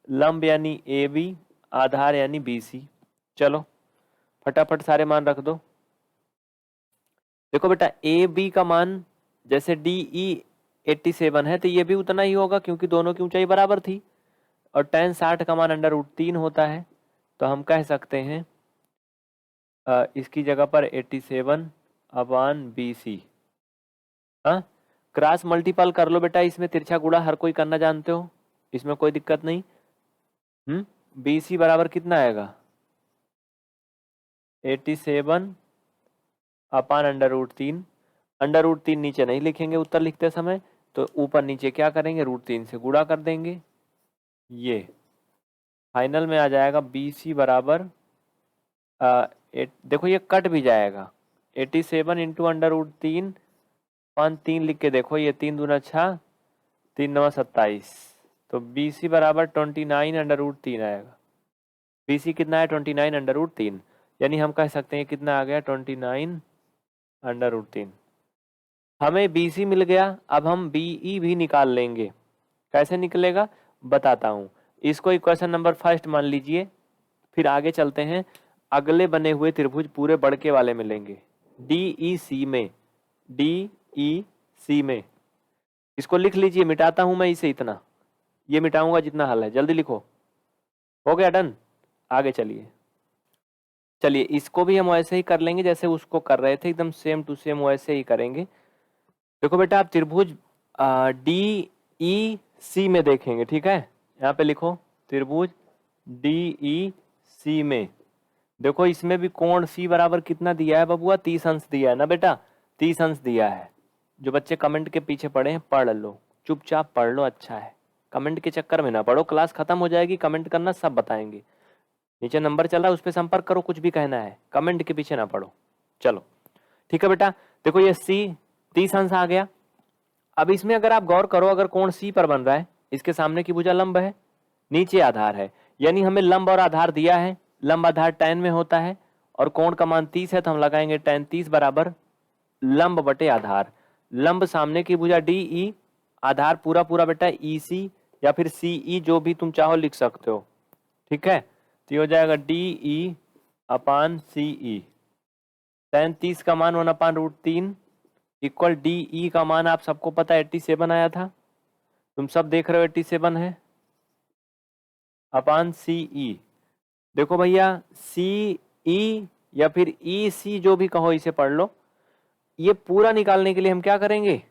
लंब यानी AB, आधार यानी BC। चलो फटाफट सारे मान रख दो। देखो बेटा AB का मान जैसे DE 87 है तो ये भी उतना ही होगा क्योंकि दोनों की ऊंचाई बराबर थी, और tan 60 का मान √3 होता है। तो हम कह सकते हैं इसकी जगह पर 87/BC। हाँ क्रॉस मल्टीपल कर लो बेटा, इसमें तिरछा गुणा हर कोई करना जानते हो, इसमें कोई दिक्कत नहीं। BC बराबर कितना आएगा, 87/√3। √3 नीचे नहीं लिखेंगे उत्तर लिखते समय, तो ऊपर नीचे क्या करेंगे, √3 से गुणा कर देंगे। ये फाइनल में आ जाएगा BC बराबर देखो ये कट भी जाएगा, 87 इंटू √3, 5 3 लिख के देखो, ये 3 दूना 6, 3 9 27, तो BC बराबर 29/√3 आएगा। BC कितना है, 29/√3, यानी हम कह सकते हैं कितना आ गया, 29/√3। हमें BC मिल गया, अब हम BE भी निकाल लेंगे। कैसे निकलेगा बताता हूँ, इसको इक्वेशन नंबर फर्स्ट मान लीजिए, फिर आगे चलते हैं। अगले बने हुए त्रिभुज पूरे बड़के वाले में लेंगे, DEC में, DEC में इसको लिख लीजिए, मिटाता हूं मैं इसे, इतना ये मिटाऊंगा जितना हल है, जल्दी लिखो। हो गया डन, आगे चलिए। चलिए इसको भी हम वैसे ही कर लेंगे जैसे उसको कर रहे थे, एकदम सेम टू सेम वैसे ही करेंगे। देखो बेटा आप त्रिभुज DEC में देखेंगे, ठीक है, यहाँ पे लिखो त्रिभुज DEC में। देखो इसमें भी कोण C बराबर कितना दिया है बबुआ, 30 अंश दिया है ना बेटा, 30 अंश दिया है। जो बच्चे कमेंट के पीछे पड़े हैं पढ़ लो, चुपचाप पढ़ लो, अच्छा है। कमेंट के चक्कर में ना पढ़ो, क्लास खत्म हो जाएगी, कमेंट करना, सब बताएंगे। नीचे नंबर चल रहा है, उस पर संपर्क करो, कुछ भी कहना है, कमेंट के पीछे ना पढ़ो। चलो ठीक है बेटा, देखो ये सी 30 अंश आ गया। अब इसमें अगर आप गौर करो, अगर कोण सी पर बन रहा है, इसके सामने की भुजा लंब है, नीचे आधार है, यानी हमें लंब और आधार दिया है, लंब आधार tan में होता है और कोण का मान 30 है, तो हम लगाएंगे tan 30 बराबर लंब बटे आधार। लंब सामने की भुजा DE, आधार पूरा पूरा बेटा EC या फिर CE, जो भी तुम चाहो लिख सकते हो, ठीक है। तो ये हो जाएगा DE अपान CE। tan 30 का मान 1/√3 इक्वल DE का मान आप सबको पता है 87 आया था, तुम सब देख रहे हो 87 है, अपान CE। देखो भैया CE या फिर EC जो भी कहो इसे पढ़ लो। ये पूरा निकालने के लिए हम क्या करेंगे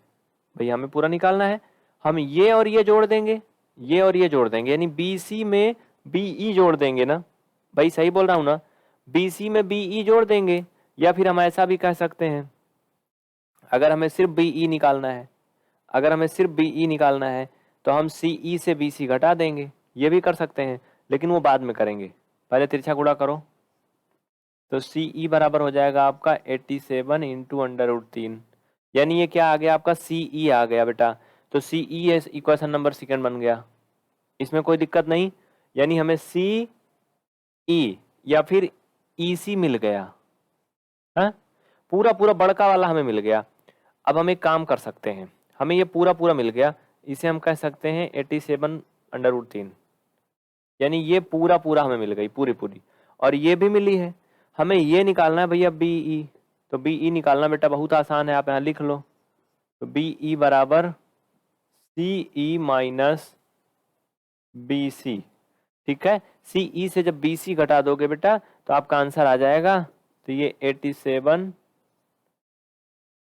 भैया, हमें पूरा निकालना है, हम ये और ये जोड़ देंगे, ये और ये जोड़ देंगे, यानी BC में BE जोड़ देंगे ना भाई, सही बोल रहा हूं ना, BC में BE जोड़ देंगे। या फिर हम ऐसा भी कह सकते हैं, अगर हमें सिर्फ BE निकालना है, अगर हमें सिर्फ BE निकालना है तो हम CE से BC घटा देंगे, ये भी कर सकते हैं, लेकिन वो बाद में करेंगे, पहले तिरछा गुणा करो। तो CE बराबर हो जाएगा आपका 87 इंटू √3, यानी ये क्या आ गया आपका CE आ गया बेटा। तो CE इक्वेशन नंबर सेकंड बन गया, इसमें कोई दिक्कत नहीं, यानी हमें CE या फिर EC मिल गया, हाँ पूरा पूरा बड़का वाला हमें मिल गया। अब हम एक काम कर सकते हैं, हमें ये पूरा पूरा मिल गया, इसे हम कह सकते हैं 87 √3, यानी ये पूरा पूरा हमें मिल गई पूरी पूरी, और ये भी मिली है। हमें ये निकालना है भैया BE, तो BE निकालना बेटा बहुत आसान है, आप यहाँ लिख लो। तो BE बराबर CE माइनस BC, ठीक है। CE से जब BC घटा दोगे बेटा तो आपका आंसर आ जाएगा, तो ये 87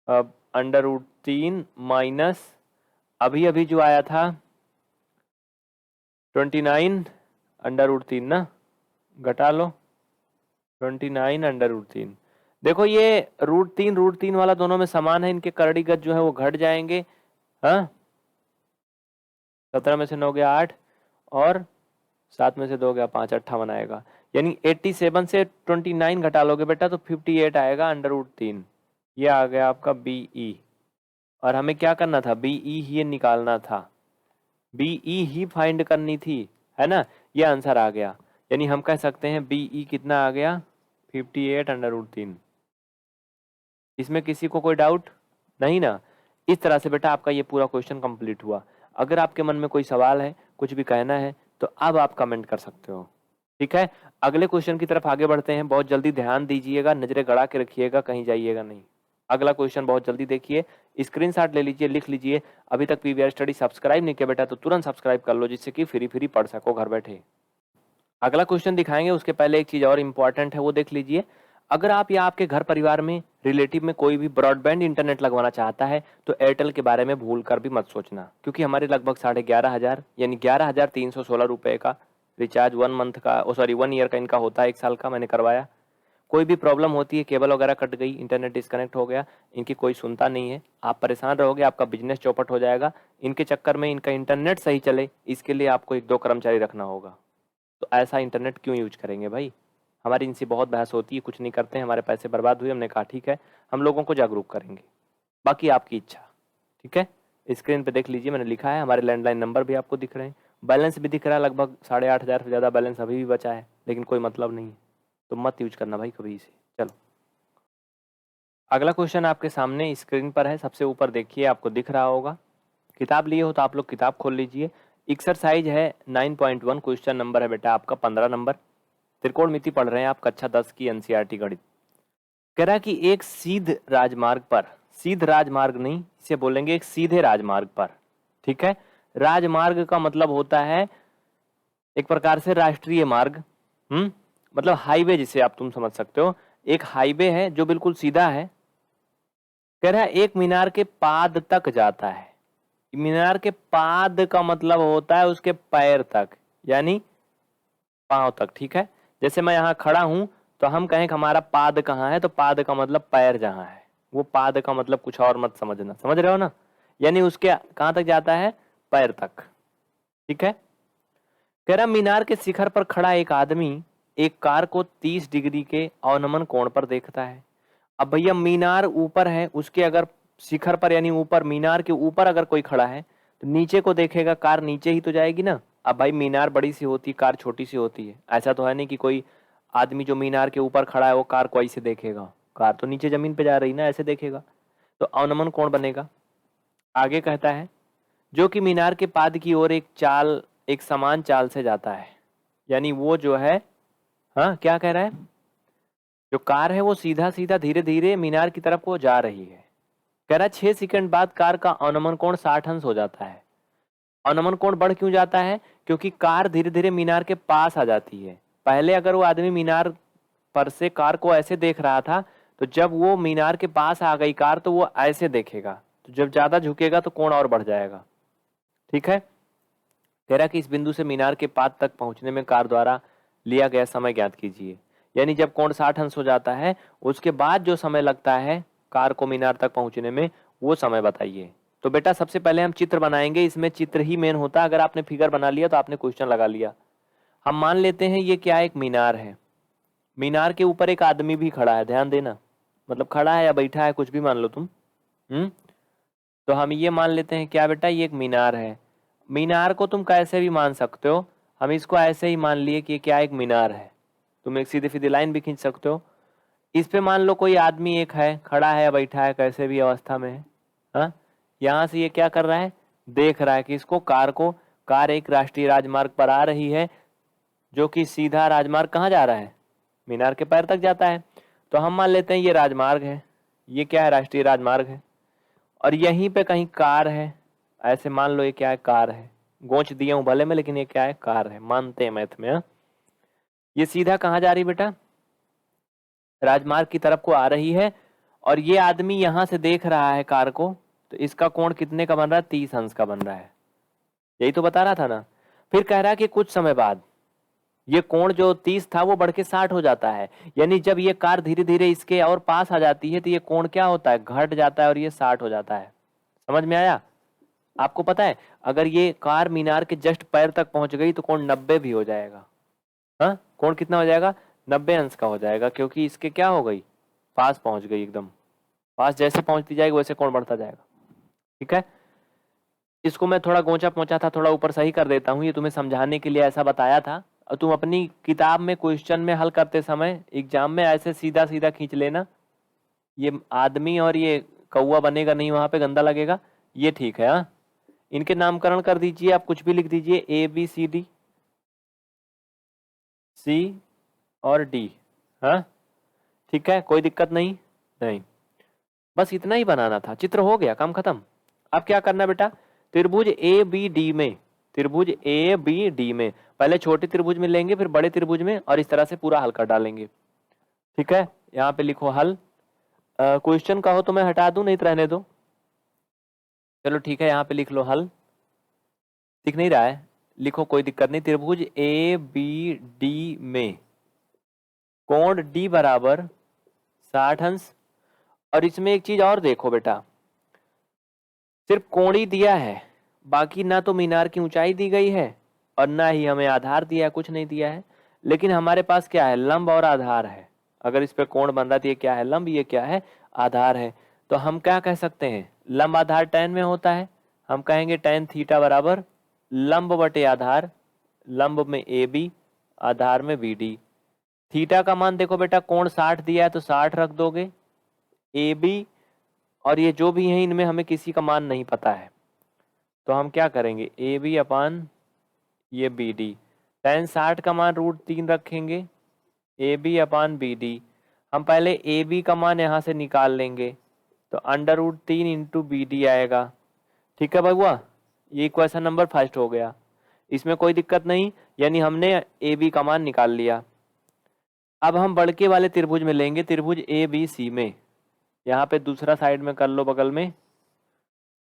√3 माइनस अभी अभी जो आया था 29 √3 ना, घटा लो 29 √3। देखो ये √3 वाला दोनों में समान है, इनके करड़ीगत जो है वो घट जाएंगे, हाँ 17 में से 9 गया 8 और 7 में से 2 गया 5, 58 आएगा। यानी 87 से 29 घटा लोगे बेटा तो 58 आएगा √3, ये आ गया आपका BE। और हमें क्या करना था, BE ही निकालना था, BE ही फाइंड करनी थी, है ना, ये आंसर आ गया। यानी हम कह सकते हैं BE कितना आ गया 58 √3। इसमें किसी को कोई डाउट नहीं ना। इस तरह से बेटा आपका ये पूरा क्वेश्चन कंप्लीट हुआ। अगर आपके मन में कोई सवाल है, कुछ भी कहना है, तो अब आप कमेंट कर सकते हो, ठीक है। अगले क्वेश्चन की तरफ आगे बढ़ते हैं, बहुत जल्दी ध्यान दीजिएगा, नजरें गड़ा के रखिएगा, कहीं जाइएगा नहीं। अगला क्वेश्चन बहुत जल्दी देखिए, स्क्रीनशॉट ले लीजिए, लिख लीजिए। अभी तक PVR स्टडी सब्सक्राइब नहीं किया बेटा तो तुरंत सब्सक्राइब कर लो, जिससे कि फ्री पढ़ सको घर बैठे। अगला क्वेश्चन दिखाएंगे, उसके पहले एक चीज और इम्पोर्टेंट है, वो देख लीजिए। अगर आप या आपके घर परिवार में रिलेटिव में कोई भी ब्रॉडबैंड इंटरनेट लगवाना चाहता है तो एयरटेल के बारे में भूल कर भी मत सोचना, क्योंकि हमारे लगभग 11,500 यानी 11,316 रुपए का रिचार्ज 1 मंथ का, 1 ईयर का इनका होता है, 1 साल का मैंने करवाया। कोई भी प्रॉब्लम होती है, केबल वगैरह कट गई, इंटरनेट डिस्कनेक्ट हो गया, इनकी कोई सुनता नहीं है, आप परेशान रहोगे, आपका बिजनेस चौपट हो जाएगा। इनके चक्कर में इनका इंटरनेट सही चले, इसके लिए आपको 1-2 कर्मचारी रखना होगा। तो ऐसा इंटरनेट क्यों यूज करेंगे भाई। हमारी इनसे बहुत बहस होती है, कुछ नहीं करते हैं, हमारे पैसे बर्बाद हुए। हमने कहा ठीक है, हम लोगों को जागरूक करेंगे, बाकी आपकी इच्छा, ठीक है। स्क्रीन पे देख लीजिए, मैंने लिखा है, हमारे लैंडलाइन नंबर भी आपको दिख रहे हैं, बैलेंस भी दिख रहा है, लगभग 8,500 से ज़्यादा बैलेंस अभी भी बचा है, लेकिन कोई मतलब नहीं है, तो मत यूज करना भाई कभी इसे। चलो अगला क्वेश्चन आपके सामने स्क्रीन पर है, सबसे ऊपर देखिए, आपको दिख रहा होगा। किताब लिए हो तो आप लोग किताब खोल लीजिए। एक्सरसाइज है 9.1, क्वेश्चन नंबर है बेटा आपका 15 नंबर। त्रिकोणमिति पढ़ रहे हैं आप कक्षा 10 की NCERT गणित। कह रहा है कि एक सीध राजमार्ग पर, सीध राजमार्ग नहीं, इसे बोलेंगे एक सीधे राजमार्ग पर, ठीक है। राजमार्ग का मतलब होता है एक प्रकार से राष्ट्रीय मार्ग, मतलब हाईवे, जिसे आप तुम समझ सकते हो। एक हाईवे है जो बिल्कुल सीधा है। कह रहा है एक मीनार के पाद तक जाता है। मीनार के पाद का मतलब होता है उसके पैर तक, यानी पांव तक, ठीक है। जैसे मैं यहाँ खड़ा हूं तो हम कहें कि हमारा पाद कहाँ है, तो पाद का मतलब पैर जहाँ है, वो पाद का मतलब कुछ और मत समझना, समझ रहे हो ना। यानी उसके कहाँ तक जाता है, पैर तक। ठीक है, कह रहा मीनार के शिखर पर खड़ा एक आदमी एक कार को 30 डिग्री के अवनमन कोण पर देखता है। अब भैया मीनार ऊपर है, उसके अगर शिखर पर यानी ऊपर मीनार के ऊपर अगर कोई खड़ा है तो नीचे को देखेगा, कार नीचे ही तो जाएगी ना। अब भाई मीनार बड़ी सी होती, कार छोटी सी होती है, ऐसा तो है नहीं कि कोई आदमी जो मीनार के ऊपर खड़ा है वो कार को ऐसे देखेगा, कार तो नीचे जमीन पे जा रही ना, ऐसे देखेगा, तो अवनमन कोण बनेगा। आगे कहता है जो कि मीनार के पाद की ओर एक समान चाल से जाता है, यानी वो जो है, हाँ क्या कह रहा है, जो कार है वो सीधा सीधा धीरे धीरे मीनार की तरफ को जा रही है। कह रहा है 6 सेकंड बाद कार का अवनमन कोण 60 अंश हो जाता है। अवनमन कोण बढ़ क्यों जाता है, क्योंकि कार धीरे धीरे मीनार के पास आ जाती है। पहले अगर वो आदमी मीनार पर से कार को ऐसे देख रहा था, तो जब वो मीनार के पास आ गई कार तो वो ऐसे देखेगा, तो जब ज्यादा झुकेगा तो कोण और बढ़ जाएगा। ठीक है, कह रहा कि इस बिंदु से मीनार के पाद तक पहुंचने में कार द्वारा लिया गया समय ज्ञात कीजिए। यानी जब कोण 60 अंश हो जाता है उसके बाद जो समय लगता है कार को मीनार तक पहुंचने में, वो समय बताइए। तो बेटा सबसे पहले हम चित्र बनाएंगे, इसमें चित्र ही मेन होता है। अगर आपने फिगर बना लिया तो आपने क्वेश्चन लगा लिया। हम मान लेते हैं ये क्या, एक मीनार है, मीनार के ऊपर एक आदमी भी खड़ा है, ध्यान देना, मतलब खड़ा है या बैठा है कुछ भी मान लो तुम। तो हम ये मान लेते हैं क्या बेटा, ये एक मीनार है। मीनार को तुम कैसे भी मान सकते हो, हम इसको ऐसे ही मान लिए कि क्या एक मीनार है। तुम एक सीधी सीधी लाइन भी खींच सकते हो। इस पे मान लो कोई आदमी एक है, खड़ा है या बैठा है, कैसे भी अवस्था में है। हाँ, यहाँ से ये क्या कर रहा है, देख रहा है कि इसको कार को, कार एक राष्ट्रीय राजमार्ग पर आ रही है जो कि सीधा राजमार्ग कहाँ जा रहा है, मीनार के पैर तक जाता है। तो हम मान लेते हैं ये राजमार्ग है, ये क्या है, राष्ट्रीय राजमार्ग है, और यहीं पे कहीं कार है, ऐसे मान लो ये क्या है, कार है। गोंच दिया हूं भले में, लेकिन ये क्या है, कार है, मानते हैं मैथ में। ये सीधा कहाँ जा रही बेटा, राजमार्ग की तरफ को आ रही है, और ये आदमी यहां से देख रहा है कार को, तो इसका कोण कितने का बन रहा है, 30 अंश का बन रहा है। यही तो बता रहा था ना। फिर कह रहा है कि कुछ समय बाद ये कोण जो 30 था वो बढ़ के 60 हो जाता है, यानी जब ये कार धीरे धीरे इसके और पास आ जाती है तो ये कोण क्या होता है, घट जाता है और ये 60 हो जाता है। समझ में आया? आपको पता है अगर ये कार मीनार के जस्ट पैर तक पहुंच गई तो कोण 90 भी हो जाएगा। हाँ, कोण कितना हो जाएगा, 90 अंश का हो जाएगा, क्योंकि इसके क्या हो गई, पास पहुंच गई, एकदम पास जैसे पहुंचती जाएगी वैसे कोण बढ़ता जाएगा। ठीक है, इसको मैं थोड़ा गोंचा पहुंचा था, थोड़ा ऊपर सही कर देता हूँ, ये तुम्हें समझाने के लिए ऐसा बताया था। और तुम अपनी किताब में क्वेश्चन में हल करते समय एग्जाम में ऐसे सीधा सीधा खींच लेना, ये आदमी और ये कौवा बनेगा नहीं, वहां पे गंदा लगेगा, ये ठीक है। हाँ, इनके नामकरण कर दीजिए, आप कुछ भी लिख दीजिए, ए बी सी डी, सी और डी। हाँ ठीक है, कोई दिक्कत नहीं, नहीं बस इतना ही बनाना था, चित्र हो गया, काम खत्म। अब क्या करना बेटा, त्रिभुज ए बी डी में, त्रिभुज ए बी डी में पहले छोटे त्रिभुज में लेंगे, फिर बड़े त्रिभुज में, और इस तरह से पूरा हल कर डालेंगे। ठीक है, यहाँ पे लिखो हल। क्वेश्चन का हो तो मैं हटा दूं, नहीं तो रहने दो। चलो ठीक है, यहाँ पे लिख लो हल। दिख नहीं रहा है, लिखो, कोई दिक्कत नहीं। त्रिभुज ए बी डी में कोण डी बराबर 60 अंश। और इसमें एक चीज और देखो बेटा, सिर्फ कोण ही दिया है, बाकी ना तो मीनार की ऊंचाई दी गई है और ना ही हमें आधार दिया है, कुछ नहीं दिया है। लेकिन हमारे पास क्या है, लंब और आधार है। अगर इस पे कोण बन रहा तो ये क्या है, लंब, ये क्या है, आधार है। तो हम क्या कह सकते हैं, लंब आधार tan में होता है, हम कहेंगे tan थीटा बराबर लंब बटे आधार, लंब में ए बी, आधार में बी डी। थीटा का मान देखो बेटा, कोण 60 दिया है तो 60 रख दोगे, ए बी और ये जो भी है इनमें हमें किसी का मान नहीं पता है, तो हम क्या करेंगे, ए बी अपान ये बी डी। tan 60 का मान √3 रखेंगे, A B upon B D. हम पहले ए बी का मान यहाँ से निकाल लेंगे, तो √3 इंटू बी डी आएगा। ठीक है भगवा, ये क्वेश्चन नंबर फर्स्ट हो गया, इसमें कोई दिक्कत नहीं, यानी हमने ए बी का मान निकाल लिया। अब हम बड़के वाले त्रिभुज में लेंगे, त्रिभुज ए बी सी में, यहाँ पे दूसरा साइड में कर लो, बगल में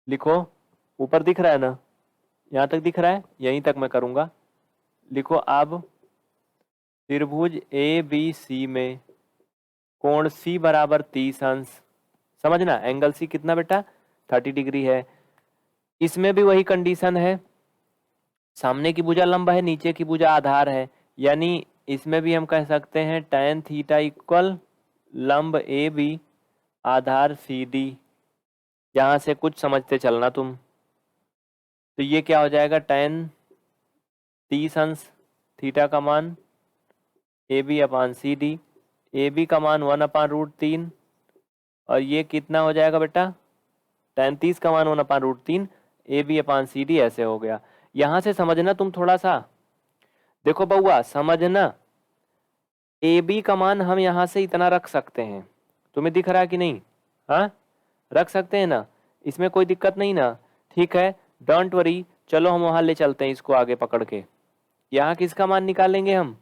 लिखो, ऊपर दिख रहा है ना, यहाँ तक दिख रहा है, यहीं तक मैं करूंगा। लिखो अब त्रिभुज ए बी सी में कोण सी बराबर 30 अंश। समझना, एंगल सी कितना बेटा, 30 डिग्री है। इसमें भी वही कंडीशन है, सामने की भुजा लंब है, नीचे की भुजा आधार है, यानी इसमें भी हम कह सकते हैं tan थीटा इक्वल लंब A B Aadhaar C D. यहाँ से कुछ समझते चलना तुम, तो ये क्या हो जाएगा, tan 30 अंश थीटा का मान A B upon C D, A B का मान 1/√3, और ये कितना हो जाएगा बेटा, tan 30 का मान 1/√3 ए बी अपान सी डी, ऐसे हो गया। यहाँ से समझना तुम थोड़ा सा, देखो बउआ समझना, ए बी का मान हम यहाँ से इतना रख सकते हैं, तुम्हें दिख रहा है कि नहीं, हाँ रख सकते हैं ना, इसमें कोई दिक्कत नहीं ना, ठीक है डोंट वरी, चलो हम वहां ले चलते हैं इसको आगे पकड़ के। यहाँ किसका मान निकालेंगे हम,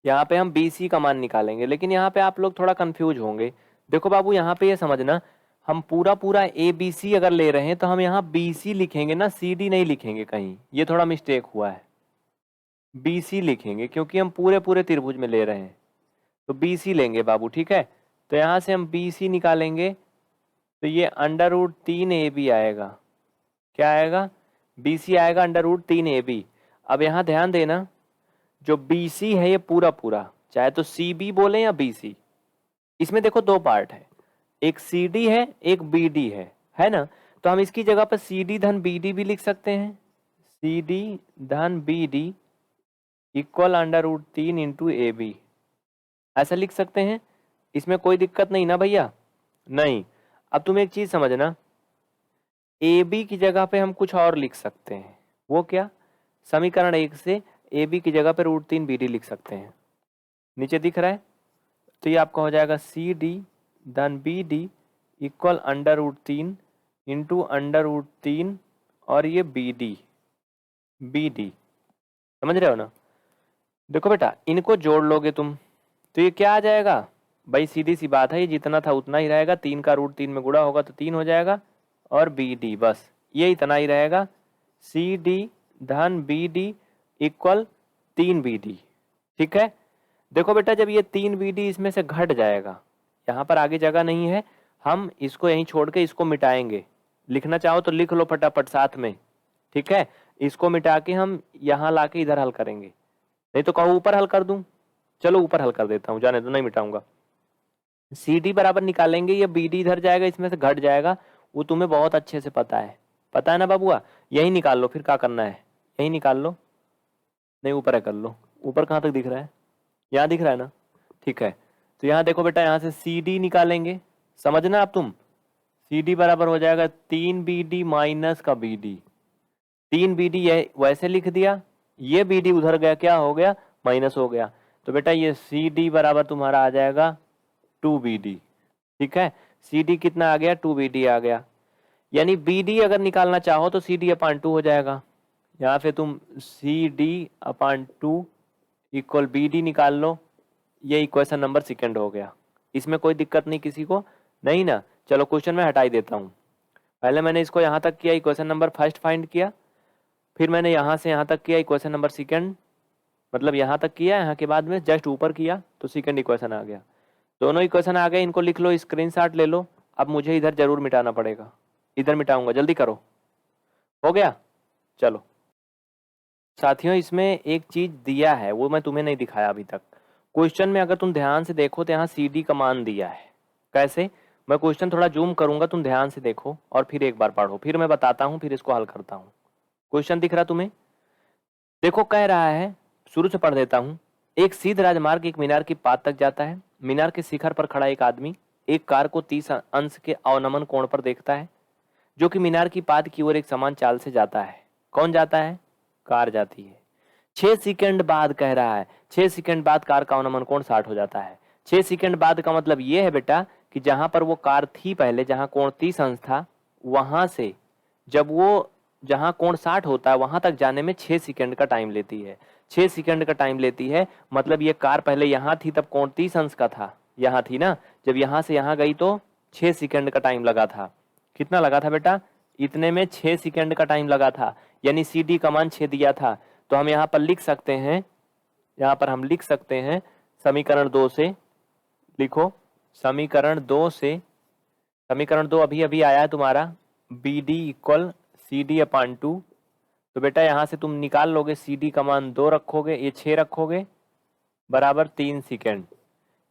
यहाँ पे हम बी सी का मान निकालेंगे, लेकिन यहाँ पे आप लोग थोड़ा कंफ्यूज होंगे। देखो बाबू यहाँ पे ये समझना, हम पूरा पूरा ए बी सी अगर ले रहे हैं तो हम यहाँ बी सी लिखेंगे ना, सी डी नहीं लिखेंगे कहीं, ये थोड़ा मिस्टेक हुआ है, बी सी लिखेंगे क्योंकि हम पूरे पूरे त्रिभुज में ले रहे हैं, तो बी सी लेंगे बाबू, ठीक है। तो यहाँ से हम बी सी निकालेंगे, तो ये √3 ए बी आएगा, क्या आएगा, बी सी आएगा √3 ए बी। अब यहाँ ध्यान देना, जो बी सी है ये पूरा पूरा, चाहे तो सी बी बोले या बी सी, इसमें देखो दो पार्ट है, एक सी डी है एक बी डी है ना, तो हम इसकी जगह पर सी डी धन बी डी भी लिख सकते हैं, सी डी धन B D equal √3 into A B, ऐसा लिख सकते हैं, इसमें कोई दिक्कत नहीं ना भैया, नहीं। अब तुम एक चीज समझना, ए बी की जगह पे हम कुछ और लिख सकते हैं, वो क्या, समीकरण 1 से ए बी की जगह पे √3 बी डी लिख सकते हैं, नीचे दिख रहा है, तो ये आपका हो जाएगा सी डी धन बी डी इक्वल √3 इंटू √3 और ये बी डी, समझ रहे हो ना। देखो बेटा इनको जोड़ लोगे तुम तो ये क्या आ जाएगा भाई, सीधी सी बात है, ये जितना था उतना ही रहेगा, 3 का √3 में गुणा होगा तो 3 हो जाएगा, और बी डी बस ये इतना ही रहेगा, सी डी धन B D equal 3 B D, ठीक है। देखो बेटा जब ये 3 बी डी इसमें से घट जाएगा, यहाँ पर आगे जगह नहीं है, हम इसको यहीं छोड़ के इसको मिटाएंगे, लिखना चाहो तो लिख लो फटाफट साथ में, ठीक है। इसको मिटा के हम यहाँ ला के इधर हल करेंगे, नहीं तो कहो ऊपर हल कर दूं, चलो ऊपर हल कर देता हूँ, जाने दो नहीं मिटाऊंगा। सी डी बराबर निकालेंगे, ये बी डी इधर जाएगा, इसमें से घट जाएगा, वो तुम्हें बहुत अच्छे से पता है ना बाबुआ, यही निकाल लो, फिर क्या करना है यही निकाल लो, नहीं ऊपर है कर लो, ऊपर कहाँ तक दिख रहा है, यहाँ दिख रहा है ना, ठीक है। तो यहाँ देखो बेटा यहाँ से सी डी निकालेंगे, समझना आप तुम, सी डी बराबर हो जाएगा 3 बी डी माइनस का बी डी, 3 बी डी वैसे लिख दिया, ये बी डी उधर गया, क्या हो गया माइनस हो गया, तो बेटा ये सी डी बराबर तुम्हारा आ जाएगा 2 बी डी, ठीक है। सी डी कितना आ गया, 2 बी डी आ गया, यानी बी डी अगर निकालना चाहो तो सी डी अपान 2 हो जाएगा, यहाँ पे तुम सी D upon 2 equal B D निकाल लो, ये इक्वेशन नंबर सेकंड हो गया, इसमें कोई दिक्कत नहीं किसी को, नहीं ना। चलो क्वेश्चन में हटा ही देता हूँ, पहले मैंने इसको यहाँ तक किया, इक्वेशन नंबर फर्स्ट फाइंड किया, फिर मैंने यहाँ से यहाँ तक किया इक्वेशन नंबर सेकंड, मतलब यहाँ तक किया, यहाँ के बाद में जस्ट ऊपर किया तो सेकंड इक्वेशन आ गया, दोनों इक्वेशन आ गए, इनको लिख लो, स्क्रीनशॉट ले लो। अब मुझे इधर जरूर मिटाना पड़ेगा, इधर मिटाऊंगा, जल्दी करो, हो गया। चलो साथियों इसमें एक चीज दिया है, वो मैं तुम्हें नहीं दिखाया अभी तक, क्वेश्चन में अगर तुम ध्यान से देखो तो यहाँ सी डी का मान दिया है, कैसे, मैं क्वेश्चन थोड़ा जूम करूंगा, तुम ध्यान से देखो और फिर एक बार पढ़ो, फिर मैं बताता हूँ, फिर इसको हल करता हूँ। क्वेश्चन दिख रहा तुम्हें, देखो कह रहा है, शुरू से पढ़ देता हूँ, एक सीध राजमार्ग एक मीनार की पात तक जाता है, मीनार के शिखर पर खड़ा एक आदमी एक कार को 30 अंश के अवनमन कोण पर देखता है, जो कि मीनार की पात की ओर एक समान चाल से जाता है। कौन जाता है, कार जाती है। 6 सेकंड बाद कह रहा है, 6 सेकंड बाद कार का अवनमन कोण 60 हो जाता है। 6 सेकंड बाद का मतलब ये है बेटा कि जहां पर वो कार थी पहले, जहां कोण 30 अंश था, वहां से जब वो जहां कोण 60 होता है वहां तक जाने में 6 सेकंड का टाइम लेती है। 6 सेकंड का टाइम लेती है, मतलब ये कार पहले यहाँ थी तब कोण 30 अंश का था, यहाँ थी ना, जब यहाँ से यहाँ गई तो 6 सेकंड का टाइम लगा था। कितना लगा था बेटा, इतने में 6 सेकंड का टाइम लगा था, यानी सी डी का मान 6 दिया था। तो हम यहाँ पर लिख सकते हैं, यहाँ पर हम लिख सकते हैं समीकरण 2 से, लिखो समीकरण 2 से, समीकरण 2 अभी अभी आया है तुम्हारा, B D equal C D upon 2। तो बेटा यहाँ से तुम निकाल लोगे, सी डी का मान 2 रखोगे, ये 6 रखोगे, बराबर 3 सेकेंड।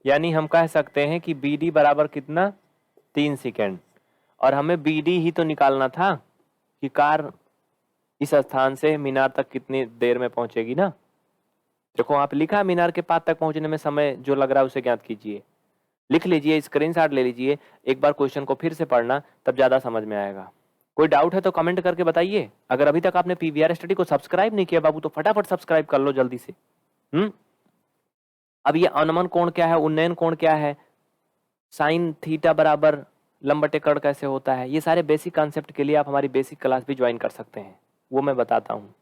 यानी हम कह सकते हैं कि बी डी बराबर कितना, 3 सेकेंड। और हमें बी डी ही तो निकालना था कि कार इस स्थान से मीनार तक कितनी देर में पहुंचेगी ना। देखो आप लिखा, मीनार के पास तक पहुंचने में समय जो लग रहा है उसे ज्ञात कीजिए। लिख लीजिए, स्क्रीनशॉट ले लीजिए, एक बार क्वेश्चन को फिर से पढ़ना, तब ज्यादा समझ में आएगा। कोई डाउट है तो कमेंट करके बताइए। अगर अभी तक आपने पीवीआर स्टडी को सब्सक्राइब नहीं किया बाबू, तो फटाफट सब्सक्राइब कर लो जल्दी से। अब ये अनमन कोण क्या है, उन्नयन कोण क्या है, साइन थीटा बराबर लंबटे कर्ण कैसे होता है, ये सारे बेसिक कॉन्सेप्ट के लिए आप हमारी बेसिक क्लास भी ज्वाइन कर सकते हैं, वो मैं बताता हूँ।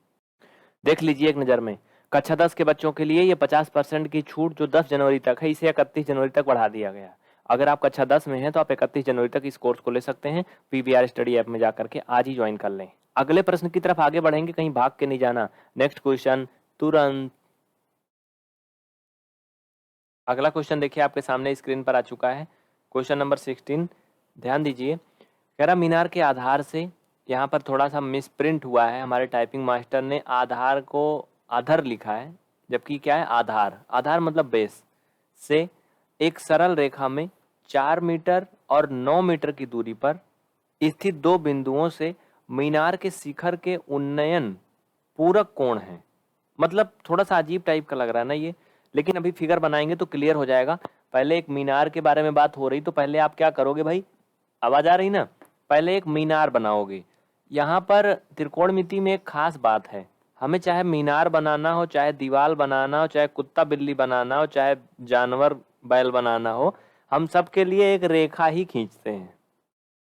देख लीजिए एक नज़र में, कक्षा 10 के बच्चों के लिए ये 50% की छूट जो 10 जनवरी तक है, इसे 31 जनवरी तक बढ़ा दिया गया। अगर आप कक्षा 10 में हैं तो आप 31 जनवरी तक इस कोर्स को ले सकते हैं। पीवीआर स्टडी ऐप में जाकर के आज ही ज्वाइन कर लें। अगले प्रश्न की तरफ आगे बढ़ेंगे, कहीं भाग के नहीं जाना। नेक्स्ट क्वेश्चन तुरंत। अगला क्वेश्चन देखिए आपके सामने स्क्रीन पर आ चुका है, क्वेश्चन नंबर 16। ध्यान दीजिए, कह रहा मीनार के आधार से, यहाँ पर थोड़ा सा मिस प्रिंट हुआ है, हमारे टाइपिंग मास्टर ने आधार को आधर लिखा है, जबकि क्या है आधार। आधार मतलब बेस से एक सरल रेखा में 4 मीटर और 9 मीटर की दूरी पर स्थित दो बिंदुओं से मीनार के शिखर के उन्नयन पूरक कोण है। मतलब थोड़ा सा अजीब टाइप का लग रहा है ना ये, लेकिन अभी फिगर बनाएंगे तो क्लियर हो जाएगा। पहले एक मीनार के बारे में बात हो रही, तो पहले आप क्या करोगे भाई, आवाज आ रही ना, पहले एक मीनार बनाओगे। यहाँ पर त्रिकोणमिति में एक खास बात है, हमें चाहे मीनार बनाना हो, चाहे दीवार बनाना हो, चाहे कुत्ता बिल्ली बनाना हो, चाहे जानवर बैल बनाना हो, हम सबके लिए एक रेखा ही खींचते हैं।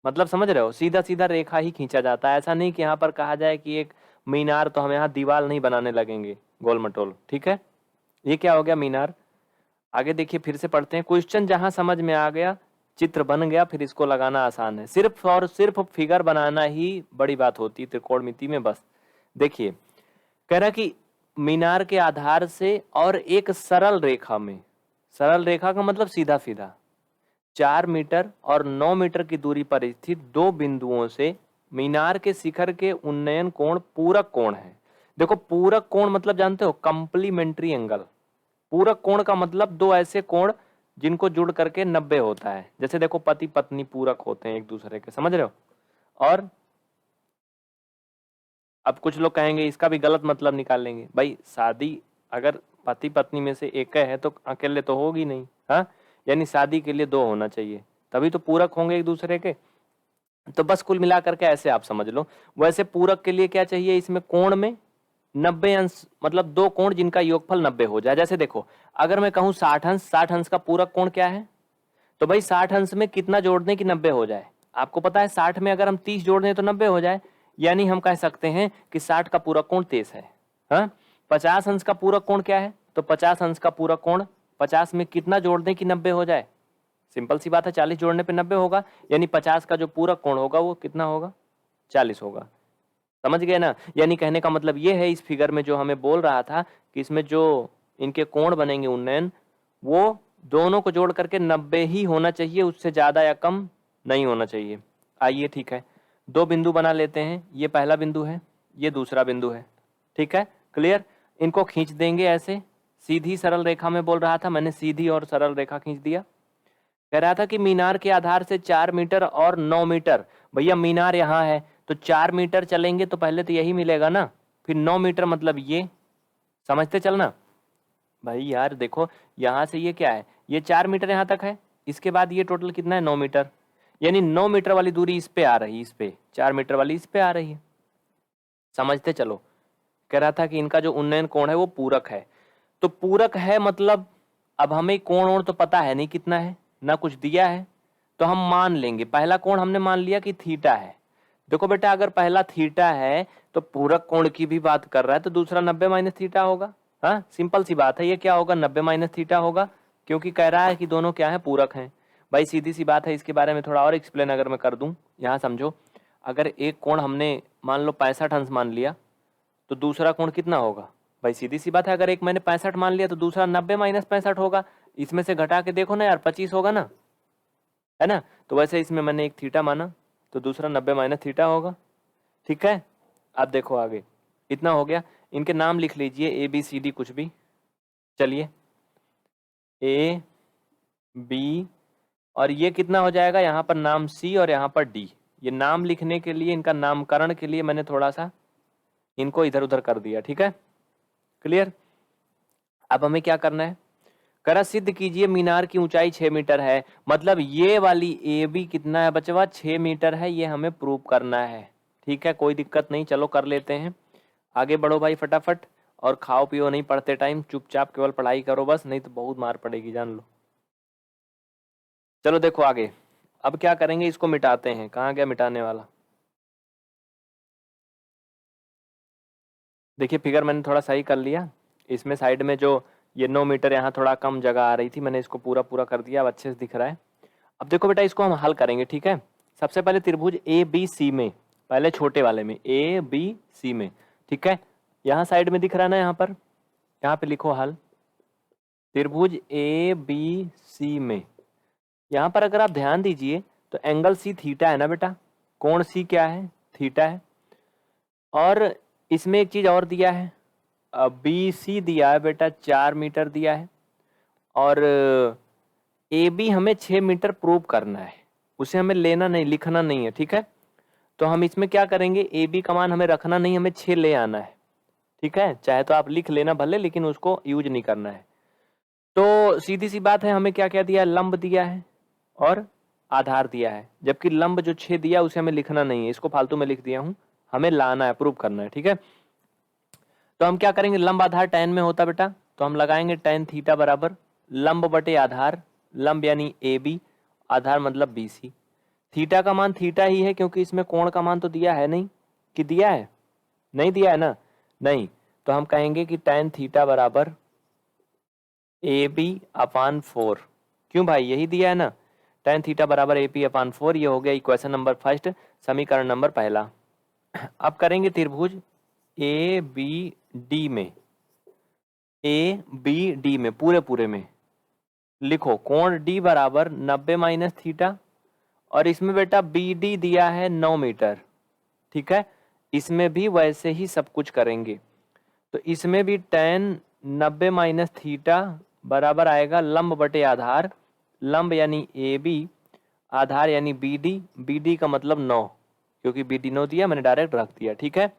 मतलब समझ रहे हो, सीधा सीधा रेखा ही खींचा जाता है। ऐसा नहीं कि यहाँ पर कहा जाए कि एक मीनार, तो हम यहाँ दीवार नहीं बनाने लगेंगे गोल मटोल। ठीक है, ये क्या हो गया मीनार। आगे देखिए, फिर से पढ़ते हैं क्वेश्चन, जहां समझ में आ गया, चित्र बन गया, फिर इसको लगाना आसान है। सिर्फ और सिर्फ फिगर बनाना ही बड़ी बात होती है त्रिकोणमिति में। बस देखिए, कह रहा कि मीनार के आधार से और एक सरल रेखा में, सरल रेखा का मतलब सीधा सीधा, 4 मीटर और 9 मीटर की दूरी पर स्थित दो बिंदुओं से मीनार के शिखर के उन्नयन कोण पूरक कोण है। देखो पूरक कोण मतलब जानते हो, कंप्लीमेंट्री एंगल। पूरक कोण का मतलब दो ऐसे कोण जिनको जुड़ करके 90 होता है। जैसे देखो पति पत्नी पूरक होते हैं एक दूसरे के, समझ रहे हो। और अब कुछ लोग कहेंगे इसका भी गलत मतलब निकाल लेंगे। भाई शादी अगर पति पत्नी में से एक है तो अकेले तो होगी नहीं, हाँ, यानी शादी के लिए दो होना चाहिए, तभी तो पूरक होंगे एक दूसरे के। तो बस कुल मिला करके ऐसे आप समझ लो। वैसे पूरक के लिए क्या चाहिए, इसमें कोण में 90 अंश, मतलब दो कोण जिनका योगफल 90 हो जाए। जैसे देखो, अगर मैं कहूं 60 अंश, 60 अंश का पूरक कोण क्या है, तो भाई 60 अंश में कितना जोड़ दें कि 90 हो जाए। आपको पता है 60 में अगर हम 30 जोड़ दें तो 90 हो जाए, यानी हम कह सकते हैं कि 60 का पूरक कोण 30 है। हाँ, 50 अंश का पूरक कोण क्या है, तो 50 अंश का पूरक कोण 50 में कितना जोड़ दें कि 90 हो जाए। सिंपल सी बात है, 40 जोड़ने पे 90 होगा, यानी 50 का जो पूरक कोण होगा वो कितना होगा, 40 होगा। समझ गए ना। यानी कहने का मतलब ये है, इस फिगर में जो हमें बोल रहा था कि इसमें जो इनके कोण बनेंगे उन्नयन, वो दोनों को जोड़ करके 90 ही होना चाहिए, उससे ज्यादा या कम नहीं होना चाहिए। आइए ठीक है, दो बिंदु बना लेते हैं। ये पहला बिंदु है, ये दूसरा बिंदु है। ठीक है, क्लियर। इनको खींच देंगे ऐसे, सीधी सरल रेखा में बोल रहा था, मैंने सीधी और सरल रेखा खींच दिया। कह रहा था कि मीनार के आधार से 4 मीटर और 9 मीटर। भैया मीनार यहाँ है तो 4 मीटर चलेंगे तो पहले तो यही मिलेगा ना, फिर 9 मीटर मतलब ये, समझते चलना। भाई यार देखो, यहाँ से ये क्या है, ये 4 मीटर यहाँ तक है, इसके बाद ये टोटल कितना है 9 मीटर, यानी 9 मीटर वाली दूरी इस पे आ रही, इस पे 4 मीटर वाली इस पे आ रही है। समझते चलो। कह रहा था कि इनका जो उन्नयन कोण है वो पूरक है। तो पूरक है मतलब अब हमें कोण ओण तो पता है नहीं कितना है, ना कुछ दिया है, तो हम मान लेंगे पहला कोण हमने मान लिया कि थीटा है। देखो बेटा, अगर पहला थीटा है तो पूरक कोण की भी बात कर रहा है, तो दूसरा 90 माइनस थीटा होगा। हाँ, सिंपल सी बात है, ये क्या होगा 90 माइनस थीटा होगा, क्योंकि कह रहा है कि दोनों क्या है, पूरक हैं। भाई सीधी सी बात है, इसके बारे में थोड़ा और एक्सप्लेन अगर मैं कर दूं, यहाँ समझो। अगर एक कोण हमने मान लो 65 अंश मान लिया, तो दूसरा कोण कितना होगा। भाई सीधी सी बात है, अगर एक मैंने 65 मान लिया तो दूसरा 90 माइनस 65 होगा। इसमें से घटा के देखो ना यार, 25 होगा ना, है ना। तो वैसे इसमें मैंने एक थीटा माना, तो दूसरा 90 माइनस थीटा होगा। ठीक है, अब देखो आगे इतना हो गया। इनके नाम लिख लीजिए, ए बी सी डी कुछ भी। चलिए ए बी, और ये कितना हो जाएगा, यहाँ पर नाम सी और यहाँ पर डी। ये नाम लिखने के लिए, इनका नामकरण के लिए मैंने थोड़ा सा इनको इधर उधर कर दिया। ठीक है, क्लियर। अब हमें क्या करना है, करा सिद्ध कीजिए मीनार की ऊंचाई 6 मीटर है। मतलब ये वाली ए बी कितना है बचवा, 6 मीटर है, ये हमें प्रूव करना है। ठीक है, कोई दिक्कत नहीं, चलो कर लेते हैं। आगे बढ़ो भाई फटाफट, और खाओ पियो नहीं पढ़ते टाइम, चुपचाप केवल पढ़ाई करो बस, नहीं तो बहुत मार पड़ेगी, जान लो। चलो देखो आगे, अब क्या करेंगे, इसको मिटाते हैं। कहाँ गया मिटाने वाला, देखिए फिगर मैंने थोड़ा सही कर लिया। इसमें साइड में जो ये 9 मीटर, यहाँ थोड़ा कम जगह आ रही थी, मैंने इसको पूरा पूरा कर दिया, अब अच्छे से दिख रहा है। अब देखो बेटा, इसको हम हल करेंगे। ठीक है, सबसे पहले त्रिभुज ए बी सी में, पहले छोटे वाले में ए बी सी में। ठीक है, यहाँ साइड में दिख रहा है ना, यहाँ पर, यहाँ पे लिखो हल। त्रिभुज ए बी सी में, यहाँ पर अगर आप ध्यान दीजिए तो एंगल सी थीटा है ना बेटा, कोण सी क्या है, थीटा है। और इसमें एक चीज और दिया है, बी सी दिया है बेटा 4 मीटर दिया है, और ए बी हमें 6 मीटर प्रूव करना है, उसे हमें लेना नहीं, लिखना नहीं है। ठीक है, तो हम इसमें क्या करेंगे, ए बी का मान हमें रखना नहीं, हमें 6 ले आना है। ठीक है, चाहे तो आप लिख लेना भले, लेकिन उसको यूज नहीं करना है। तो सीधी सी बात है, हमें क्या क्या दिया है, लंब दिया है और आधार दिया है, जबकि लंब जो 6 दिया उसे हमें लिखना नहीं है, इसको फालतू में लिख दिया हूं, हमें लाना है, प्रूव करना है। ठीक है, तो हम क्या करेंगे, लंब आधार tan में होता बेटा, तो हम लगाएंगे tan थीटा बराबर लंब बटे आधार, लंब यानी ए बी, आधार मतलब बी सी। थीटा का मान थीटा ही है, क्योंकि इसमें कोण का मान तो दिया है नहीं, कि दिया है, नहीं दिया है ना, नहीं। तो हम कहेंगे कि tan थीटा बराबर ए बी अपान 4। क्यों भाई, यही दिया है ना, tan थीटा बराबर ए बी अपान 4। ये हो गया इक्वेशन नंबर फर्स्ट, समीकरण नंबर पहला। अब करेंगे त्रिभुज ए बी डी में, ए बी डी में पूरे में लिखो कोण डी बराबर 90 माइनस थीटा, और इसमें बेटा बी डी दिया है 9 मीटर। ठीक है, इसमें भी वैसे ही सब कुछ करेंगे, तो इसमें भी tan 90 माइनस थीटा बराबर आएगा लंब बटे आधार, लंब यानी ए बी, आधार यानी बी डी, बी डी का मतलब 9, क्योंकि बी डी 9 दिया, मैंने डायरेक्ट रख दिया। ठीक है,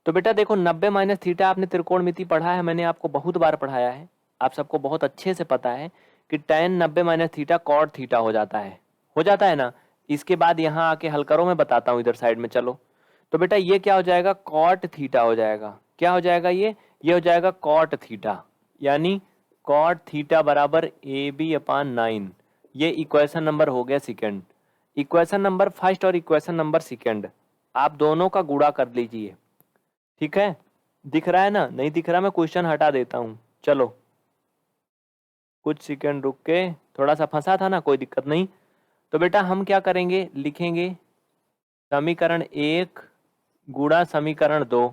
तो बेटा देखो 90 माइनस थीटा आपने त्रिकोणमिति पढ़ा है, मैंने आपको बहुत बार पढ़ाया है, आप सबको बहुत अच्छे से पता है कि tan 90 minus theta cot theta हो जाता है ना। इसके बाद यहाँ आके हल करो, मैं बताता हूँ इधर साइड में। चलो तो बेटा ये क्या हो जाएगा, कॉट थीटा हो जाएगा। क्या हो जाएगा, ये हो जाएगा कॉट थीटा, यानी कॉट थीटा बराबर ए बी अपान 9। ये इक्वेशन नंबर हो गया सेकंड। इक्वेशन नंबर फर्स्ट और इक्वेशन नंबर सेकंड आप दोनों का गुणा कर लीजिए। ठीक है, दिख रहा है ना, नहीं दिख रहा मैं क्वेश्चन हटा देता हूं। चलो कुछ सेकंड रुक के, थोड़ा सा फंसा था ना, कोई दिक्कत नहीं। तो बेटा हम क्या करेंगे, लिखेंगे समीकरण 1 गुणा समीकरण 2।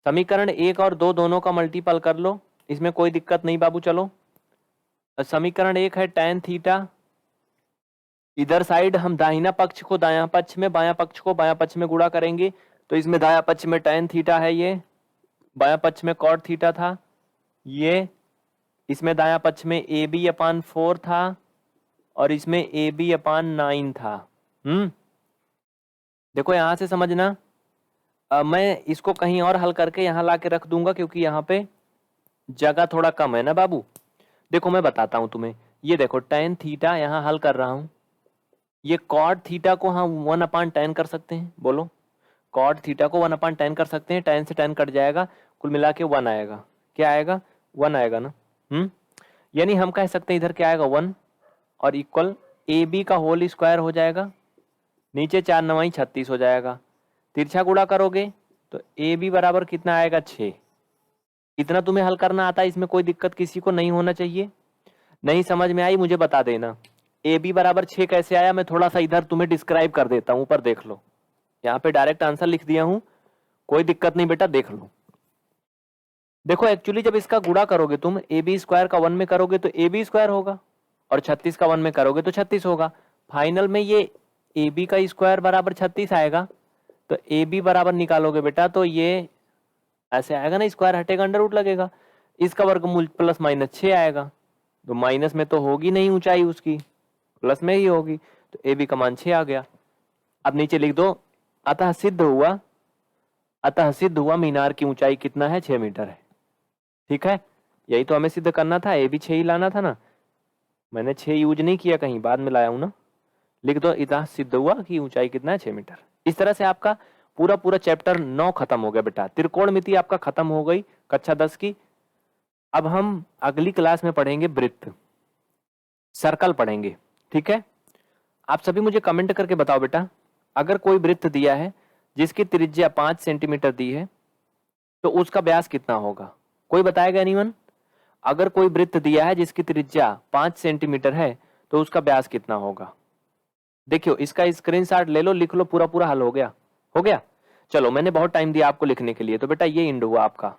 समीकरण 1 और 2 दोनों का मल्टीपल कर लो, इसमें कोई दिक्कत नहीं बाबू। चलो समीकरण 1 है tan थीटा, इधर साइड हम दाहिना पक्ष को दायां पक्ष में, बायां पक्ष को बायां पक्ष में गुणा करेंगे, तो इसमें दायां पक्ष में tan थीटा है, ये बायां पक्ष में cot थीटा था, ये इसमें दायां पक्ष में ए बी अपान 4 था, और इसमें ए बी अपान 9 था। देखो यहां से समझना, मैं इसको कहीं और हल करके यहाँ ला के रख दूंगा, क्योंकि यहाँ पे जगह थोड़ा कम है ना बाबू। देखो मैं बताता हूं तुम्हें, ये देखो tan थीटा यहाँ हल कर रहा हूं, ये cot थीटा को हम 1 अपान tan कर सकते हैं, बोलो cot थीटा को 1 अपान tan कर सकते हैं, tan से tan कट जाएगा, कुल मिला के 1 आएगा। क्या आएगा, 1 आएगा ना। यानी हम कह सकते हैं इधर क्या आएगा 1, और इक्वल ए बी का होल स्क्वायर हो जाएगा, नीचे 4 9 36 हो जाएगा, तिरछा गुणा करोगे तो ए बी बराबर कितना आएगा 6। इतना तुम्हें हल करना आता है, इसमें कोई दिक्कत किसी को नहीं होना चाहिए। नहीं समझ में आई मुझे बता देना। ए बी बराबर 6 कैसे आया, मैं थोड़ा सा इधर तुम्हें डिस्क्राइब कर देता हूं, ऊपर देख लो, यहाँ पे डायरेक्ट आंसर लिख दिया हूं, कोई दिक्कत नहीं बेटा, देख लो। देखो एक्चुअली जब इसका गुणा करोगे तुम, ए बी स्क्वायर का 1 में करोगे तो ए बी स्क्वायर होगा, और 36 का 1 में करोगे तो 36 होगा। फाइनल में ये ए बी का स्क्वायर बराबर 36 आएगा। तो ए बी बराबर निकालोगे बेटा तो ये ऐसे आएगा ना, स्क्वायर हटेगा अंडर रूट लगेगा, इसका वर्गमूल प्लस माइनस 6 आएगा। तो माइनस में तो होगी नहीं ऊंचाई उसकी, प्लस में ही होगी, तो ए बी का मान 6 आ गया। अब नीचे लिख दो अतः सिद्ध हुआ मीनार की ऊंचाई कितना है, 6 मीटर है। ठीक है, यही तो हमें सिद्ध करना था, ए बी 6 ही लाना था ना, मैंने 6 यूज नहीं किया कहीं, बाद में लाया हूं ना। लिख दो इतना सिद्ध हुआ कि ऊंचाई कितना है, 6 मीटर। इस तरह से आपका पूरा चैप्टर 9 खत्म हो गया बेटा, त्रिकोणमिति आपका खत्म हो गई कक्षा 10 की। अब हम अगली क्लास में पढ़ेंगे वृत्त, सर्कल पढ़ेंगे। ठीक है, आप सभी मुझे कमेंट करके बताओ बेटा, अगर कोई वृत्त दिया है जिसकी त्रिज्या 5 सेंटीमीटर दी है तो उसका व्यास कितना होगा, कोई बताएगा एनीवन? अगर कोई वृत्त दिया है जिसकी त्रिज्या 5 सेंटीमीटर है तो उसका व्यास कितना होगा? देखियो इसका स्क्रीनशॉट ले लो, लिख लो, पूरा हल हो गया। चलो मैंने बहुत टाइम दिया आपको लिखने के लिए, तो बेटा ये इंड हुआ आपका।